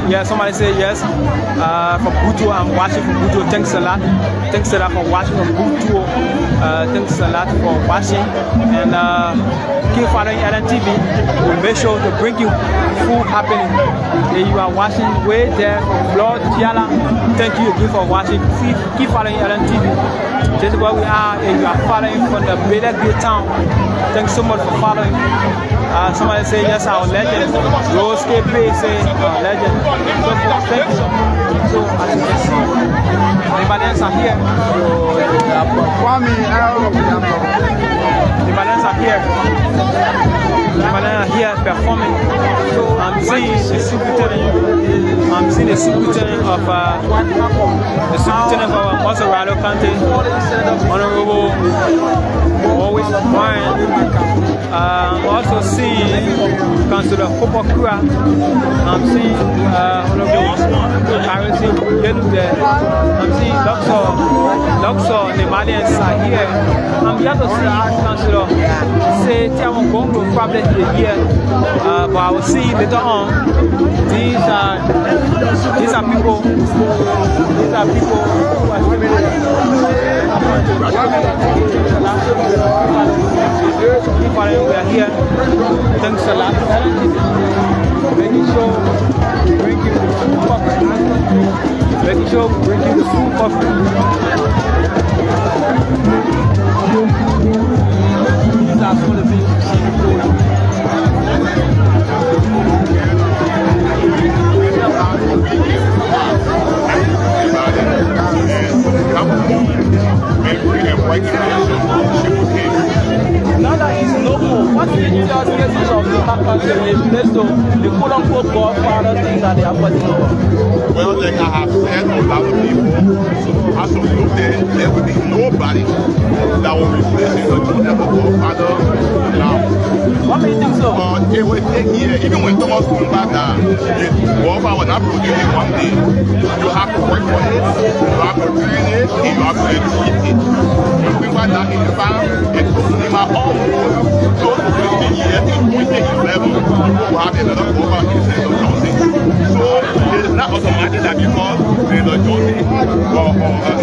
Yeah, somebody say yes. From Butu, I'm watching from Butu. Thanks a lot. Thanks a lot for watching from Butu. Thanks a lot for watching. And keep following LNTV. We'll make sure to bring you full happening. If you are watching way there from Lord Tiala, thank you again for watching. Keep following LNTV. This is where we are. If you are following from the Beta Gate Town, thanks so much for following. Somebody say yes, our legend. Rose KP say our legend. So thank you. So as you can see, the Liberians are here. The Liberians are here. The Liberians are here performing. So I'm seeing the superintendent. I'm seeing the superintendent of our Monrovia County, Honorable always Brian. I'm also seeing Councillor Kopokura. I'm seeing Honorable Harrison Yelu there. I'm seeing Luxor, the Malians are here. I'm here to see Councillor say Tiawan Bongo probably here, but I will see later on. These are people who are we are here. Thanks a lot. Making sure we bring you the full coverage. Making sure we bring you the full coverage. These are some of the things you see before you. Now that he's local, what do you just get of the happiness to the quote-unquote godfather thing that they are putting over? Well, like I have said a lot of people, so as of today, there will be nobody that will replace the godfather now. What do you think so? It will take years. Even when Thomas Kumba died, godfather was not producing one day. You have to work for it, you have to train it, and you have to educate it. Kumba died in the farm, it took him almost close to 50 years in 2011 to have another godfather in Senator Johnson. So it is not automatic that because Senator Johnson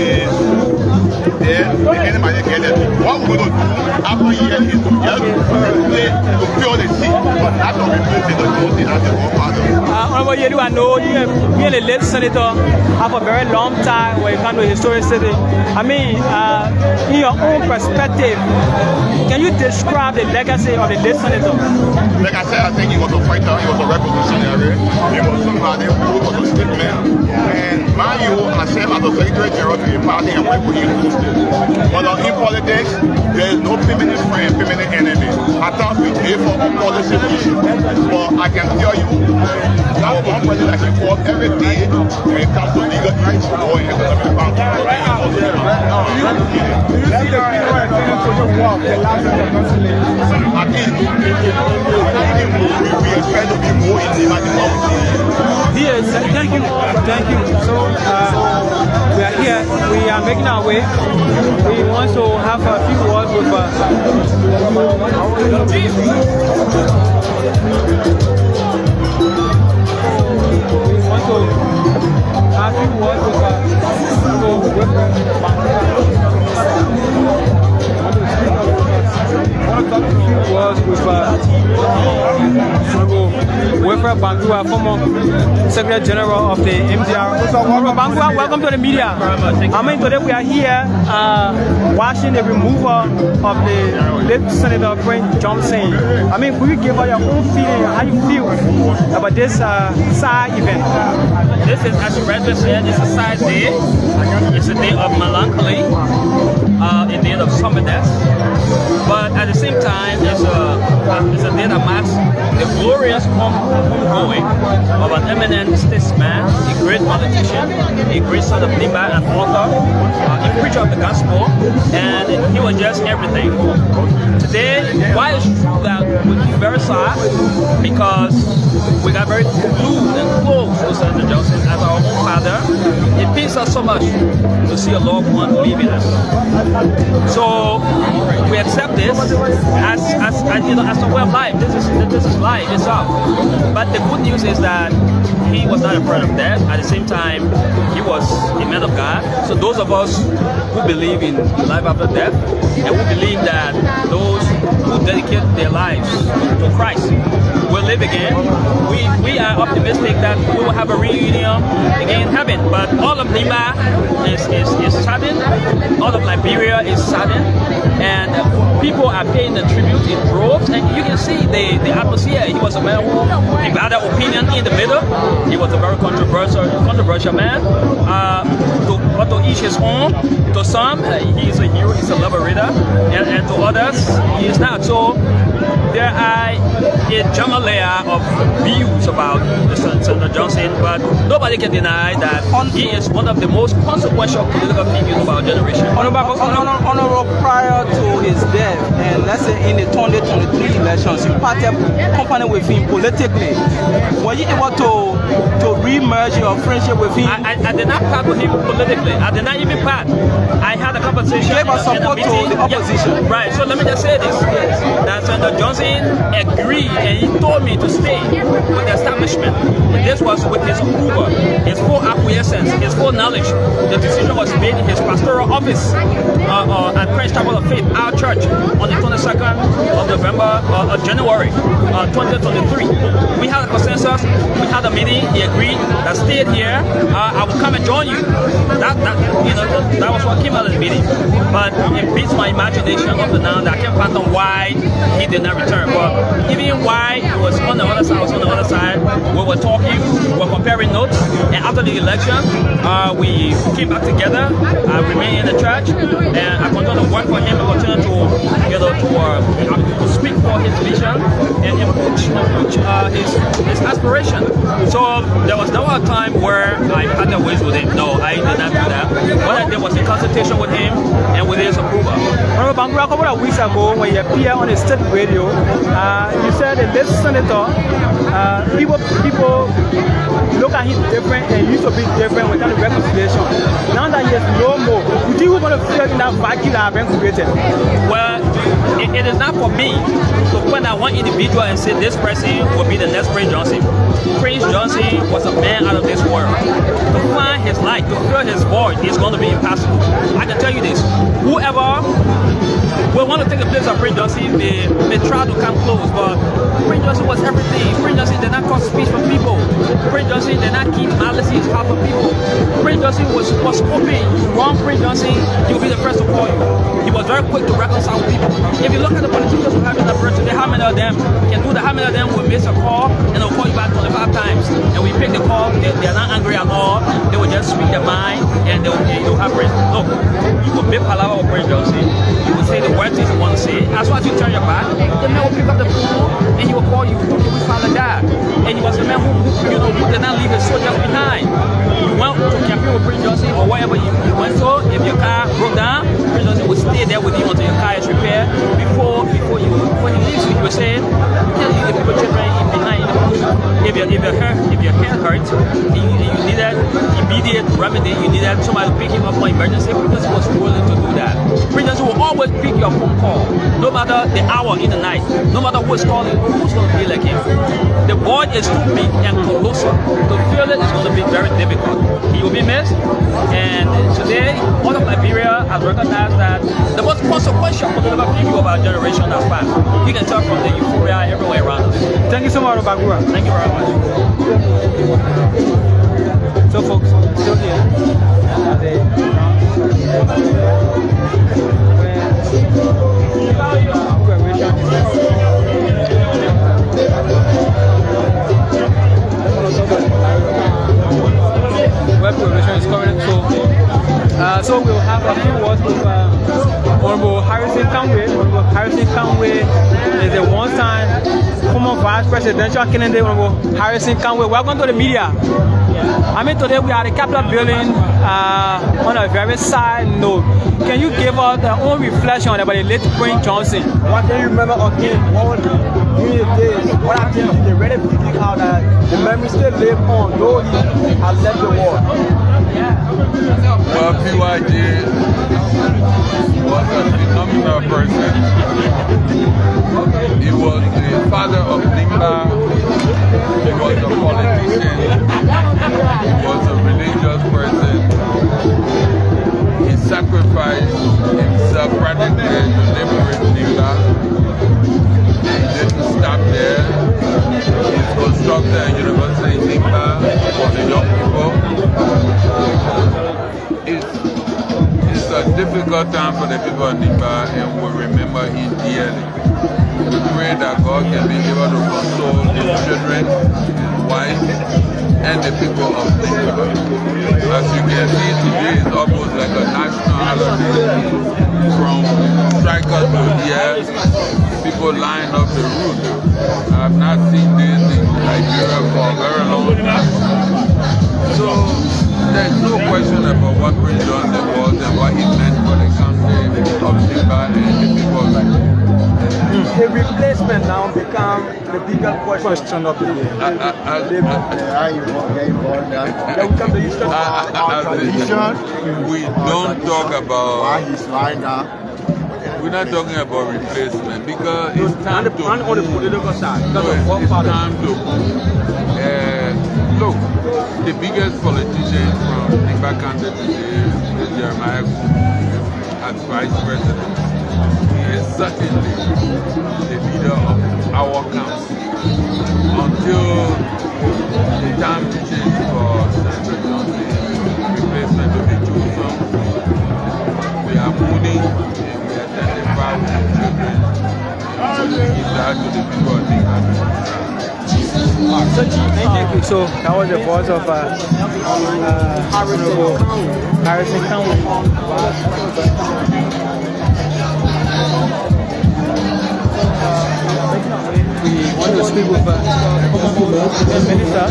is there, anybody get it. What we're going to do after years is to just replace, to fill the seat, but not to replace Senator Johnson as the godfather. Honorable Yedu, I know you and the late senator have a very long time when it comes to historic city. I mean, in your own perspective, can you describe the legacy of the late senator? Like I said, I think he was a fighter, he was a revolutionary, he was somebody who was a statesman. And mind you, I served as a Secretary General to the party and work with him. But in politics, there is no permanent friend, permanent enemy. I thought we pay for a policy issue. But I can tell you, that was one person that he fought every day when it comes to legal rights or in economic boundaries. I think we expect to be more in the democracy. Yes, thank you. So we are here, we are making our way. We want to have a few words with Wilfred Bangua, former Secretary General of the MDR. Bangua, welcome to the media. I mean, today we are here watching the removal of the late Senator Prince Johnson. I mean, could you give us your own feeling, how you feel about this sad event? This is, as the president said, it's a sad day. It's a day of melancholy, a day of somberness. But at the same time, it's a day that marks the glorious homegoing of an eminent statesman, a great politician, a great son of Nimba, an author, a preacher of the gospel, and he was just everything. Today, why it's true that we feel very sad? Because we got very glued and close to Senator Johnson as our own father. It pains us so much to see a loved one leaving us. So we accept this as a way of life. This is life itself. But the good news is that he was not afraid of death. At the same time, he was a man of God. So those of us who believe in life after death, and who believe that those who dedicate their lives to Christ will live again, we are optimistic that we will have a reunion again in heaven. But all of Lima is saddened, all of Liberia is saddened, and people are paying the tribute in droves, and you can see the atmosphere. He was a man who divided opinion in the middle. He was a very controversial man. But to each his own. To some, he's a hero, he's a liberator, and to others, he is not. So there are a general layer of views about Senator Johnson, but nobody can deny that he is one of the most consequential political figures of our generation. Honorable, prior to his death, and let's say in the 2023 elections, you parted company with him politically. Were you able to re-merge your friendship with him? I did not part with him politically. I did not even part. I had a conversation. You gave us support to the opposition. Yeah, right. So let me just say this: that Senator Johnson agreed, and he told me to stay with the establishment. This was with his approval, his full acquiescence, his full knowledge. The decision was made in his pastoral office at Christ Chapel of Faith, our church, on the 22nd of January 2023. We had a consensus. We had a meeting. He agreed. That stayed here. I will come and join you. That was what came out of the meeting. But it beats my imagination up to now that I can't fathom why he did not return. But even why he was on the other side, I was on the other side. We were talking, we were comparing notes, and after the election, we came back together. I remained in the church, and I continued to work for him and continue to speak for his vision and push his aspiration. So there was never a time where I parted ways with him. No, I did not do that. What I did was in consultation with him and with his approval. Honorable Bangura, a couple of weeks ago, when you appeared on the state radio, you said the late senator, people look at him different and used to be different without the reconciliation. Now that he is no more, would you want to feel in that vacuum that has been created? Well, it is not for me to point out one individual and say this person will be the next Prince Johnson. Prince Johnson was a man out of this world. To find his light, to fill his void is going to be impossible. I can tell you this, whoever will want to take a enemies of Prince Johnson may try to come close, but Prince Johnson was everything. Prince Johnson did not cause speech from people. Prince Johnson did not keep malice in his heart for people. Prince Johnson was hoping you wrong Prince Johnson, he will be the first to call you. He was very quick to reconcile with people. If you look at the politicians who have in the branch today, how many of them can do that? How many of them will miss a call and they'll call you back 25 times? And we pick the call, they're not angry at all. They will just speak their mind and they'll have rest. Look, you will make palaver with Prince Johnson. You will say the worst things you want to say. As soon as you turn your back, the man will pick up the phone and he will call you. We found that. And he was a man who did not leave his soldiers behind. You went to campaign with Prince Johnson or wherever you went to. If your car broke down, Prince Johnson would stay there with you until your car is repaired. Before he leaves you, he would say, you can't leave the people children behind. If your hair hurts, you needed immediate remedy, you needed somebody to pick him up for emergency. Prince Johnson was willing to do that. Prince Johnson will always pick your phone call, no matter the hour in the night, no matter who's calling, who's going to be like him. The void is too big and colossal. To fill it is going to be very difficult. He will be missed, and today, all of Liberia has recognized that the most consequential political figure of our generation has passed. You can tell from the euphoria everywhere around us. Thank you so much, Bagura. Thank you very much. So folks, still here at the where preparation is coming. So we'll have a few words with Honorable Harrison Conway. Honorable Harrison Conway is a one-time former vice presidential candidate. Honorable Harrison Conway, welcome to the media. I mean, today we are at the Capitol building on a very side note. Can you give us your own reflection about the late Prince Johnson? What can you remember of him? What was during the days? What I think they really figured out that the memory still live on, though he has left the world. Well, PYJ was a phenomenal person. He was the father of Nimba. He was a politician. He was a religious person. He sacrificed himself practically to liberate Nimba. He didn't stop there. He constructed a university in Nimba for the young people. It's a difficult time for the people of Nimba, and we'll remember him dearly. We pray that God can be able to console his children, his wife, and the people of Nimba. As you can see, today is almost like a national holiday. From Stryker to here, people line up the route. I have not seen this in Nigeria for a very long time. So there's no question about what Prince Johnson was and what he meant for the country of Nimba and the people of Nigeria. The replacement now become the bigger question of the day. We don't talk about why he's lying now. We're not talking about replacement because it's time to move. It's time to move. Look, the biggest politician from Nimba County today is Jeremiah as vice president. He is certainly the leader of our council. Until the time to change for Senator Johnson replacement to be chosen, we are moving and we identify with the children to give that to the people of Nimba. Thank you. So that was the voice of Harrison Conway. We want to speak with the Minister,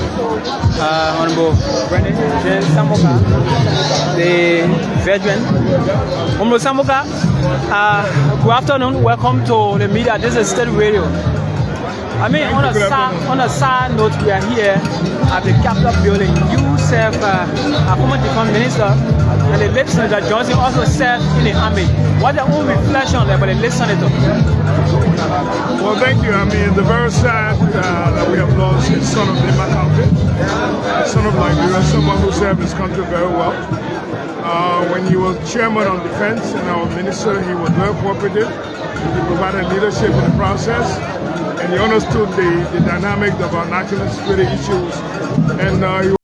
Honorable Brennan James Samoka, the veteran. Honorable Samoka, good afternoon. Welcome to the media. This is State Radio. I mean, on a side note, we are here at the Capitol building. You serve a former defense minister, and the late Senator Johnson also served in the army. What's your own reflection about the late senator? Well, thank you. I mean, the very sad that we have lost a son of my country, a son of Liberia, someone who served his country very well. When he was chairman on defense and our minister, he was very cooperative. He provided leadership in the process, and he understood the dynamic of our national security issues. And he